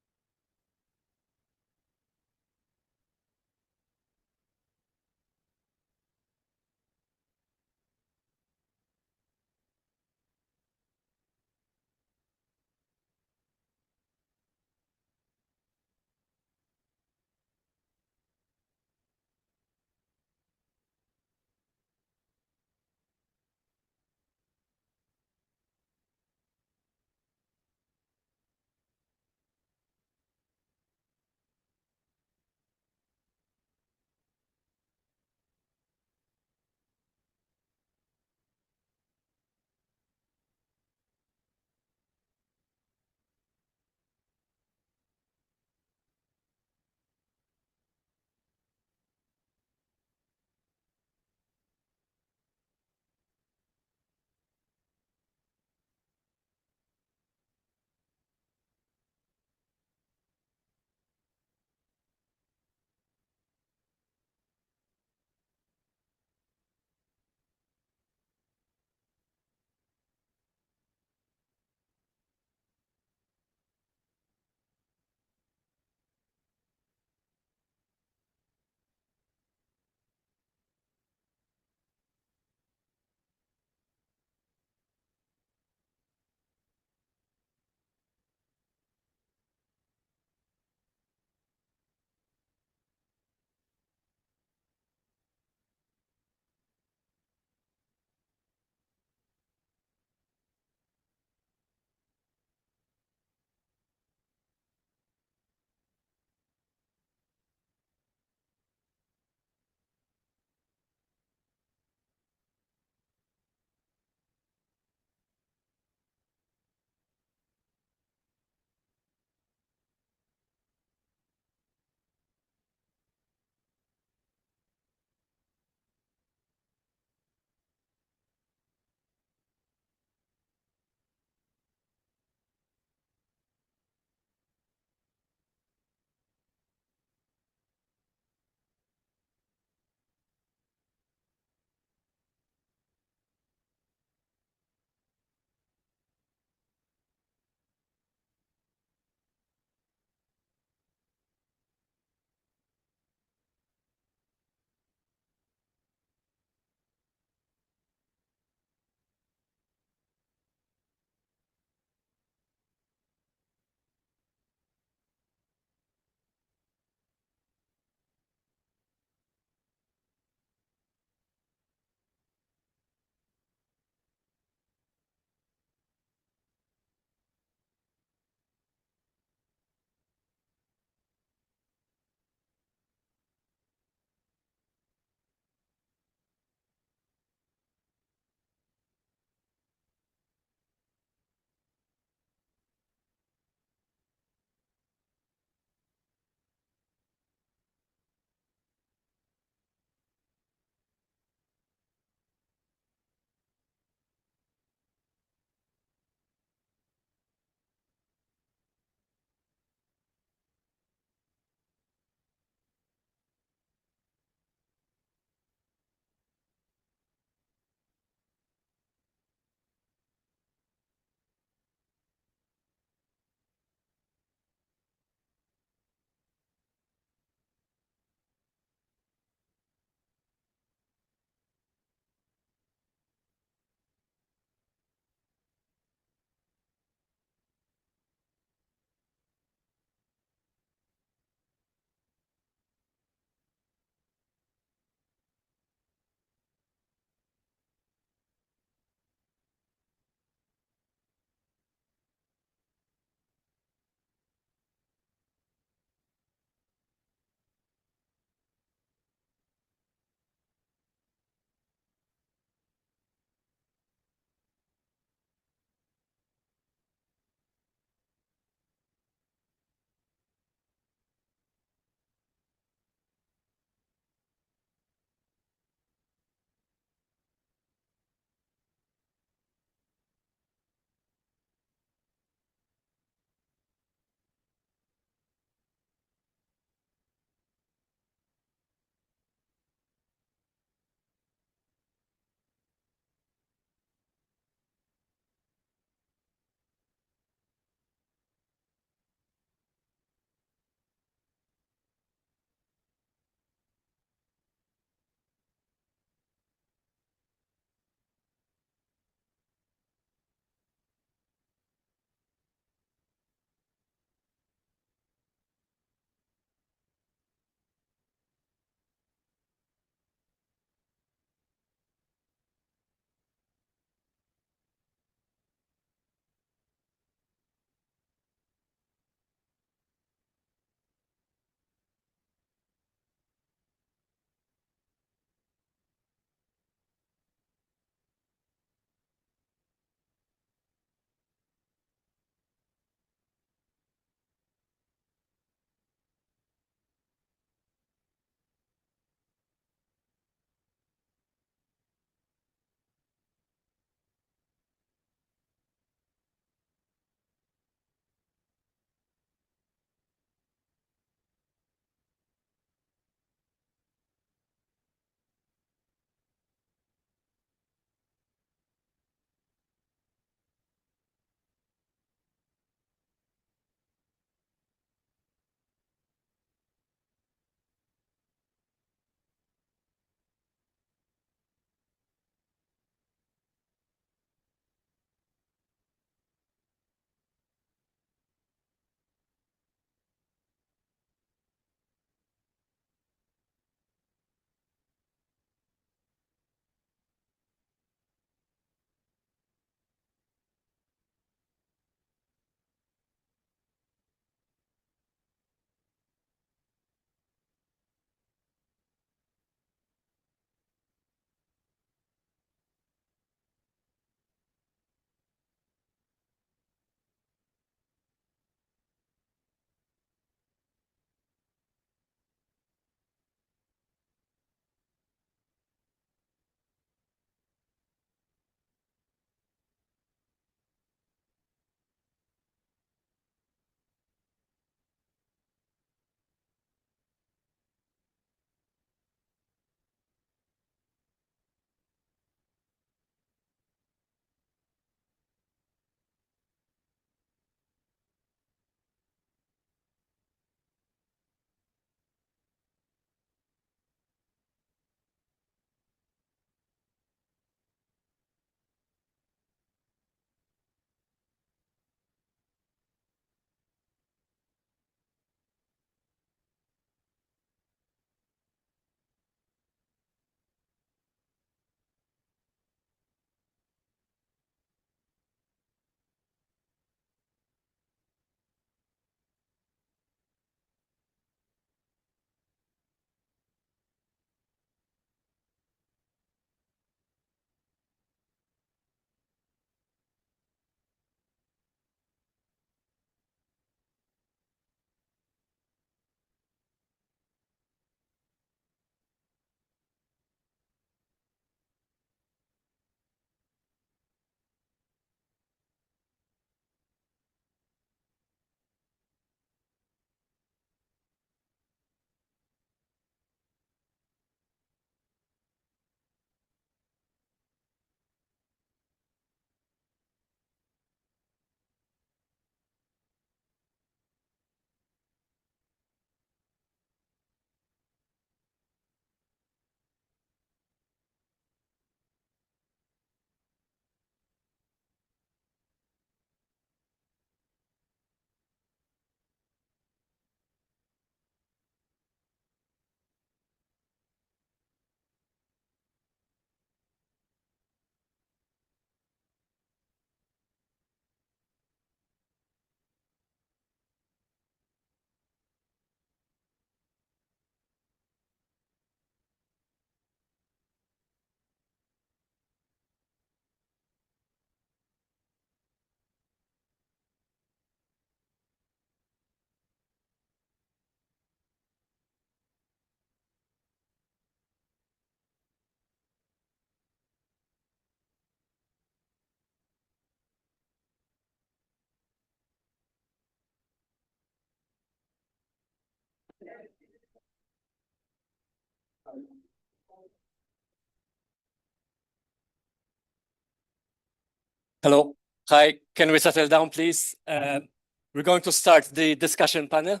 S4: Hello. Hi. Can we settle down, please? We're going to start the discussion panel.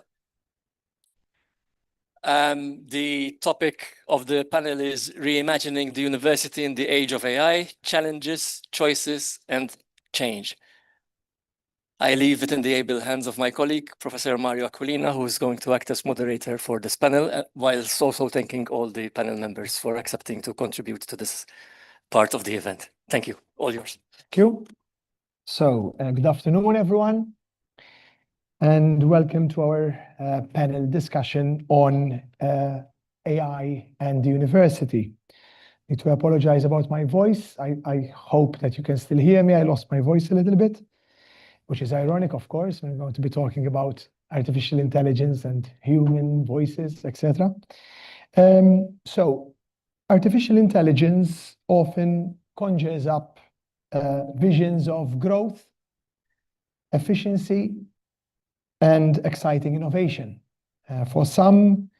S4: The topic of the panel is reimagining the university in the age of AI, challenges, choices, and change. I leave it in the able hands of my colleague, Professor Mario Aquilina, who is going to act as moderator for this panel, whilst also thanking all the panel members for accepting to contribute to this part of the event. Thank you. All yours.
S19: Thank you. So, good afternoon, everyone, and welcome to our panel discussion on AI and the university. I need to apologize about my voice. I hope that you can still hear me. I lost my voice a little bit, which is ironic, of course. We're going to be talking about artificial intelligence and human voices, etc. So, artificial intelligence often conjures up visions of growth, efficiency, and exciting innovation. For some,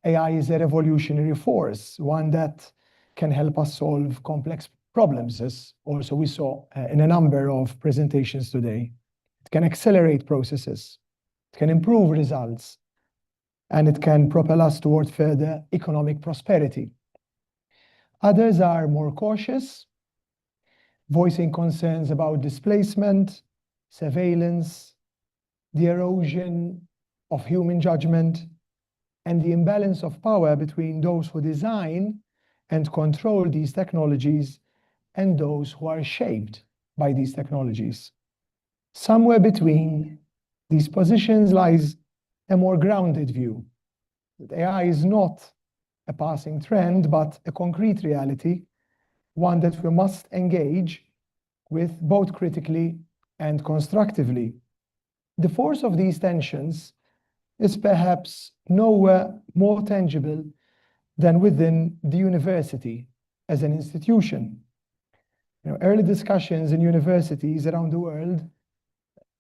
S19: AI is a revolutionary force, one that can help us solve complex problems, as also we saw in a number of presentations today. It can accelerate processes, it can improve results, and it can propel us toward further economic prosperity. Others are more cautious, voicing concerns about displacement, surveillance, the erosion of human judgment, and the imbalance of power between those who design and control these technologies and those who are shaped by these technologies. Somewhere between these positions lies a more grounded view that AI is not a passing trend, but a concrete reality, one that we must engage with both critically and constructively. The force of these tensions is perhaps nowhere more tangible than within the university as an institution. Early discussions in universities around the world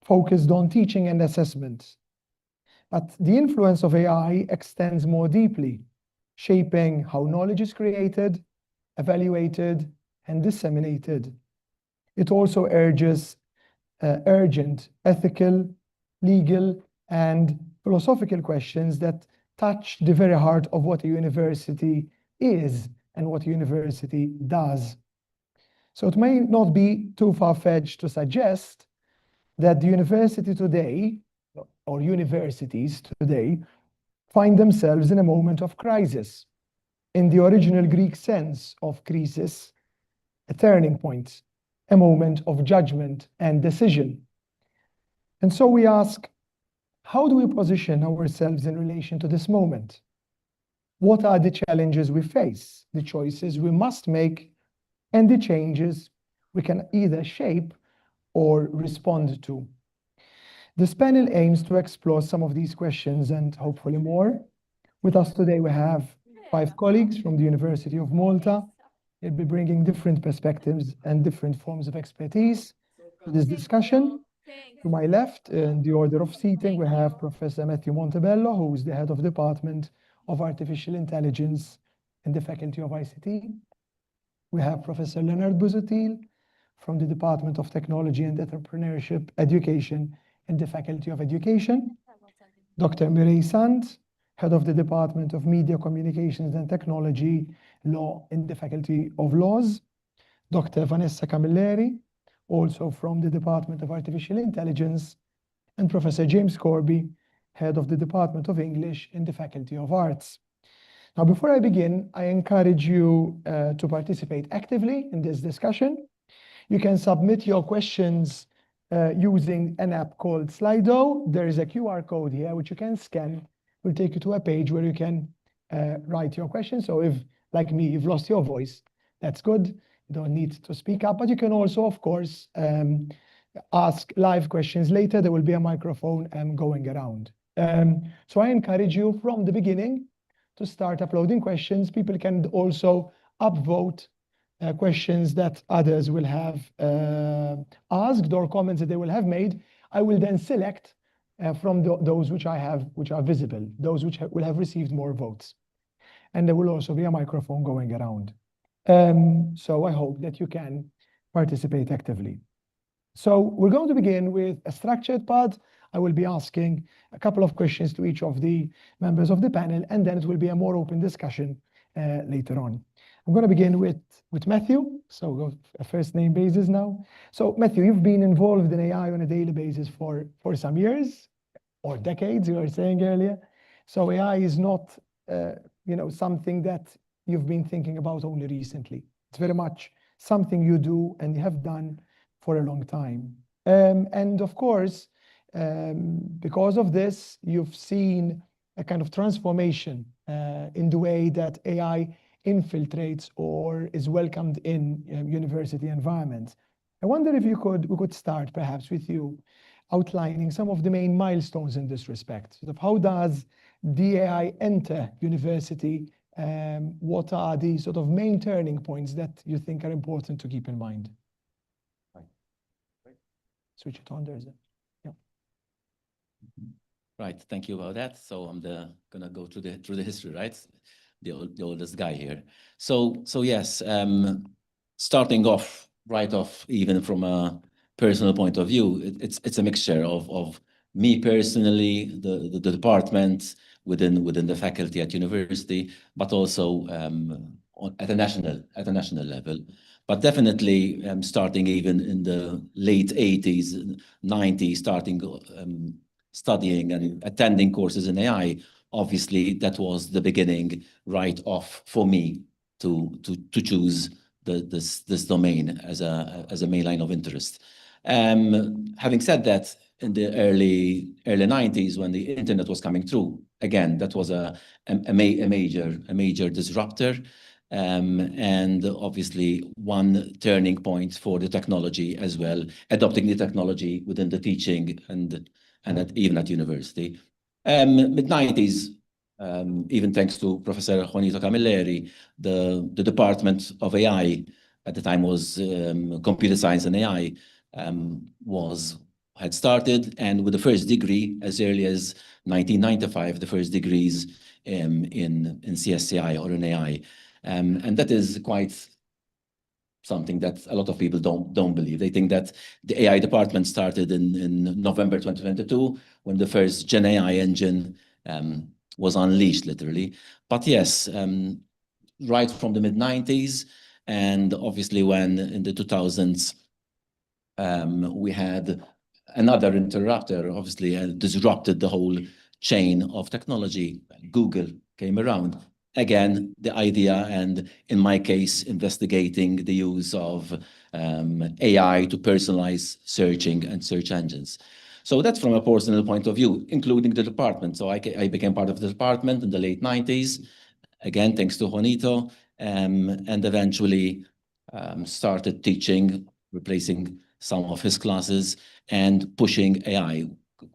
S19: focused on teaching and assessment. But the influence of AI extends more deeply, shaping how knowledge is created, evaluated, and disseminated. It also urges urgent ethical, legal, and philosophical questions that touch the very heart of what a university is and what a university does. So it may not be too far-fetched to suggest that the university today, or universities today, find themselves in a moment of crisis. In the original Greek sense of crisis, a turning point, a moment of judgment and decision. And so we ask, how do we position ourselves in relation to this moment? What are the challenges we face, the choices we must make, and the changes we can either shape or respond to? This panel aims to explore some of these questions and hopefully more. With us today, we have 5 colleagues from the University of Malta. They'll be bringing different perspectives and different forms of expertise to this discussion. To my left, in the order of seating, we have Professor Matthew Montebello, who is the head of the Department of Artificial Intelligence in the Faculty of ICT. We have Professor Leonard Busutil from the Department of Technology and Entrepreneurship Education in the Faculty of Education. Dr. Mireille Sant, head of the Department of Media, Communications and Technology, Law in the Faculty of Laws. Dr. Vanessa Camilleri, also from the Department of Artificial Intelligence, and Professor James Corby, head of the Department of English in the Faculty of Arts. Now, before I begin, I encourage you to participate actively in this discussion. You can submit your questions using an app called Slido. There is a QR code here which you can scan. It will take you to a page where you can write your questions. So if, like me, you've lost your voice, that's good. You don't need to speak up, but you can also, of course, ask live questions later. There will be a microphone going around. So I encourage you from the beginning to start uploading questions. People can also upvote questions that others will have asked or comments that they will have made. I will then select from those which are visible, those which will have received more votes. And there will also be a microphone going around. So I hope that you can participate actively. So we're going to begin with a structured part. I will be asking a couple of questions to each of the members of the panel, and then it will be a more open discussion later on. I'm going to begin with Matthew. So we'll go a first name basis now. So Matthew, you've been involved in AI on a daily basis for some years or decades, you were saying earlier. So AI is not something that you've been thinking about only recently. It's very much something you do and you have done for a long time. And of course, because of this, you've seen a kind of transformation in the way that AI infiltrates or is welcomed in university environments. I wonder if we could start perhaps with you outlining some of the main milestones in this respect. Sort of how does the AI enter university? What are the sort of main turning points that you think are important to keep in mind? Switch it on, there's a, yeah.
S20: Right, thank you about that. So I'm gonna go through the history, right? The oldest guy here. So yes, starting off right off, even from a personal point of view, it's a mixture of me personally, the department within the faculty at university, but also at a national level. But definitely starting even in the late 80s, 90s, starting studying and attending courses in AI, obviously that was the beginning right off for me to choose this domain as a main line of interest. Having said that, in the early 90s, when the internet was coming through, again, that was a major disruptor. And obviously one turning point for the technology as well, adopting the technology within the teaching and even at university. Mid-90s, even thanks to Professor Juanito Camilleri, the Department of AI at the time was Computer Science and AI had started, and with the first degree as early as 1995, the first degrees in CSCI or in AI. And that is quite something that a lot of people don't believe. They think that the AI department started in November 2022, when the first Gen AI engine was unleashed, literally. But yes, right from the mid-90s, and obviously when in the 2000s, we had another interrupter, obviously, disrupted the whole chain of technology. Google came around. Again, the idea, and in my case, investigating the use of AI to personalize searching and search engines. So that's from a personal point of view, including the department. So I became part of the department in the late 90s, again, thanks to Juanito, and eventually started teaching, replacing some of his classes and pushing AI.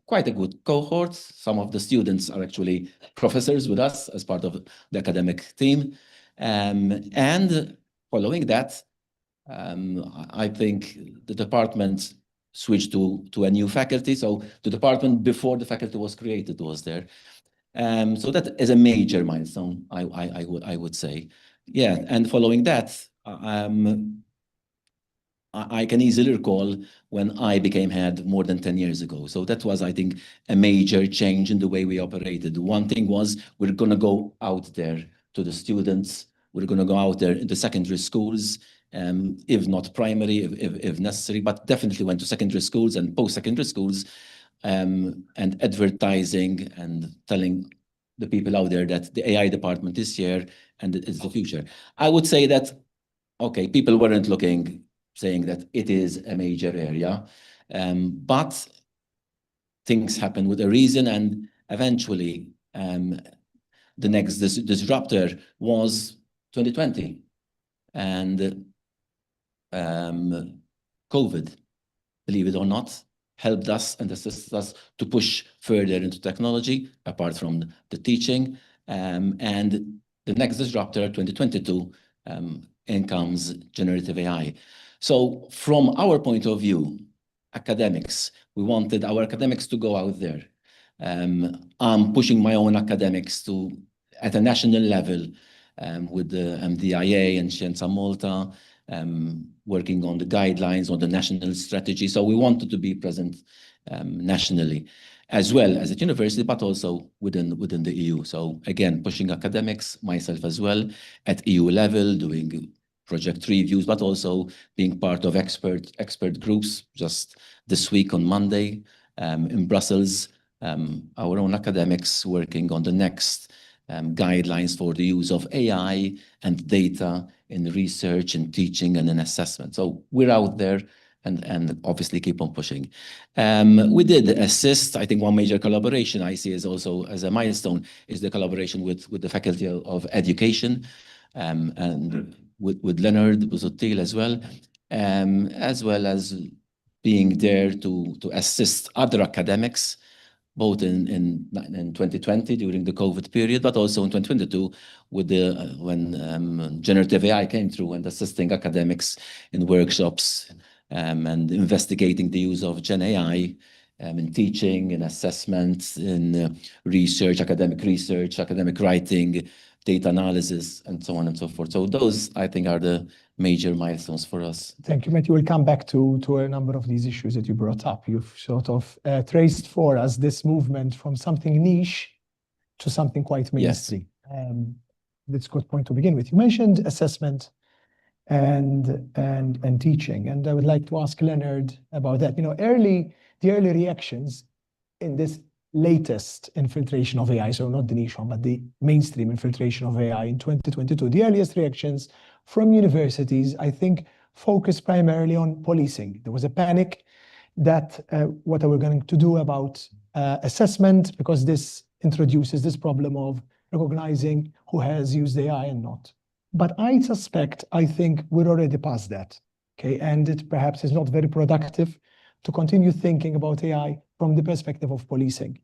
S20: Quite a good cohort. Some of the students are actually professors with us as part of the academic team. And following that, I think the department switched to a new faculty. So the department before the faculty was created was there. So that is a major milestone, I would say. Yeah, and following that, I can easily recall when I became head more than 10 years ago. So that was, I think, a major change in the way we operated. One thing was we're going to go out there to the students. We're going to go out there into secondary schools, if not primary, if necessary, but definitely went to secondary schools and post-secondary schools, and advertising and telling the people out there that the AI department is here and it's the future. I would say that, okay, people weren't looking, saying that it is a major area, but things happen with a reason, and eventually the next disruptor was 2020, and COVID, believe it or not, helped us and assisted us to push further into technology, apart from the teaching, and the next disruptor, 2022, in comes generative AI. So from our point of view, academics, we wanted our academics to go out there. I'm pushing my own academics at a national level with the MDIA and Scienza Malta, working on the guidelines, on the national strategy. So we wanted to be present nationally, as well as at university, but also within the EU. So again, pushing academics, myself as well, at EU level, doing project reviews, but also being part of expert groups. Just this week on Monday in Brussels, our own academics working on the next guidelines for the use of AI and data in research and teaching and in assessment. So we're out there and obviously keep on pushing. We did assist, I think one major collaboration I see is also as a milestone is the collaboration with the Faculty of Education and with Leonard Busuttil as well as being there to assist other academics, both in 2020 during the COVID period, but also in 2022 with when generative AI came through and assisting academics in workshops and investigating the use of Gen AI in teaching, in assessment, in research, academic writing, data analysis, and so on and so forth. So those, I think, are the major milestones for us.
S19: Thank you, Matthew. We'll come back to a number of these issues that you brought up. You've sort of traced for us this movement from something niche to something quite mainstream. That's a good point to begin with. You mentioned assessment and teaching, and I would like to ask Leonard about that. You know, the early reactions in this latest infiltration of AI, so not the niche one, but the mainstream infiltration of AI in 2022, the earliest reactions from universities, I think, focused primarily on policing. There was a panic that what are we going to do about assessment, because this introduces this problem of recognizing who has used AI and not. But I think we're already past that, okay? And it perhaps is not very productive to continue thinking about AI from the perspective of policing.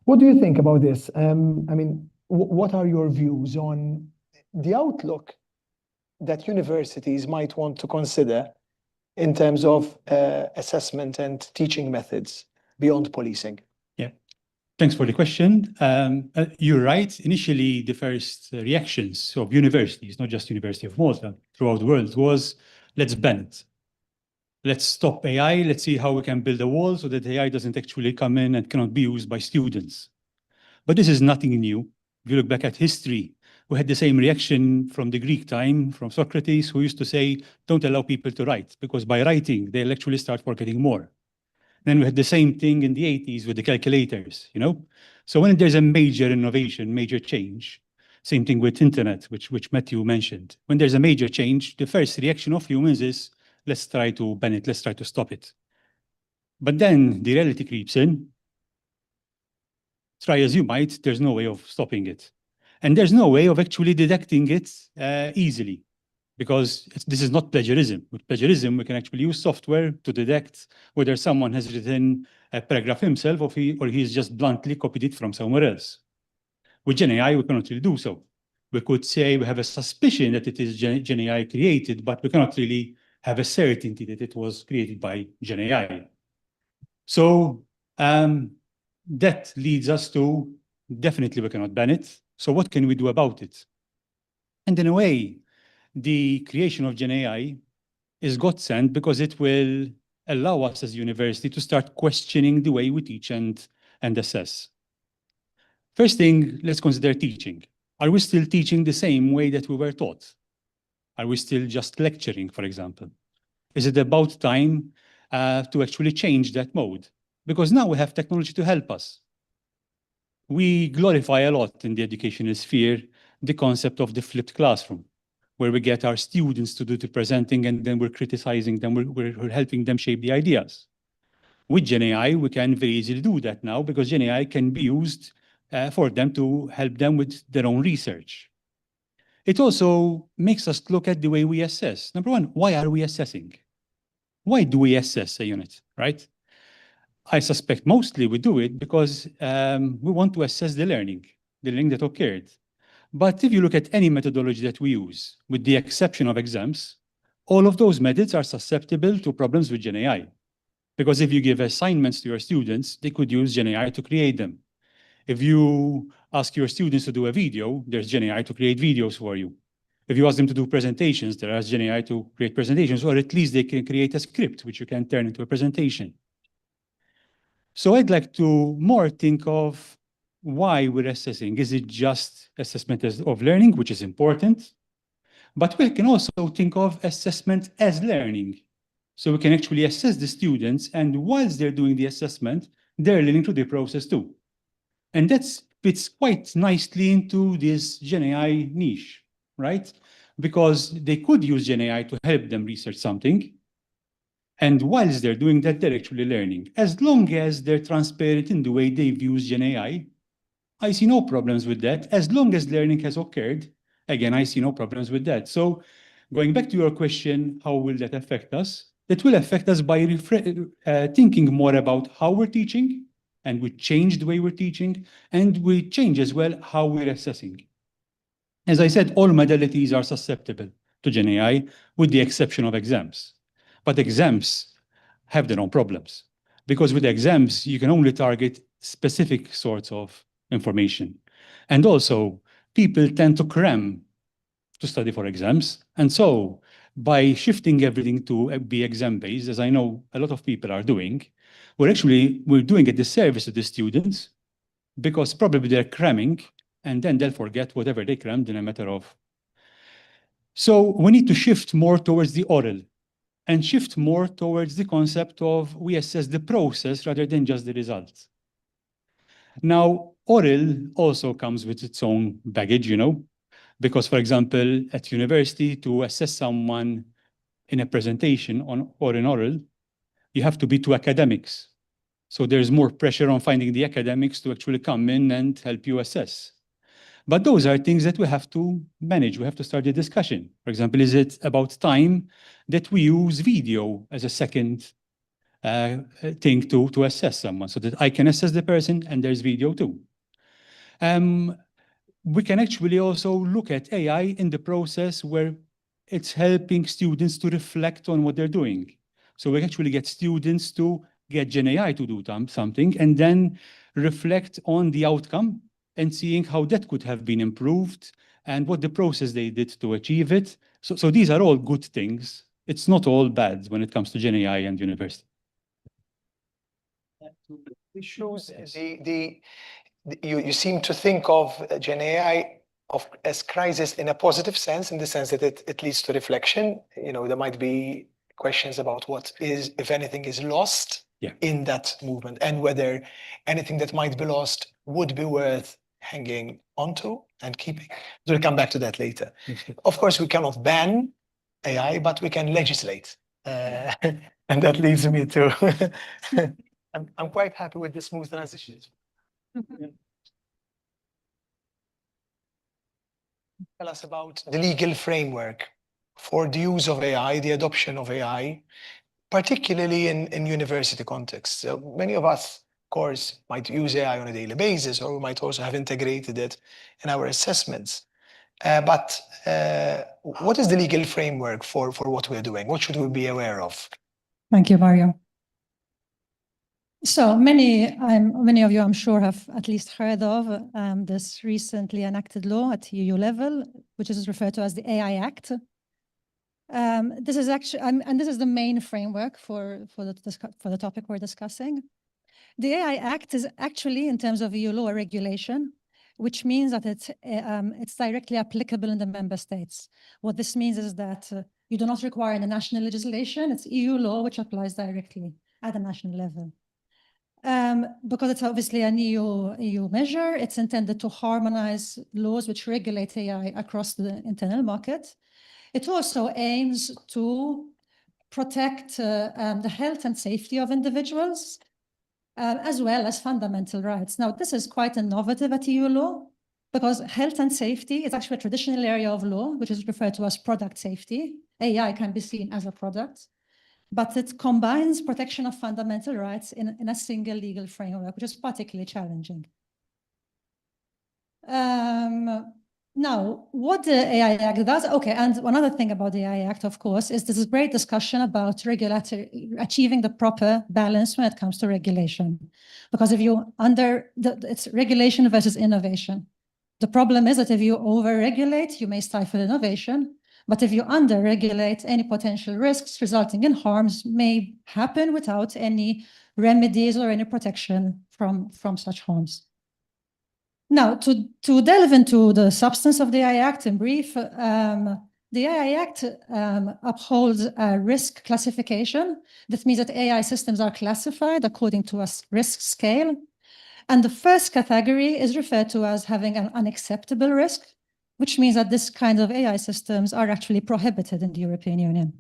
S19: What do you think about this? I mean, what are your views on the outlook that universities might want to consider in terms of assessment and teaching methods beyond policing?
S21: Yeah, thanks for the question. You're right. Initially, the first reactions of universities, not just University of Malta, throughout the world was, let's ban it. Let's stop AI. Let's see how we can build a wall so that AI doesn't actually come in and cannot be used by students. But this is nothing new. If you look back at history, we had the same reaction from the Greek time, from Socrates, who used to say, don't allow people to write, because by writing, they'll actually start forgetting more. Then we had the same thing in the 80s with the calculators, you know? So when there's a major innovation, major change, same thing with internet, which Matthew mentioned. When there's a major change, the first reaction of humans is, let's try to ban it, let's try to stop it. But then the reality creeps in. Try as you might, there's no way of stopping it. And there's no way of actually detecting it easily, because this is not plagiarism. With plagiarism, we can actually use software to detect whether someone has written a paragraph himself or he's just bluntly copied it from somewhere else. With Gen AI, we cannot really do so. We could say we have a suspicion that it is Gen AI created, but we cannot really have a certainty that it was created by Gen AI. So that leads us to, definitely we cannot ban it. So what can we do about it? And in a way, the creation of Gen AI is godsend, because it will allow us as a university to start questioning the way we teach and assess. First thing, let's consider teaching. Are we still teaching the same way that we were taught? Are we still just lecturing, for example? Is it about time to actually change that mode? Because now we have technology to help us. We glorify a lot in the educational sphere the concept of the flipped classroom, where we get our students to do the presenting and then we're criticizing them, we're helping them shape the ideas. With Gen AI, we can very easily do that now, because Gen AI can be used for them to help them with their own research. It also makes us look at the way we assess. Number one, why are we assessing? Why do we assess a unit, right? I suspect mostly we do it because we want to assess the learning that occurred. But if you look at any methodology that we use, with the exception of exams, all of those methods are susceptible to problems with Gen AI. Because if you give assignments to your students, they could use Gen AI to create them. If you ask your students to do a video, there's Gen AI to create videos for you. If you ask them to do presentations, they'll ask GenAI to create presentations, or at least they can create a script which you can turn into a presentation. So I'd like to more think of why we're assessing. Is it just assessment of learning, which is important? But we can also think of assessment as learning. So we can actually assess the students, and whilst they're doing the assessment, they're learning through the process too. And that fits quite nicely into this GenAI niche, right? Because they could use GenAI to help them research something. And whilst they're doing that, they're actually learning. As long as they're transparent in the way they've used GenAI, I see no problems with that. As long as learning has occurred, again, I see no problems with that. So going back to your question, how will that affect us? That will affect us by thinking more about how we're teaching, and we change the way we're teaching, and we change as well how we're assessing. As I said, all modalities are susceptible to GenAI, with the exception of exams. But exams have their own problems, because with exams, you can only target specific sorts of information. And also, people tend to cram to study for exams. And so by shifting everything to be exam-based, as I know a lot of people are doing, we're doing a disservice to the students, because probably they're cramming and then they'll forget whatever they crammed in a matter of. So we need to shift more towards the oral, and shift more towards the concept of we assess the process rather than just the results. Now, oral also comes with its own baggage, because, for example, at university, to assess someone in a presentation or in oral, you have to be two academics. So there's more pressure on finding the academics to actually come in and help you assess. But those are things that we have to manage. We have to start the discussion. For example, is it about time that we use video as a second thing to assess someone, so that I can assess the person and there's video too? We can actually also look at AI in the process where it's helping students to reflect on what they're doing. So we actually get students to get GenAI to do something and then reflect on the outcome and seeing how that could have been improved and what the process they did to achieve it. So these are all good things. It's not all bad when it comes to GenAI and university.
S19: It shows you seem to think of GenAI as crisis in a positive sense, in the sense that it leads to reflection. There might be questions about what is, if anything, is lost in that movement, and whether anything that might be lost would be worth hanging onto and keeping. We'll come back to that later. Of course, we cannot ban AI, but we can legislate. And that leads me to, I'm quite happy with the smooth transition. Tell us about the legal framework for the use of AI, the adoption of AI, particularly in university contexts. So many of us, of course, might use AI on a daily basis, or we might also have integrated it in our assessments. But what is the legal framework for what we're doing? What should we be aware of?
S2: Thank you, Mario. So many of you, I'm sure, have at least heard of this recently enacted law at EU level, which is referred to as the AI Act. This is actually, and this is the main framework for the topic we're discussing. The AI Act is actually, in terms of EU law, a regulation, which means that it's directly applicable in the member states. What this means is that you do not require any national legislation. It's EU law which applies directly at the national level. Because it's obviously an EU measure, it's intended to harmonize laws which regulate AI across the internal market. It also aims to protect the health and safety of individuals, as well as fundamental rights. Now, this is quite innovative at EU law, because health and safety is actually a traditional area of law, which is referred to as product safety. AI can be seen as a product, but it combines protection of fundamental rights in a single legal framework, which is particularly challenging. Now, what the AI Act does, okay, and another thing about the AI Act, of course, is this great discussion about achieving the proper balance when it comes to regulation. Because if you it's regulation versus innovation. The problem is that if you over-regulate, you may stifle innovation, but if you under-regulate, any potential risks resulting in harms may happen without any remedies or any protection from such harms. Now, to delve into the substance of the AI Act in brief, the AI Act upholds a risk classification. That means that AI systems are classified according to a risk scale. And the first category is referred to as having an unacceptable risk, which means that this kind of AI systems are actually prohibited in the European Union.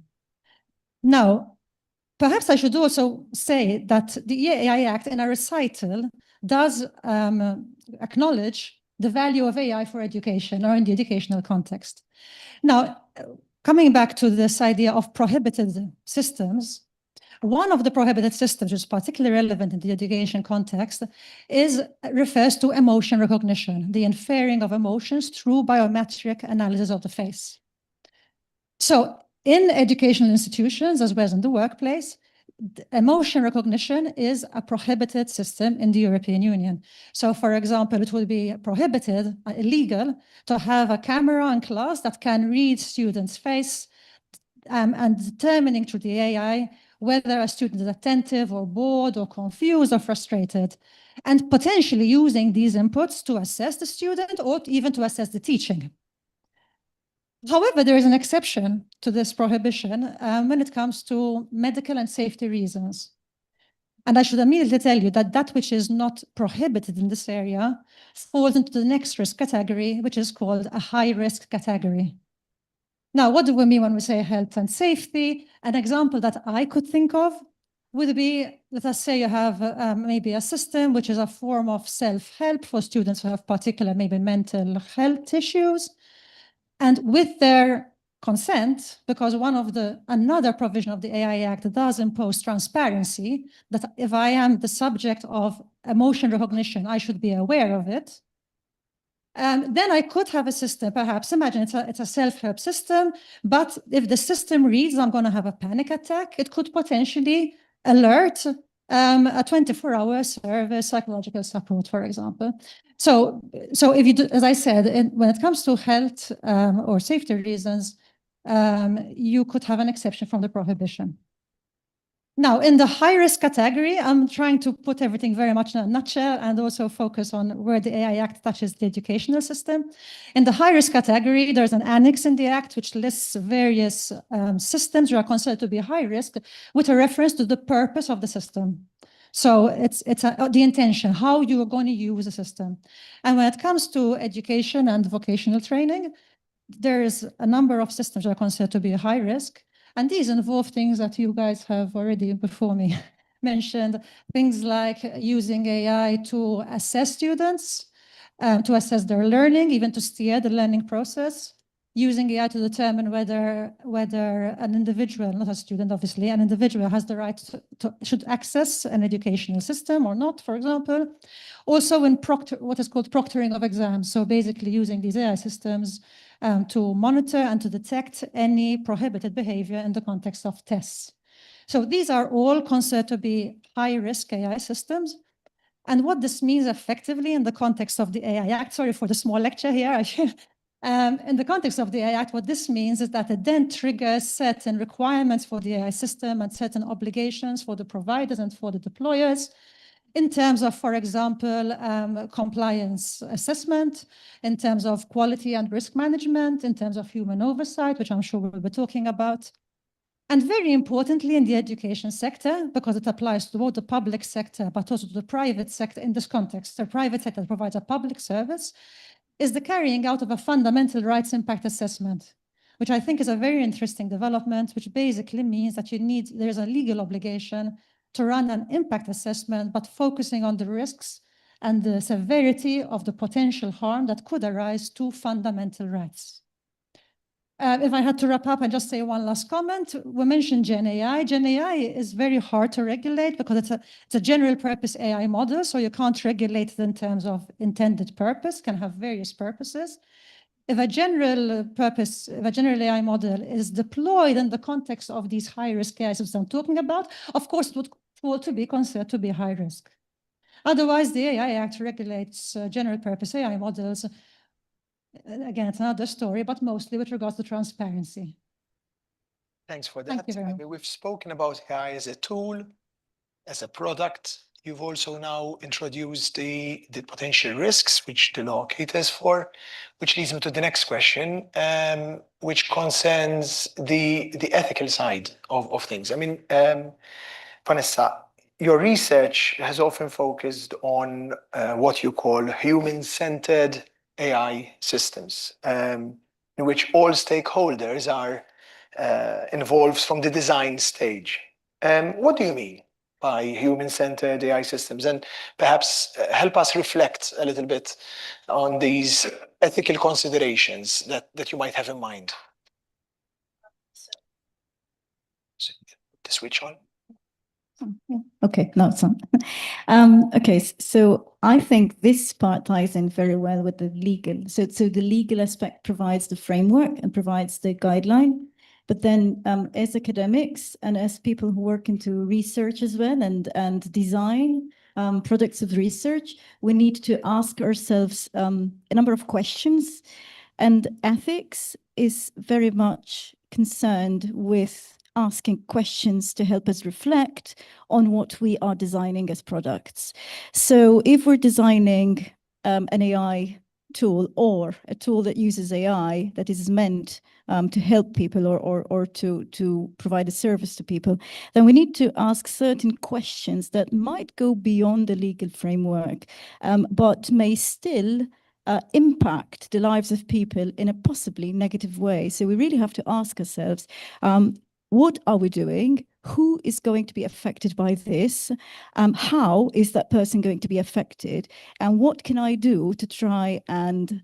S2: Now, perhaps I should also say that the AI Act in a recital does acknowledge the value of AI for education or in the educational context. Now, coming back to this idea of prohibited systems, one of the prohibited systems, which is particularly relevant in the education context, refers to emotion recognition, the inferring of emotions through biometric analysis of the face. So in educational institutions, as well as in the workplace, emotion recognition is a prohibited system in the European Union. So, for example, it would be prohibited, illegal, to have a camera in class that can read students' face and determining through the AI whether a student is attentive or bored or confused or frustrated, and potentially using these inputs to assess the student or even to assess the teaching. However, there is an exception to this prohibition when it comes to medical and safety reasons. And I should immediately tell you that that which is not prohibited in this area falls into the next risk category, which is called a high-risk category. Now, what do we mean when we say health and safety? An example that I could think of would be, let us say you have maybe a system which is a form of self-help for students who have particular maybe mental health issues. And with their consent, because another provision of the AI Act does impose transparency, that if I am the subject of emotion recognition, I should be aware of it. Then I could have a system, perhaps, imagine it's a self-help system, but if the system reads I'm going to have a panic attack, it could potentially alert a 24-hour service, psychological support, for example. So if you do, as I said, when it comes to health or safety reasons, you could have an exception from the prohibition. Now, in the high-risk category, I'm trying to put everything very much in a nutshell and also focus on where the AI Act touches the educational system. In the high-risk category, there's an annex in the Act which lists various systems that are considered to be high risk with a reference to the purpose of the system. So it's the intention, how you are going to use the system. And when it comes to education and vocational training, there is a number of systems that are considered to be high risk. And these involve things that you guys have already before me mentioned, things like using AI to assess students, to assess their learning, even to steer the learning process, using AI to determine whether an individual, not a student, obviously, an individual has the right should access an educational system or not, for example. Also in what is called proctoring of exams. So basically using these AI systems to monitor and to detect any prohibited behavior in the context of tests. So these are all considered to be high-risk AI systems. And what this means effectively in the context of the AI Act, sorry for the small lecture here, in the context of the AI Act, what this means is that it then triggers certain requirements for the AI system and certain obligations for the providers and for the deployers in terms of, for example, compliance assessment, in terms of quality and risk management, in terms of human oversight, which I'm sure we'll be talking about. And very importantly, in the education sector, because it applies to both the public sector, but also to the private sector in this context, the private sector provides a public service, is the carrying out of a fundamental rights impact assessment, which I think is a very interesting development, which basically means that there's a legal obligation to run an impact assessment, but focusing on the risks and the severity of the potential harm that could arise to fundamental rights. If I had to wrap up and just say one last comment, we mentioned Gen AI. Gen AI is very hard to regulate because it's a general purpose AI model, so you can't regulate it in terms of intended purpose, can have various purposes. If a general AI model is deployed in the context of these high-risk AI systems I'm talking about, of course, it would fall to be considered to be high risk. Otherwise, the AI Act regulates general purpose AI models Again, it's another story, but mostly with regards to transparency.
S5: Thanks for
S2: Thank
S5: that.
S2: you very
S5: I
S2: much.
S5: mean, we've spoken about AI as a tool, as a product. You've also now introduced the potential risks, which the law caters for, which leads me to the next question, which concerns the ethical side of things. I mean, Vanessa, your research has often focused on what you call human-centered AI systems, in which all stakeholders are involved from the design stage. What do you mean by human-centered AI systems? And perhaps help us reflect a little bit on these ethical considerations that you might have in mind. The switch on.
S22: Okay, no, it's on. Okay, so I think this part ties in very well with the legal. So the legal aspect provides the framework and provides the guideline. But then as academics and as people who work into research as well and design products of research, we need to ask ourselves a number of questions. And ethics is very much concerned with asking questions to help us reflect on what we are designing as products. So if we're designing an AI tool or a tool that uses AI that is meant to help people or to provide a service to people, then we need to ask certain questions that might go beyond the legal framework, but may still impact the lives of people in a possibly negative way. So we really have to ask ourselves, what are we doing? Who is going to be affected by this? How is that person going to be affected? And what can I do to try and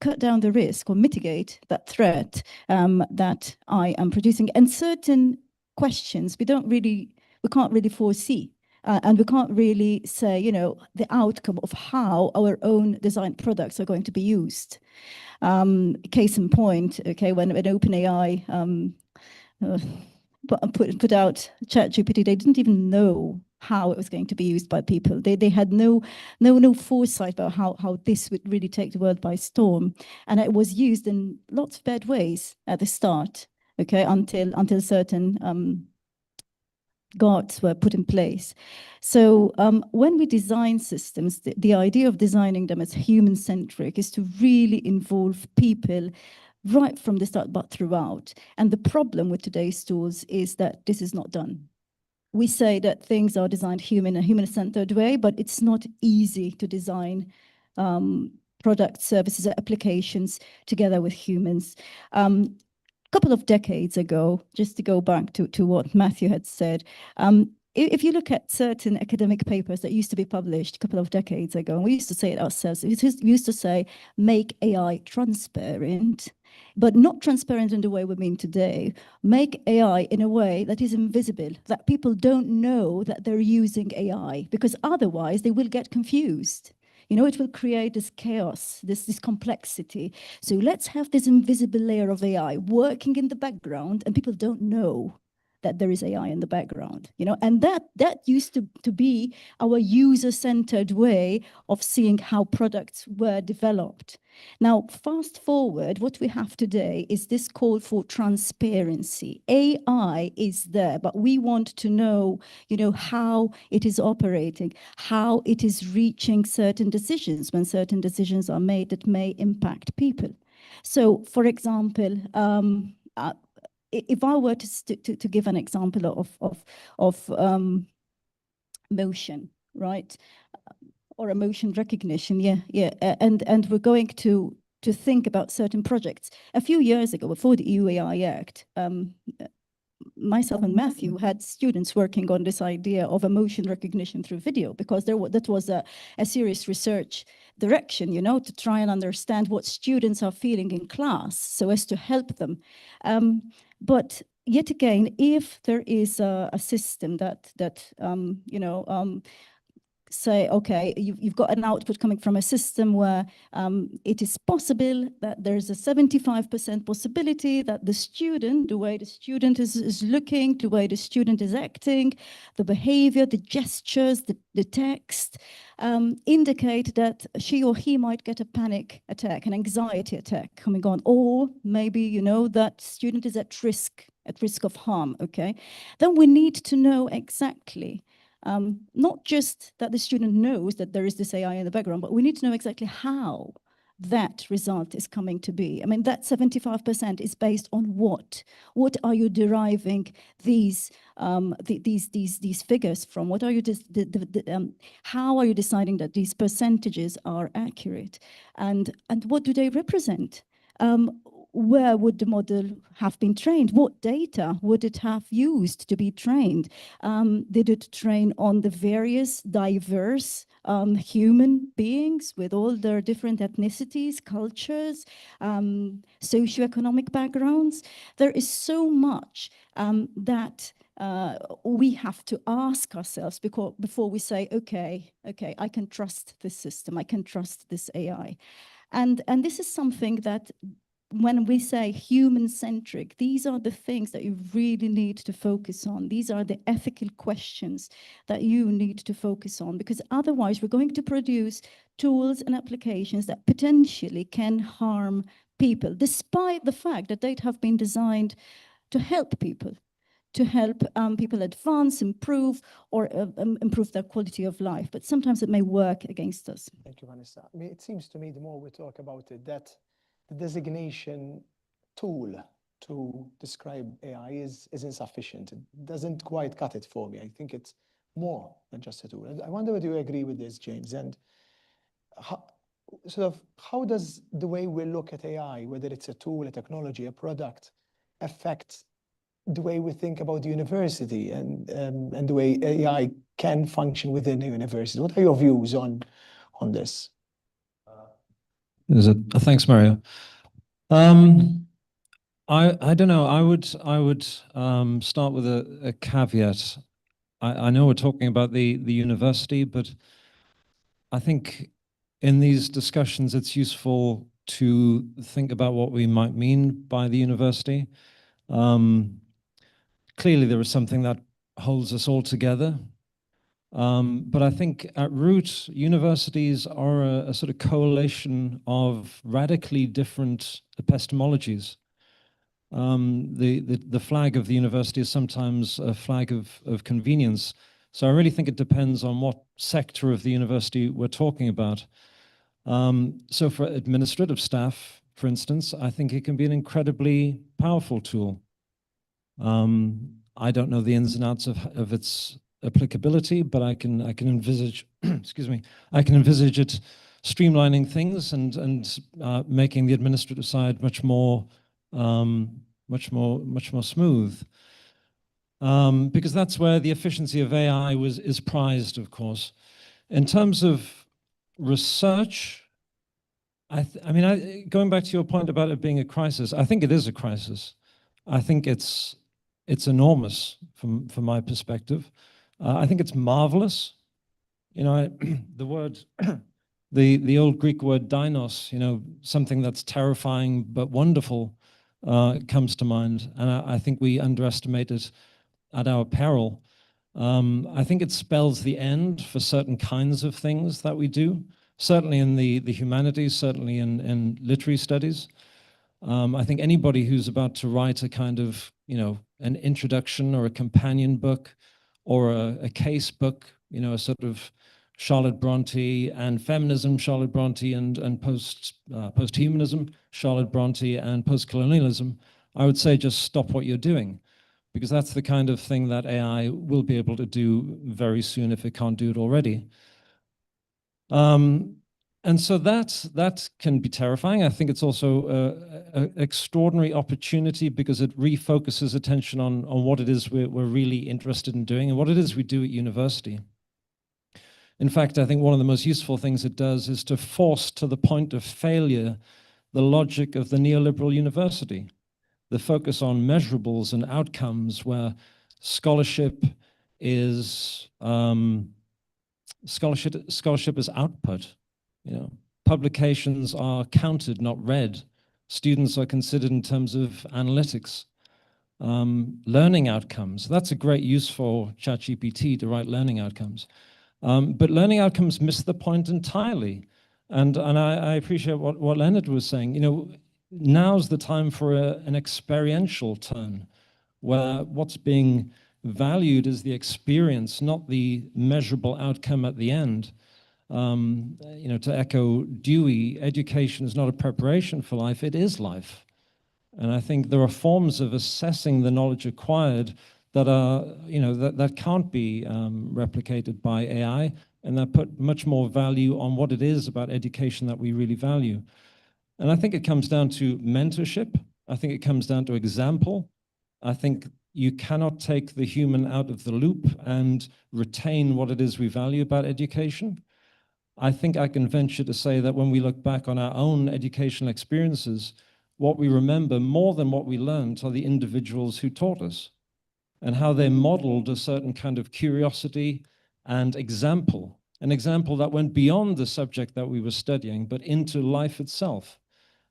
S22: cut down the risk or mitigate that threat that I am producing? And certain questions we can't really foresee. And we can't really say, you know, the outcome of how our own design products are going to be used. Case in point, okay, when OpenAI put out ChatGPT, they didn't even know how it was going to be used by people. They had no foresight about how this would really take the world by storm. And it was used in lots of bad ways at the start, okay, until certain guards were put in place. So when we design systems, the idea of designing them as human-centric is to really involve people right from the start, but throughout. And the problem with today's tools is that this is not done. We say that things are designed in a human-centered way, but it's not easy to design products, services, applications together with humans. Couple of decades ago, just to go back to what Matthew had said, if you look at certain academic papers that used to be published a couple of decades ago, and we used to say it ourselves, we used to say, make AI transparent, but not transparent in the way we mean today. Make AI in a way that is invisible, that people don't know that they're using AI, because otherwise they will get confused. You know, it will create this chaos, this complexity. So let's have this invisible layer of AI working in the background, and people don't know that there is AI in the background, you know, and that used to be our user-centered way of seeing how products were developed. Now, fast forward, what we have today is this call for transparency. AI is there, but we want to know, you know, how it is operating, how it is reaching certain decisions when certain decisions are made that may impact people. So, for example, if I were to give an example of motion, right, or emotion recognition, and we're going to think about certain projects. A few years ago, before the EU AI Act, myself and Matthew had students working on this idea of emotion recognition through video, because that was a serious research direction, you know, to try and understand what students are feeling in class so as to help them. But yet again, if there is a system that you know, say, okay, you've got an output coming from a system where it is possible that there's a 75% possibility that the student, the way the student is looking, the way the student is acting, the behavior, the gestures, the text, indicate that she or he might get a panic attack, an anxiety attack coming on, or maybe, you know, that student is at risk of harm, okay? Then we need to know exactly, not just that the student knows that there is this AI in the background, but we need to know exactly how that result is coming to be. I mean, that 75% is based on what? What are you deriving these figures from? What are you how are you deciding that these percentages are accurate? And what do they represent? Where would the model have been trained? What data would it have used to be trained? Did it train on the various diverse human beings with all their different ethnicities, cultures, socioeconomic backgrounds? There is so much that we have to ask ourselves before we say, okay, I can trust this system, I can trust this AI. And this is something that, when we say human-centric, these are the things that you really need to focus on. These are the ethical questions that you need to focus on, because otherwise we're going to produce tools and applications that potentially can harm people, despite the fact that they have been designed to help people, advance, improve, or improve their quality of life. But sometimes it may work against us.
S19: Thank you, Vanessa. I mean, it seems to me the more we talk about it, that the designation tool to describe AI is insufficient. It doesn't quite cut it for me. I think it's more than just a tool. I wonder whether you agree with this, James, and how does the way we look at AI, whether it's a tool, a technology, a product, affect the way we think about the university and the way AI can function within the university? What are your views on this?
S3: Thanks, Mario. I don't know. I would start with a caveat. I know we're talking about the university, but I think in these discussions it's useful to think about what we might mean by the university. Clearly, there is something that holds us all together. But I think at root, universities are a sort of coalition of radically different epistemologies. The flag of the university is sometimes a flag of convenience. So I really think it depends on what sector of the university we're talking about. So for administrative staff, for instance, I think it can be an incredibly powerful tool. I don't know the ins and outs of its applicability, but I can envisage, excuse me, I can envisage it streamlining things and making the administrative side much more smooth. Because that's where the efficiency of AI is prized, of course. In terms of research, I mean, going back to your point about it being a crisis, I think it is a crisis. I think it's enormous from my perspective. I think it's marvelous. You know, the word, the old Greek word dinos, you know, something that's terrifying but wonderful, comes to mind. And I think we underestimate it at our peril. I think it spells the end for certain kinds of things that we do, certainly in the humanities, certainly in literary studies. I think anybody who's about to write a kind of, you know, an introduction or a companion book or a case book, you know, a sort of Charlotte Bronte and feminism, Charlotte Bronte and posthumanism, Charlotte Bronte and postcolonialism, I would say just stop what you're doing, because that's the kind of thing that AI will be able to do very soon if it can't do it already. And so that can be terrifying. I think it's also an extraordinary opportunity because it refocuses attention on what it is we're really interested in doing and what it is we do at university. In fact, I think one of the most useful things it does is to force to the point of failure the logic of the neoliberal university, the focus on measurables and outcomes where scholarship is scholarship is output. You know, publications are counted, not read. Students are considered in terms of analytics. Learning outcomes, that's a great use for ChatGPT to write learning outcomes. But learning outcomes miss the point entirely. And I appreciate what Leonard was saying. You know, now's the time for an experiential turn, where what's being valued is the experience, not the measurable outcome at the end. You know, to echo Dewey, education is not a preparation for life, it is life. And I think there are forms of assessing the knowledge acquired that are, you know, that can't be replicated by AI, and that put much more value on what it is about education that we really value. And I think it comes down to mentorship. I think it comes down to example. I think you cannot take the human out of the loop and retain what it is we value about education. I think I can venture to say that when we look back on our own educational experiences, what we remember more than what we learned are the individuals who taught us and how they modeled a certain kind of curiosity and example, an example that went beyond the subject that we were studying, but into life itself.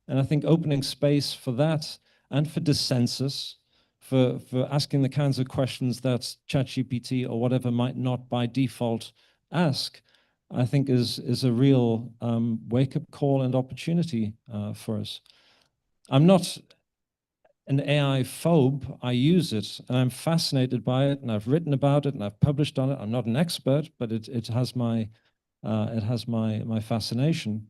S3: And I think opening space for that and for dissensus, for asking the kinds of questions that ChatGPT or whatever might not by default ask, I think is a real wake-up call and opportunity for us. I'm not an AI phobe. I use it and I'm fascinated by it, and I've written about it and I've published on it. I'm not an expert, but it has my fascination.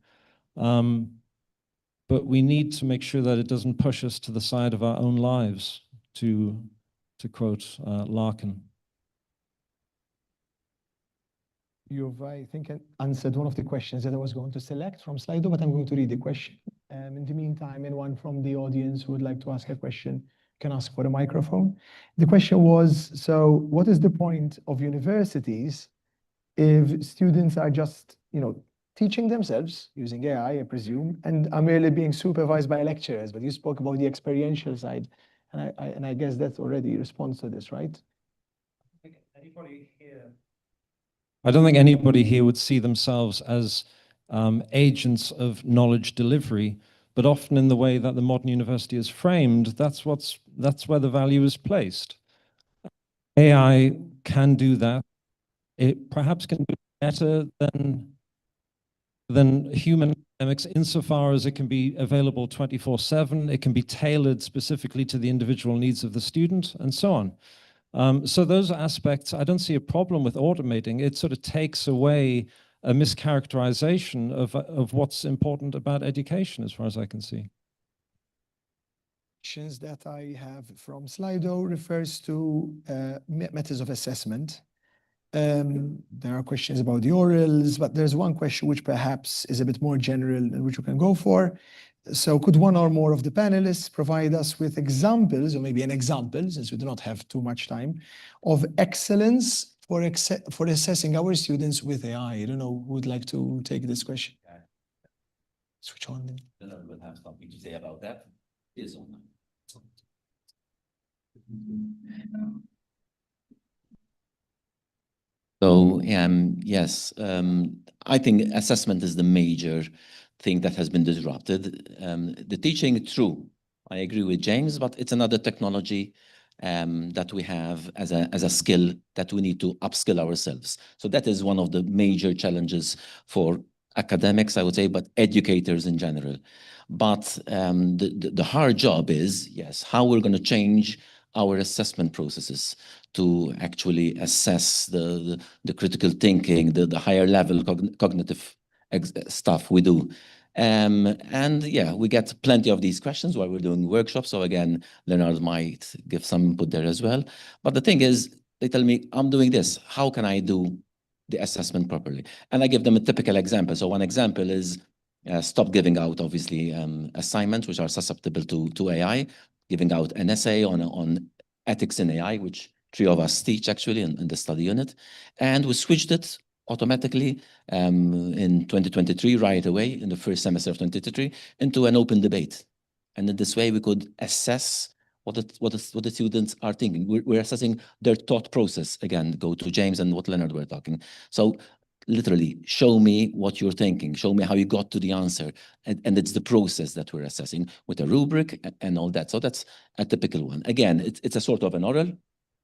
S3: But we need to make sure that it doesn't push us to the side of our own lives, to quote Larkin.
S19: You've, I think, answered one of the questions that I was going to select from Slido, but I'm going to read the question. In the meantime, anyone from the audience who would like to ask a question can ask for a microphone. The question was, so what is the point of universities if students are just, you know, teaching themselves using AI, I presume, and are merely being supervised by lecturers? But you spoke about the experiential side, and I guess that's already a response to this, right?
S3: I don't think anybody here would see themselves as agents of knowledge delivery, but often in the way that the modern university is framed, that's where the value is placed. AI can do that. It perhaps can do better than human academics insofar as it can be available 24/7, it can be tailored specifically to the individual needs of the student, and so on. So those aspects, I don't see a problem with automating. It sort of takes away a mischaracterization of what's important about education, as far as I can see.
S19: Questions that I have from Slido refers to methods of assessment. There are questions about the orals, but there's one question which perhaps is a bit more general and which we can go for. So could one or more of the panelists provide us with examples, or maybe an example, since we do not have too much time, of excellence for assessing our students with AI? I don't know who would like to take this question. Switch on then.
S20: Leonard will have something to say about that. It is online. So yes, I think assessment is the major thing that has been disrupted. The teaching, true, I agree with James, but it's another technology that we have as a skill that we need to upskill ourselves. So that is one of the major challenges for academics, I would say, but educators in general. But the hard job is, yes, how we're going to change our assessment processes to actually assess the critical thinking, the higher level cognitive stuff we do. And yeah, we get plenty of these questions while we're doing workshops. So again, Leonard might give some input there as well. But the thing is, they tell me, I'm doing this. How can I do the assessment properly? And I give them a typical example. So one example is stop giving out, obviously, assignments which are susceptible to AI, giving out an essay on ethics in AI, which 3 of us teach actually in the study unit. And we switched it automatically in 2023, right away, in the first semester of 2023, into an open debate. And in this way, we could assess what the students are thinking. We're assessing their thought process. Again, go to James and what Leonard were talking. So literally show me what you're thinking, show me how you got to the answer. And it's the process that we're assessing with a rubric and all that. So that's a typical one. Again, it's a sort of an oral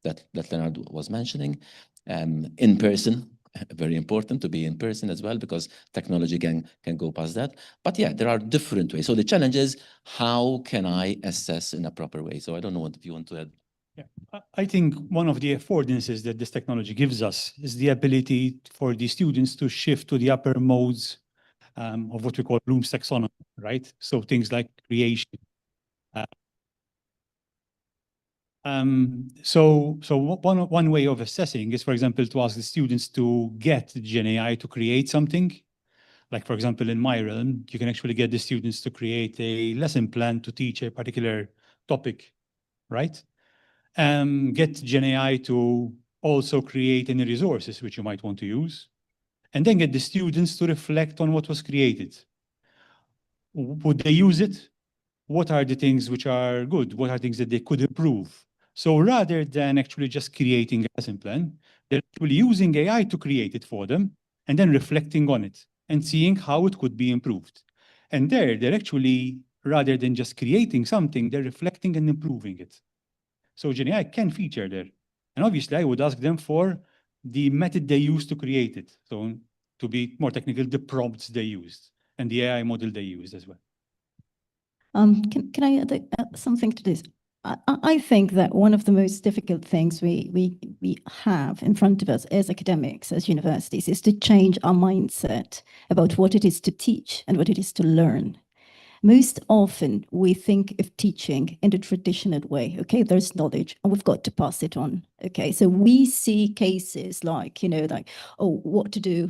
S20: that Leonard was mentioning, in person. Very important to be in person as well, because technology can go past that. But yeah, there are different ways. So the challenge is, how can I assess in a proper way? So I don't know what you want to add.
S21: Yeah, I think one of the affordances that this technology gives us is the ability for the students to shift to the upper modes of what we call Bloom's taxonomy, right? So things like creation. So one way of assessing is, for example, to ask the students to get Gen AI to create something. Like, for example, in my realm, you can actually get the students to create a lesson plan to teach a particular topic, right? Get Gen AI to also create any resources which you might want to use, and then get the students to reflect on what was created. Would they use it? What are the things which are good? What are things that they could improve? So rather than actually just creating a lesson plan, they're actually using AI to create it for them and then reflecting on it and seeing how it could be improved. And they're actually, rather than just creating something, they're reflecting and improving it. So Gen AI can feature there. And obviously, I would ask them for the method they used to create it. So to be more technical, the prompts they used and the AI model they used as well.
S22: Can I add something to this? I think that one of the most difficult things we have in front of us as academics, as universities, is to change our mindset about what it is to teach and what it is to learn. Most often we think of teaching in the traditional way. Okay, there's knowledge and we've got to pass it on. Okay, so we see cases like, like, oh, what to do,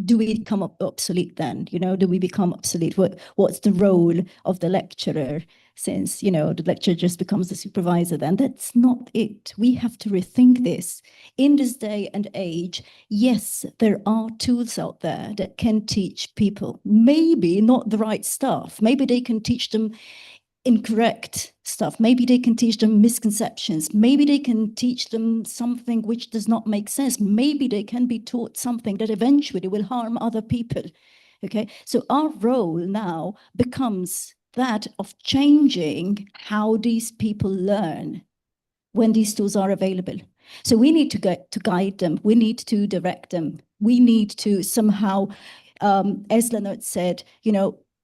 S22: do we become obsolete then? Do we become obsolete? What's the role of the lecturer, since, the lecturer just becomes the supervisor then? That's not it. We have to rethink this. In this day and age, yes, there are tools out there that can teach people, maybe not the right stuff. Maybe they can teach them incorrect stuff. Maybe they can teach them misconceptions. Maybe they can teach them something which does not make sense. Maybe they can be taught something that eventually will harm other people. Okay, so our role now becomes that of changing how these people learn when these tools are available. So we need to guide them. We need to direct them. We need to somehow, as Leonard said,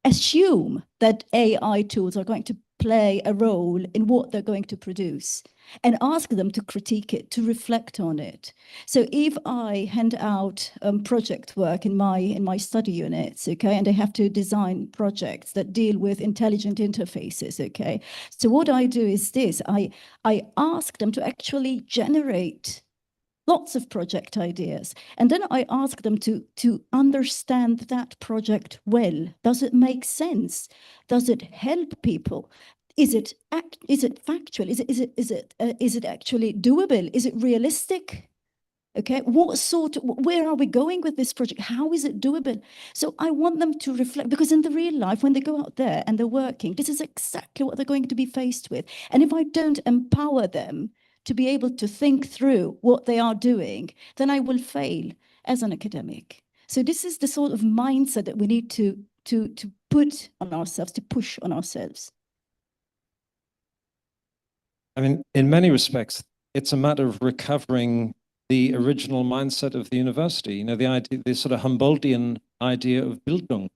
S22: assume that AI tools are going to play a role in what they're going to produce, and ask them to critique it, to reflect on it. So if I hand out project work in my study units, okay, and they have to design projects that deal with intelligent interfaces, okay, so what I do is this: I ask them to actually generate lots of project ideas. And then I ask them to understand that project well. Does it make sense? Does it help people? Is it factual? Is it actually doable? Is it realistic? Okay, where are we going with this project? How is it doable? So I want them to reflect, because in the real life, when they go out there and they're working, this is exactly what they're going to be faced with. And if I don't empower them to be able to think through what they are doing, then I will fail as an academic. So this is the sort of mindset that we need to put on ourselves, to push on ourselves.
S3: I mean, in many respects, it's a matter of recovering the original mindset of the university. The idea, the sort of Humboldtian idea of Bildung,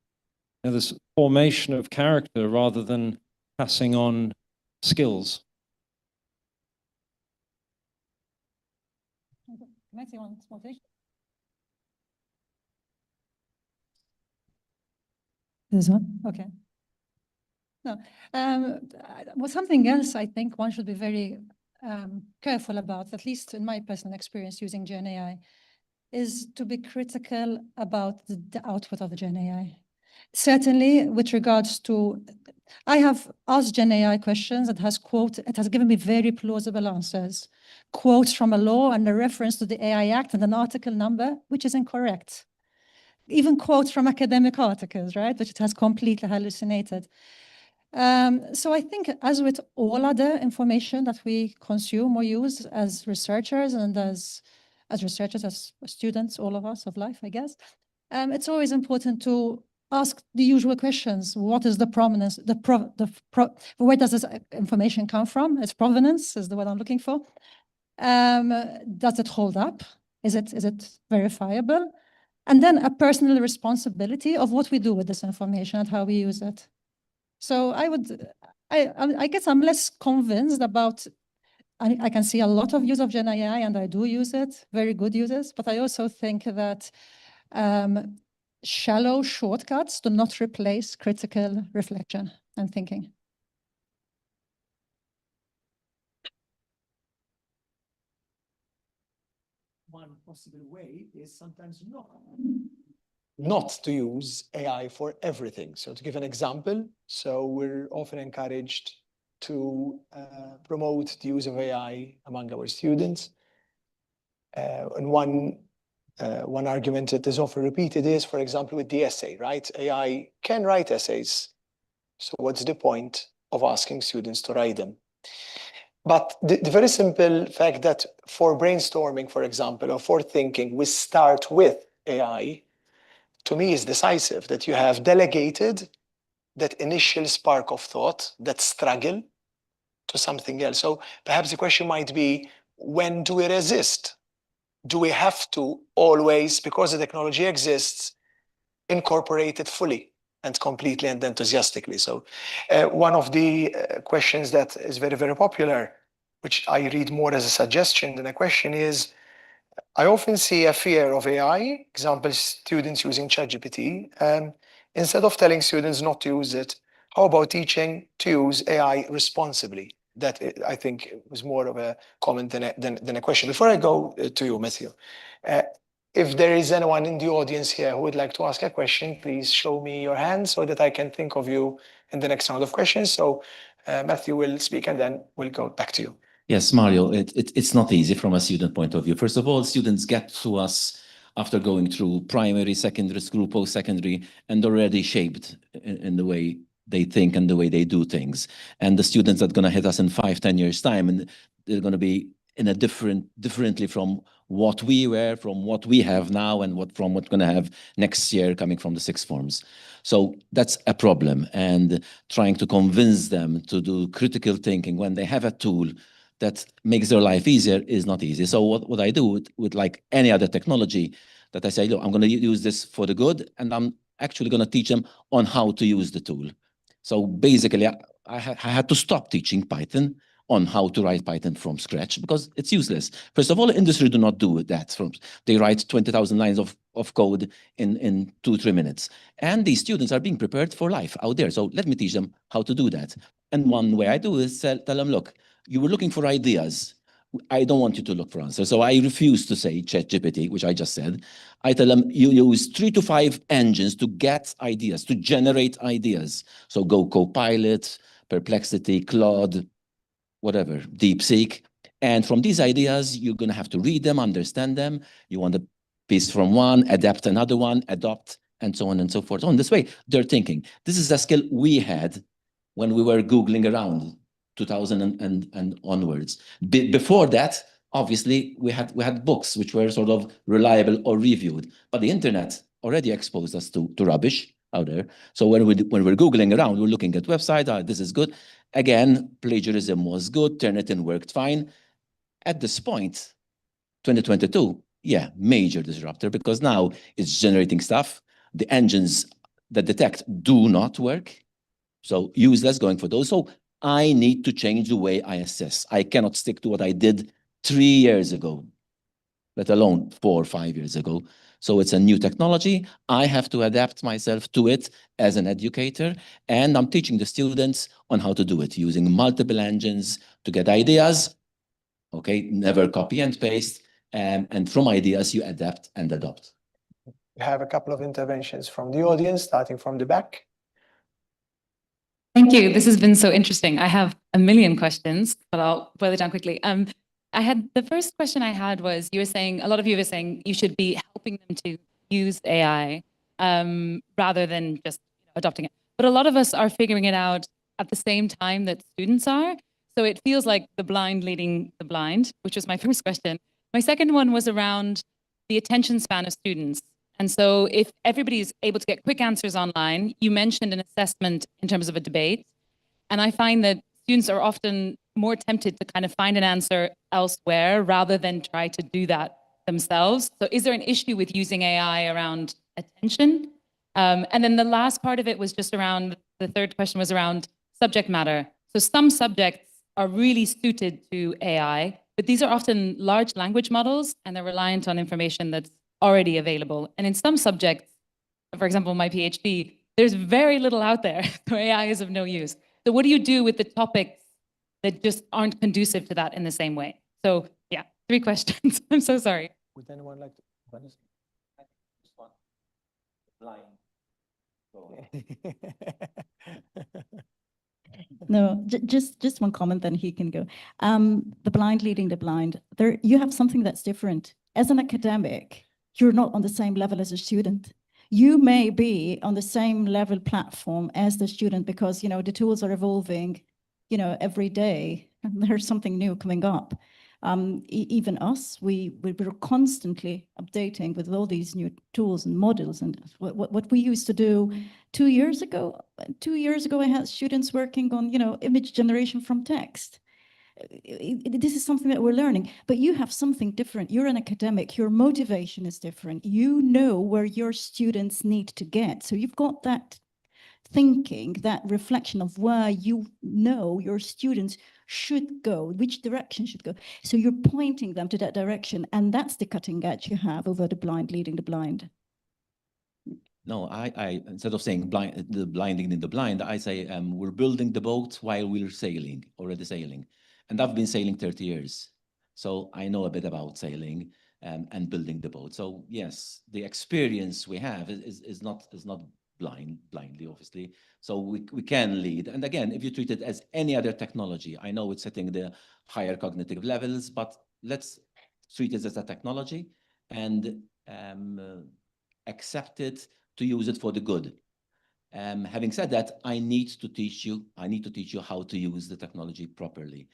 S3: this formation of character rather than passing on skills.
S2: Can I say one small thing? This one? Okay. No. Well, something else I think one should be very careful about, at least in my personal experience using Gen AI, is to be critical about the output of the Gen AI. Certainly, with regards to, I have asked Gen AI questions. It has given me very plausible answers. Quotes from a law and a reference to the AI Act and an article number, which is incorrect. Even quotes from academic articles, right, which it has completely hallucinated. So I think, as with all other information that we consume or use as researchers and as as researchers, as students, all of us of life, I guess, it's always important to ask the usual questions. What is the provenance? Where does this information come from? Its provenance is the word I'm looking for. Does it hold up? Is it verifiable? And then a personal responsibility of what we do with this information and how we use it. So I guess I'm less convinced about, I can see a lot of use of Gen AI and I do use it, very good uses, but I also think that shallow shortcuts do not replace critical reflection and thinking.
S19: One possible way is sometimes not to use AI for everything. So to give an example, so we're often encouraged to promote the use of AI among our students. And one argument that is often repeated is, for example, with the essay, right? AI can write essays. So what's the point of asking students to write them? But the very simple fact that for brainstorming, for example, or for thinking, we start with AI, to me is decisive, that you have delegated that initial spark of thought, that struggle, to something else. So perhaps the question might be, when do we resist? Do we have to always, because the technology exists, incorporate it fully and completely and enthusiastically? So one of the questions that is very, very popular, which I read more as a suggestion than a question, is I often see a fear of AI, example, students using ChatGPT, and instead of telling students not to use it, how about teaching to use AI responsibly? That I think was more of a comment than a question. Before I go to you, Matthew, if there is anyone in the audience here who would like to ask a question, please show me your hand so that I can think of you in the next round of questions. So Matthew will speak and then we'll go back to you.
S20: Yes, Mario, it's not easy from a student point of view. First of all, students get to us after going through primary, secondary school, post-secondary, and already shaped in the way they think and the way they do things. And the students that are going to hit us in 5-10 years' time, and they're going to be in a differently from what we were, from what we have now, and from what's going to have next year coming from the sixth forms. So that's a problem. And trying to convince them to do critical thinking when they have a tool that makes their life easier is not easy. So what I do with like any other technology, that I say, look, I'm going to use this for the good, and I'm actually going to teach them on how to use the tool. So basically, I had to stop teaching Python on how to write Python from scratch because it's useless. First of all, the industry do not do that. They write 20,000 lines of code in 2-3 minutes. And these students are being prepared for life out there. So let me teach them how to do that. And one way I do is tell them, look, you were looking for ideas. I don't want you to look for answers. So I refuse to say ChatGPT, which I just said. I tell them you use 3 to 5 engines to get ideas, to generate ideas. So go Copilot, Perplexity, Claude, whatever, DeepSeek. And from these ideas, you're going to have to read them, understand them. You want a piece from one, adapt another one, adopt, and so on and so forth. So in this way, they're thinking. This is a skill we had when we were Googling around 2000 and onwards. Before that, obviously, we had books which were sort of reliable or reviewed, but the internet already exposed us to rubbish out there. So when we're Googling around, we're looking at websites, this is good. Again, plagiarism was good, Turnitin worked fine. At this point, 2022, yeah, major disruptor, because now it's generating stuff. The engines that detect do not work. So useless going for those. So I need to change the way I assess. I cannot stick to what I did 3 years ago, let alone 4 or 5 years ago. So it's a new technology. I have to adapt myself to it as an educator. And I'm teaching the students on how to do it using multiple engines to get ideas. Okay, never copy and paste. And from ideas, you adapt and adopt.
S5: We have a couple of interventions from the audience, starting from the back.
S6: Thank you. This has been so interesting. I have a million questions, but I'll boil it down quickly. The first question I had was, you were saying, a lot of you were saying you should be helping them to use AI rather than just adopting it. But a lot of us are figuring it out at the same time that students are. So it feels like the blind leading the blind, which was my first question. My second one was around the attention span of students. And so if everybody is able to get quick answers online, you mentioned an assessment in terms of a debate. And I find that students are often more tempted to kind of find an answer elsewhere rather than try to do that themselves. So is there an issue with using AI around attention? And then the last part of it was just around, the third question was around subject matter. So some subjects are really suited to AI, but these are often large language models and they're reliant on information that's already available. And in some subjects, for example, my PhD, there's very little out there, so AI is of no use. So what do you do with the topics that just aren't conducive to that in the same way? So yeah, 3 questions. I'm so sorry.
S9: Would anyone like to?
S22: No, just one comment, then he can go. The blind leading the blind. There, you have something that's different. As an academic, you're not on the same level as a student. You may be on the same level platform as the student because, you know, the tools are evolving, you know, every day. And there's something new coming up. Even us, we're constantly updating with all these new tools and models. And what we used to do 2 years ago, I had students working on, you know, image generation from text. This is something that we're learning, but you have something different. You're an academic, your motivation is different. You know where your students need to get. So you've got that thinking, that reflection of where you know your students should go, which direction should go. So you're pointing them to that direction, and that's the cutting edge you have over the blind leading the blind.
S20: No, I instead of saying the blind leading the blind, I say we're building the boat while we're sailing, already sailing. And I've been sailing 30 years. So I know a bit about sailing and building the boat. So yes, the experience we have is not blindly, obviously. So we can lead. And again, if you treat it as any other technology, I know it's hitting the higher cognitive levels, but let's treat it as a technology and accept it to use it for the good. Having said that, I need to teach you how to use the technology properly.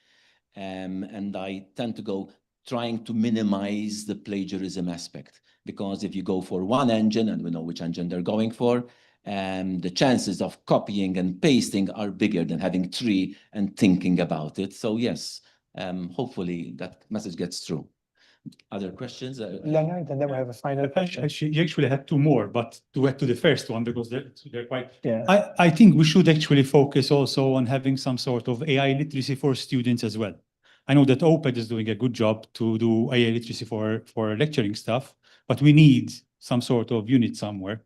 S20: And I tend to go trying to minimize the plagiarism aspect, because if you go for one engine, and we know which engine they're going for, the chances of copying and pasting are bigger than having 3 and thinking about it. So yes, hopefully that message gets through. Other questions?
S19: Leonard, and then we have a final question.
S21: You actually had 2 more, but to add to the first one, because they're quite...
S19: Yeah.
S21: I think we should actually focus also on having some sort of AI literacy for students as well. I know that OPED is doing a good job to do AI literacy for lecturing stuff, but we need some sort of unit somewhere.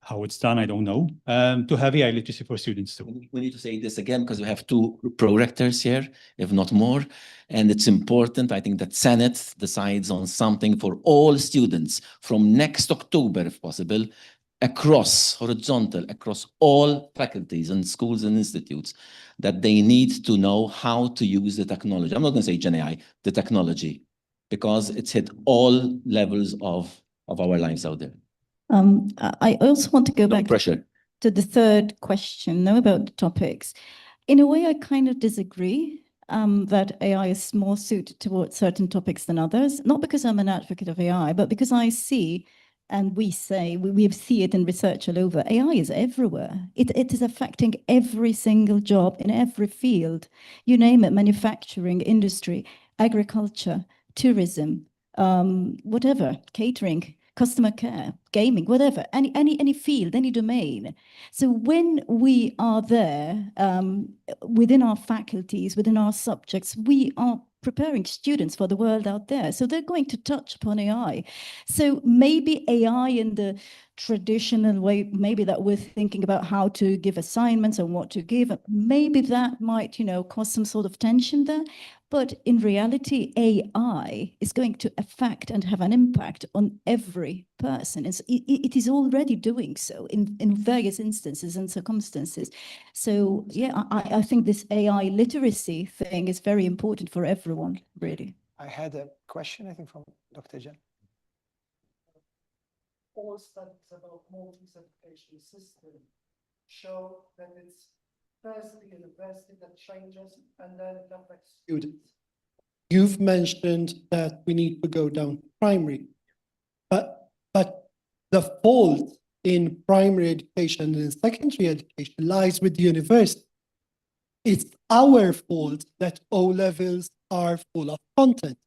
S21: How it's done, I don't know, to have AI literacy for students too.
S20: We need to say this again because we have 2 pro-rectors here, if not more. And it's important, I think, that Senate decides on something for all students from next October, if possible, across all faculties and schools and institutes, that they need to know how to use the technology. I'm not going to say Gen AI, the technology, because it's hit all levels of our lives out there.
S22: I also want to go back to the third question, about the topics. In a way, I kind of disagree that AI is more suited towards certain topics than others, not because I'm an advocate of AI, but because I see, and we see it in research all over, AI is everywhere. It is affecting every single job in every field. You name it, manufacturing, industry, agriculture, tourism, whatever, catering, customer care, gaming, whatever, any field, any domain. So when we are there within our faculties, within our subjects, we are preparing students for the world out there. So they're going to touch upon AI. So maybe AI in the traditional way, maybe that we're thinking about how to give assignments and what to give, maybe that might, cause some sort of tension there. But in reality, AI is going to affect and have an impact on every person. It is already doing so in various instances and circumstances. So yeah, I think this AI literacy thing is very important for everyone, really.
S5: I had a question, I think, from Dr. Jen.
S19: All studies about Maltese education system show that it's first the university that changes and then it affects students.
S1: You've mentioned that we need to go down to primary, but the fault in primary education and secondary education lies with the university. It's our fault that O levels are full of content.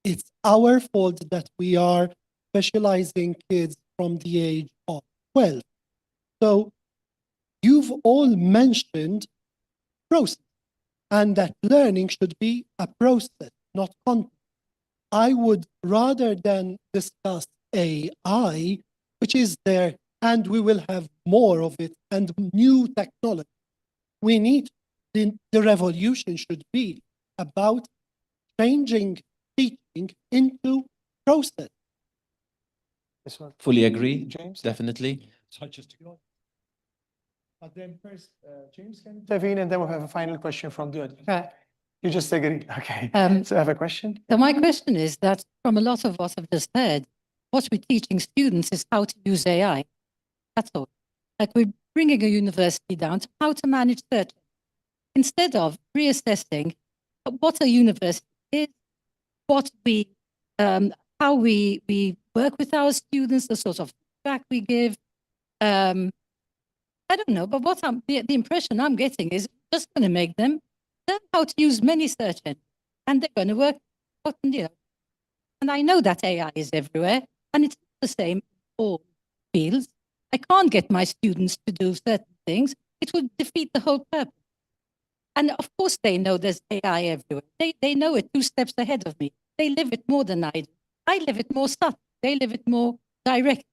S1: It's our fault that we are specializing kids from the age of 12. So you've all mentioned process, and that learning should be a process, not content. I would, rather than discuss AI, which is there, and we will have more of it, and new technology, we need, the revolution should be about changing teaching into process.
S5: This one.
S20: Fully agree,
S5: James?
S20: definitely.
S5: But then first, James can intervene, and then we'll have a final question from the audience.
S7: Right.
S5: You just agree, okay. So I have a question.
S7: So my question is that from a lot of what I've just heard, what we're teaching students is how to use AI. That's all. Like we're bringing a university down to how to manage search instead of reassessing what a university is, what we, how we work with our students, the sort of feedback we give. I don't know, but what the impression I'm getting is just going to make them learn how to use many search engines, and they're going to work, you know. And I know that AI is everywhere, and it's the same in all fields. I can't get my students to do certain things. It would defeat the whole purpose. And of course, they know there's AI everywhere. They know it 2 steps ahead of me. They live it more than I do. I live it more subtle. They live it more direct.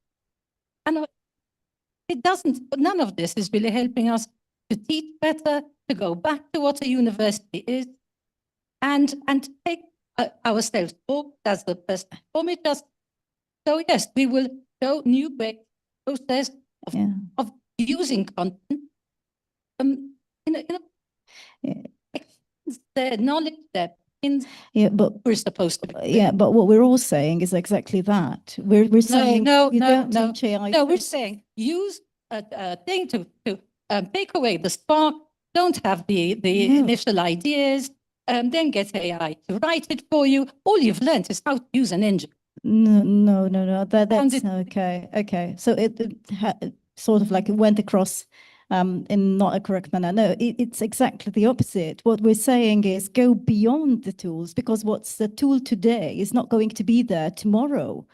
S7: And it doesn't, but none of this is really helping us to teach better, to go back to what a university is, and take ourselves forward as the best form. It just, so yes, we will show new process of using content. The knowledge that
S22: but
S7: we're supposed to.
S22: But what we're all saying is exactly that. We're saying
S7: no,
S22: don't teach AI.
S7: No, we're saying use a thing to take away the spark. Don't have the initial ideas. Then get AI to write it for you. All you've learned is how to use an engine.
S22: No. That's okay. Okay. So it sort of like it went across in not a correct manner. No, it's exactly the opposite. What we're saying is go beyond the tools, because what's the tool today is not going to be there tomorrow.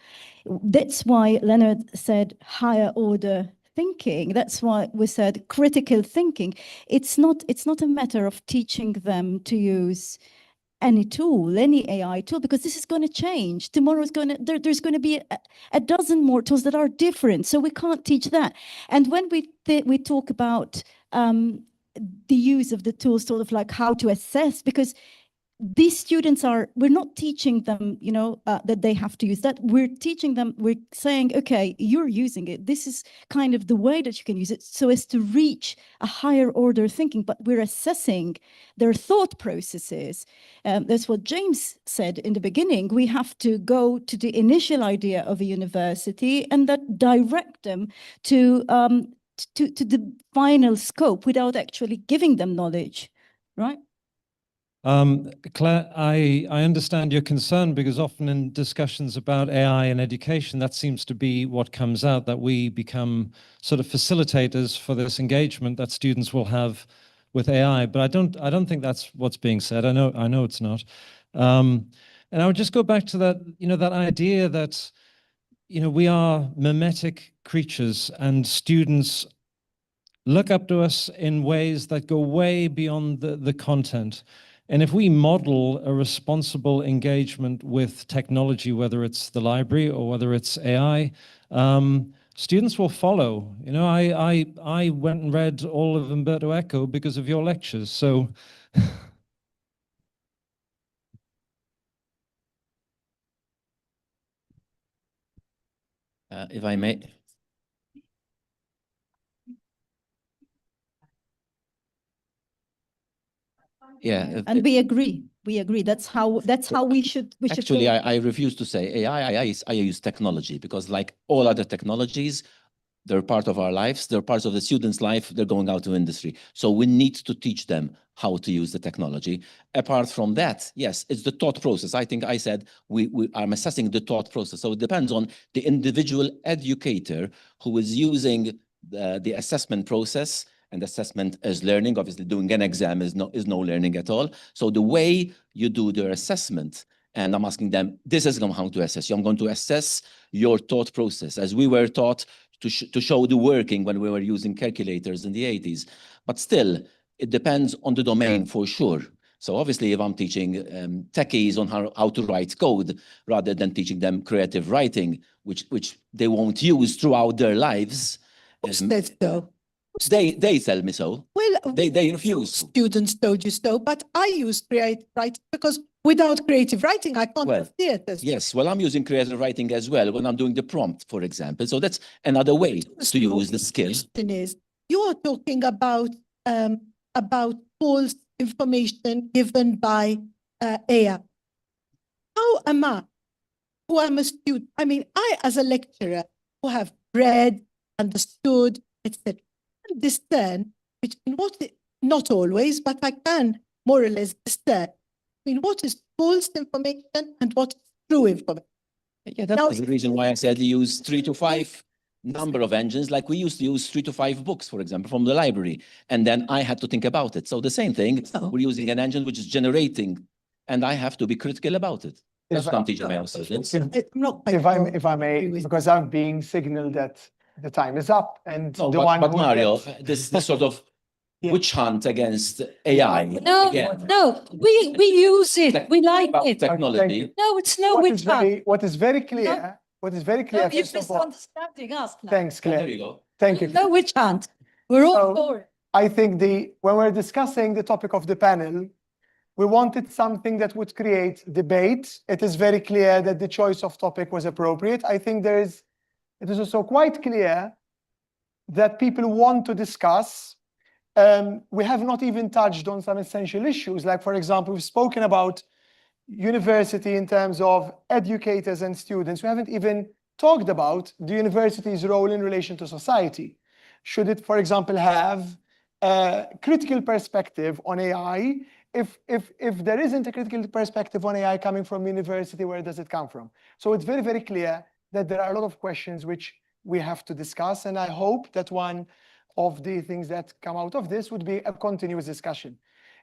S22: That's why Leonard said higher order thinking. That's why we said critical thinking. It's not a matter of teaching them to use any tool, any AI tool, because this is going to change. Tomorrow is going to, there's going to be a dozen more tools that are different. So we can't teach that. And when we talk about the use of the tools, sort of like how to assess, because these students we're not teaching them, that they have to use that. We're teaching them, we're saying, okay, you're using it. This is kind of the way that you can use it so as to reach a higher order thinking, but we're assessing their thought processes. That's what James said in the beginning. We have to go to the initial idea of a university and that direct them to the final scope without actually giving them knowledge, right?
S3: Claire, I understand your concern, because often in discussions about AI and education, that seems to be what comes out, that we become sort of facilitators for this engagement that students will have with AI. But I don't think that's what's being said. I know it's not. And I would just go back to that, that idea that, we are mimetic creatures, and students look up to us in ways that go way beyond the content. And if we model a responsible engagement with technology, whether it's the library or whether it's AI, students will follow. I went and read all of Umberto Eco because of your lectures. So
S20: if I may. Yeah.
S22: And we agree. That's how we should.
S20: Actually, I refuse to say AI. I use technology, because like all other technologies, they're part of our lives. They're parts of the students' life. They're going out to industry. So we need to teach them how to use the technology. Apart from that, yes, it's the thought process. I think I said I'm assessing the thought process. So it depends on the individual educator who is using the assessment process, and assessment is learning. Obviously, doing an exam is no learning at all. So the way you do their assessment, and I'm asking them, this is how to assess you. I'm going to assess your thought process, as we were taught to show the working when we were using calculators in the 80s. But still, it depends on the domain for sure. So obviously, if I'm teaching techies on how to write code, rather than teaching them creative writing, which they won't use throughout their lives. They tell me so.
S13: Well,
S20: they refuse.
S13: Students told you so, but I use creative writing because without creative writing, I can't have theatres.
S20: Yes, well, I'm using creative writing as well when I'm doing the prompt, for example. So that's another way to use the skill.
S13: You are talking about false information given by AI. How am I, who am a student? I mean, I, as a lecturer who have read, understood, etc., discern between not always, but I can more or less discern between what is false information and what is true information.
S20: Yeah, that's the reason why I said use 3 to 5 number of engines, like we used to use 3 to 5 books, for example, from the library. And then I had to think about it. So the same thing, we're using an engine which is generating, and I have to be critical about it. That's what I'm teaching my students.
S19: If I may, because I'm being signaled that the time is up, and
S20: No,
S19: the
S20: but,
S19: one
S20: but
S19: who
S20: Mario,
S19: gets-
S20: this sort of witch hunt against AI.
S7: No,
S20: again.
S7: no, we use it. We like it.
S20: Technology.
S7: No, it's no witch hunt.
S19: What is very clear,
S7: No, you're
S19: first of all,
S7: misunderstanding us now.
S19: thanks, Claire.
S20: There you go.
S19: Thank you.
S7: No witch hunt. We're all
S19: So,
S7: for it.
S19: I think when we're discussing the topic of the panel, we wanted something that would create debate. It is very clear that the choice of topic was appropriate. I think it is also quite clear that people want to discuss. We have not even touched on some essential issues. Like, for example, we've spoken about university in terms of educators and students. We haven't even talked about the university's role in relation to society. Should it, for example, have a critical perspective on AI? If there isn't a critical perspective on AI coming from university, where does it come from? So it's very, very clear that there are a lot of questions which we have to discuss. And I hope that one of the things that come out of this would be a continuous discussion.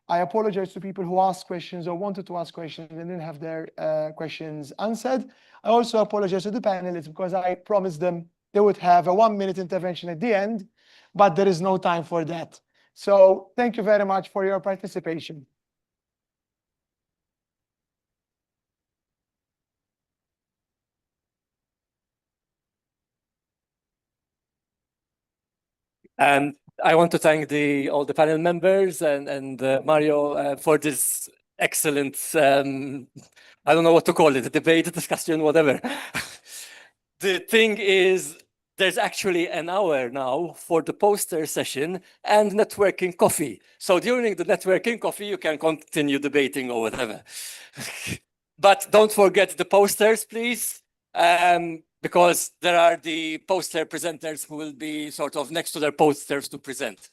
S19: I apologize to people who asked questions or wanted to ask questions and didn't have their questions answered. I also apologize to the panelists because I promised them they would have a 1-minute intervention at the end, but there is no time for that. So thank you very much for your participation.
S4: And I want to thank all the panel members and Mario for this excellent, I don't know what to call it, a debate, a discussion, whatever. The thing is, there's actually an hour now for the poster session and networking coffee. So during the networking coffee, you can continue debating or whatever. But don't forget the posters, please. Because there are the poster presenters who will be sort of next to their posters to present.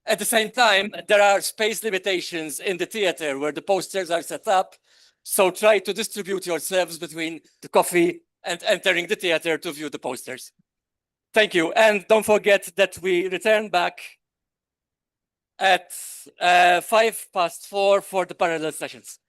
S4: At the same time, there are space limitations in the theater where the posters are set up. So try to distribute yourselves between the coffee and entering the theater to view the posters. Thank you. And don't forget that we return back at 4:05 for the parallel sessions.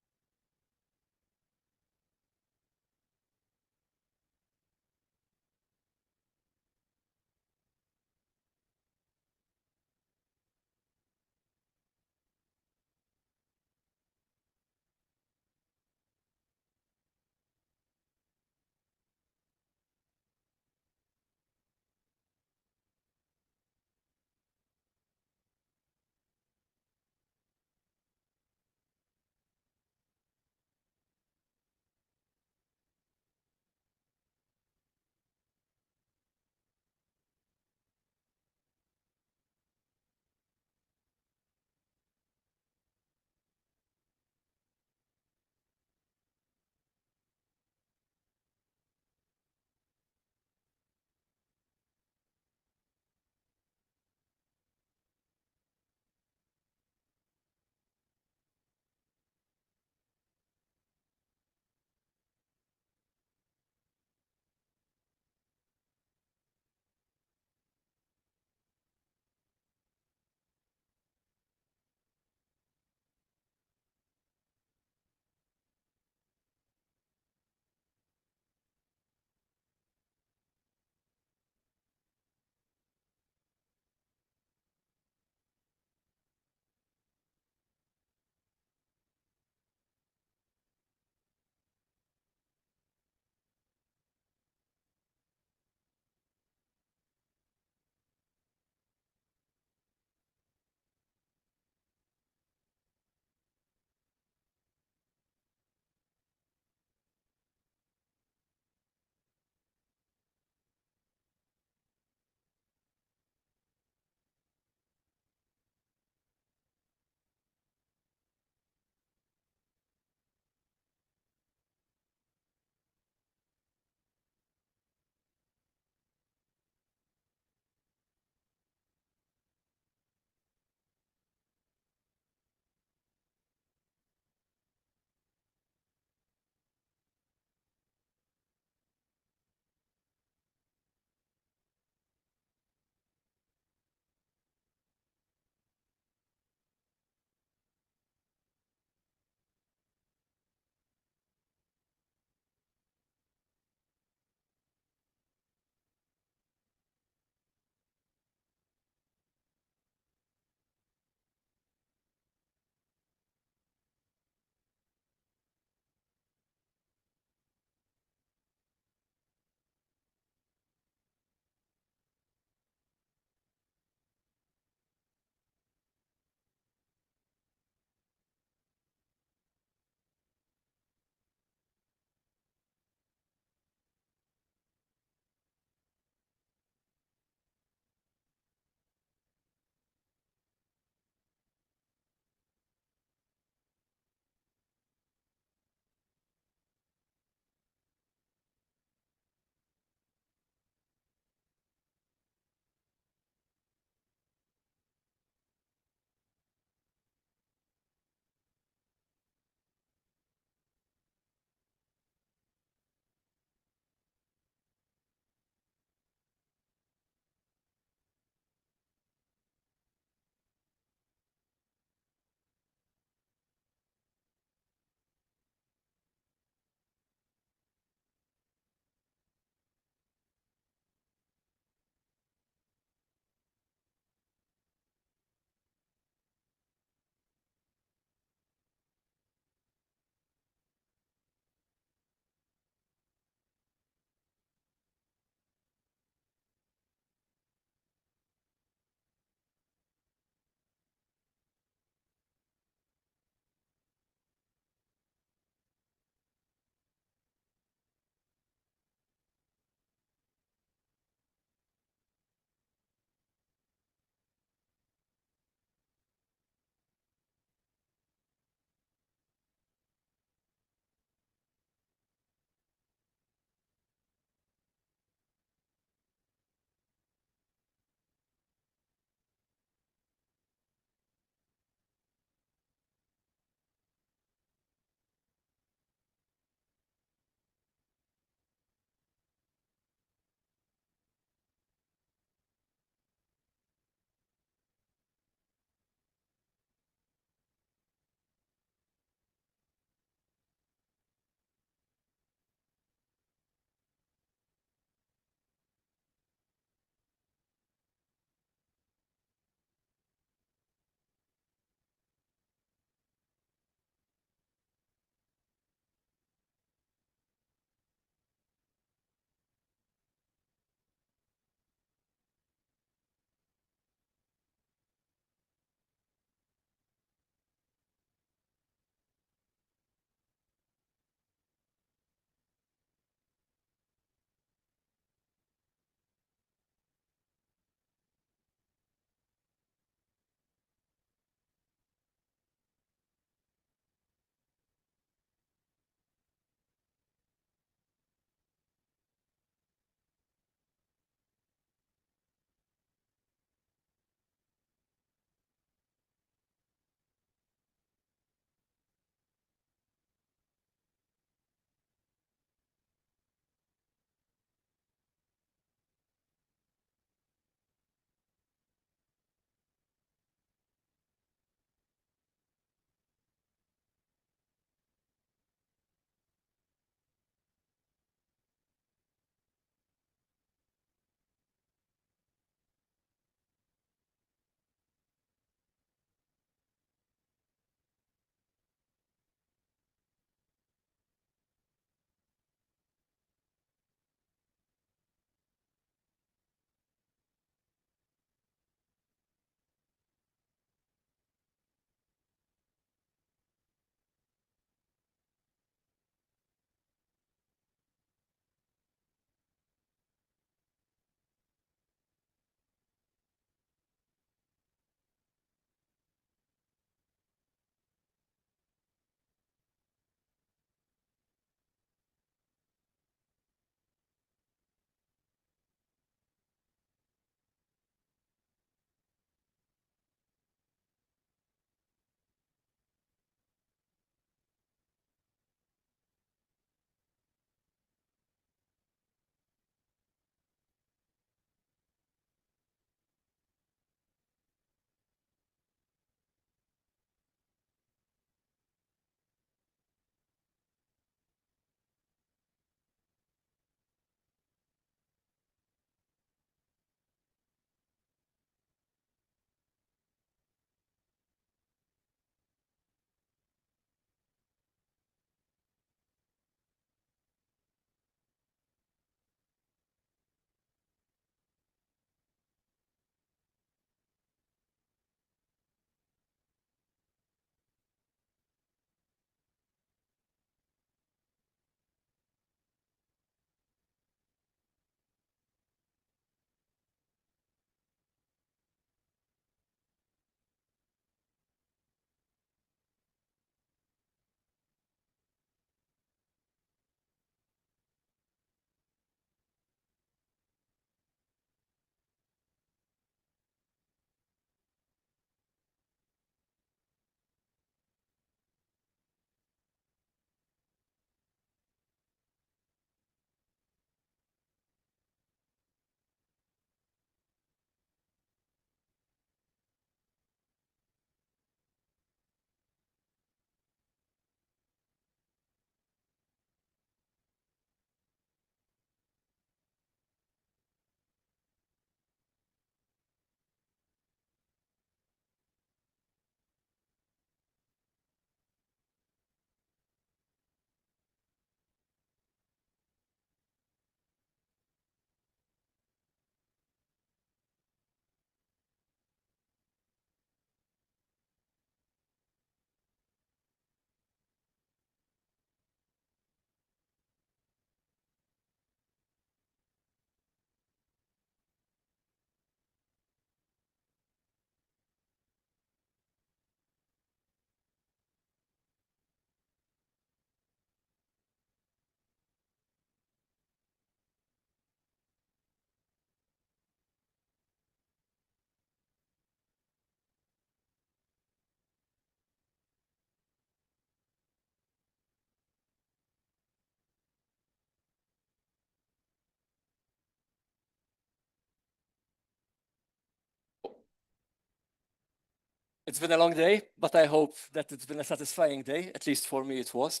S4: It's been a long day, but I hope that it's been a satisfying day. At least for me, it was.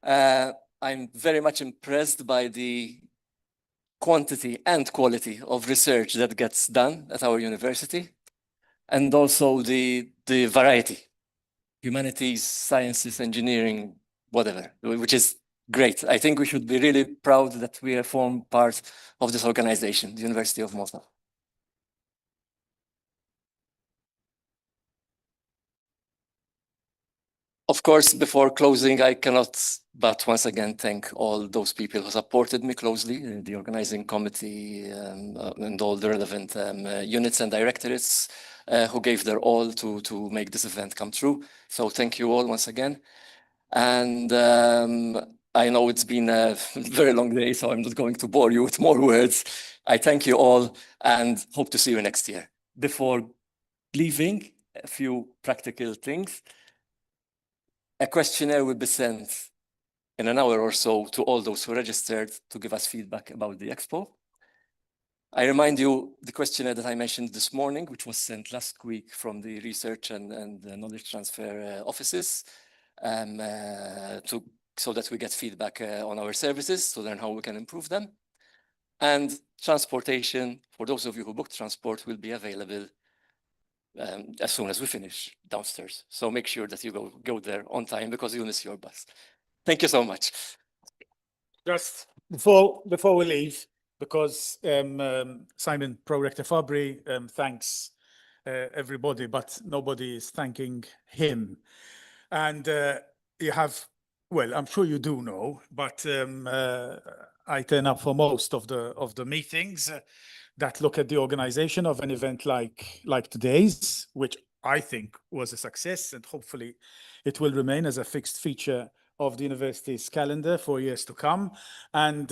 S4: I'm very much impressed by the quantity and quality of research that gets done at our university, and also the variety, humanities, sciences, engineering, whatever, which is great. I think we should be really proud that we form part of this organization, the University of Malta. Of course, before closing, I cannot but once again thank all those people who supported me closely, the organizing committee and all the relevant units and directorates who gave their all to make this event come true. So thank you all once again. And I know it's been a very long day, so I'm not going to bore you with more words. I thank you all and hope to see you next year. Before leaving, a few practical things. A questionnaire will be sent in an hour or so to all those who registered to give us feedback about the expo. I remind you the questionnaire that I mentioned this morning, which was sent last week from the research and the knowledge transfer offices, so that we get feedback on our services to learn how we can improve them. And transportation, for those of you who booked transport, will be available as soon as we finish downstairs. So make sure that you go there on time because you'll miss your bus. Thank you so much.
S15: Just before we leave, because Simon, Pro-Rector Fabry, thanks everybody, but nobody is thanking him. And you have, well, I'm sure you do know, but I turn up for most of the meetings that look at the organization of an event like today's, which I think was a success, and hopefully it will remain as a fixed feature of the university's calendar for years to come. And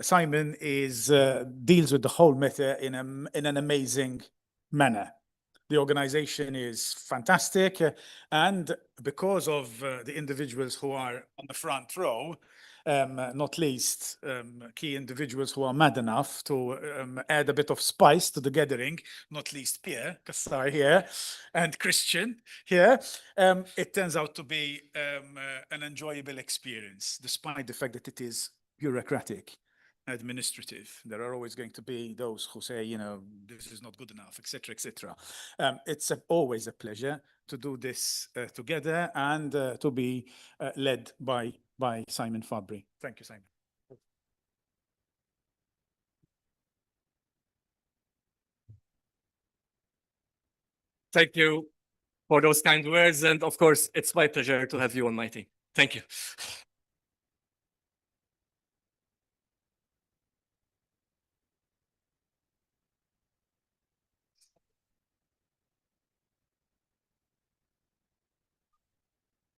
S15: Simon deals with the whole matter in an amazing manner. The organization is fantastic, and because of the individuals who are on the front row, not least key individuals who are mad enough to add a bit of spice to the gathering, not least Pierre Kassar here and Christian here, it turns out to be an enjoyable experience, despite the fact that it is bureaucratic, administrative. There are always going to be those who say, you know, this is not good enough, etc., etc. It's always a pleasure to do this together and to be led by Simon Fabry. Thank you, Simon.
S4: Thank you for those kind words. And of course, it's my pleasure to have you on my team. Thank you.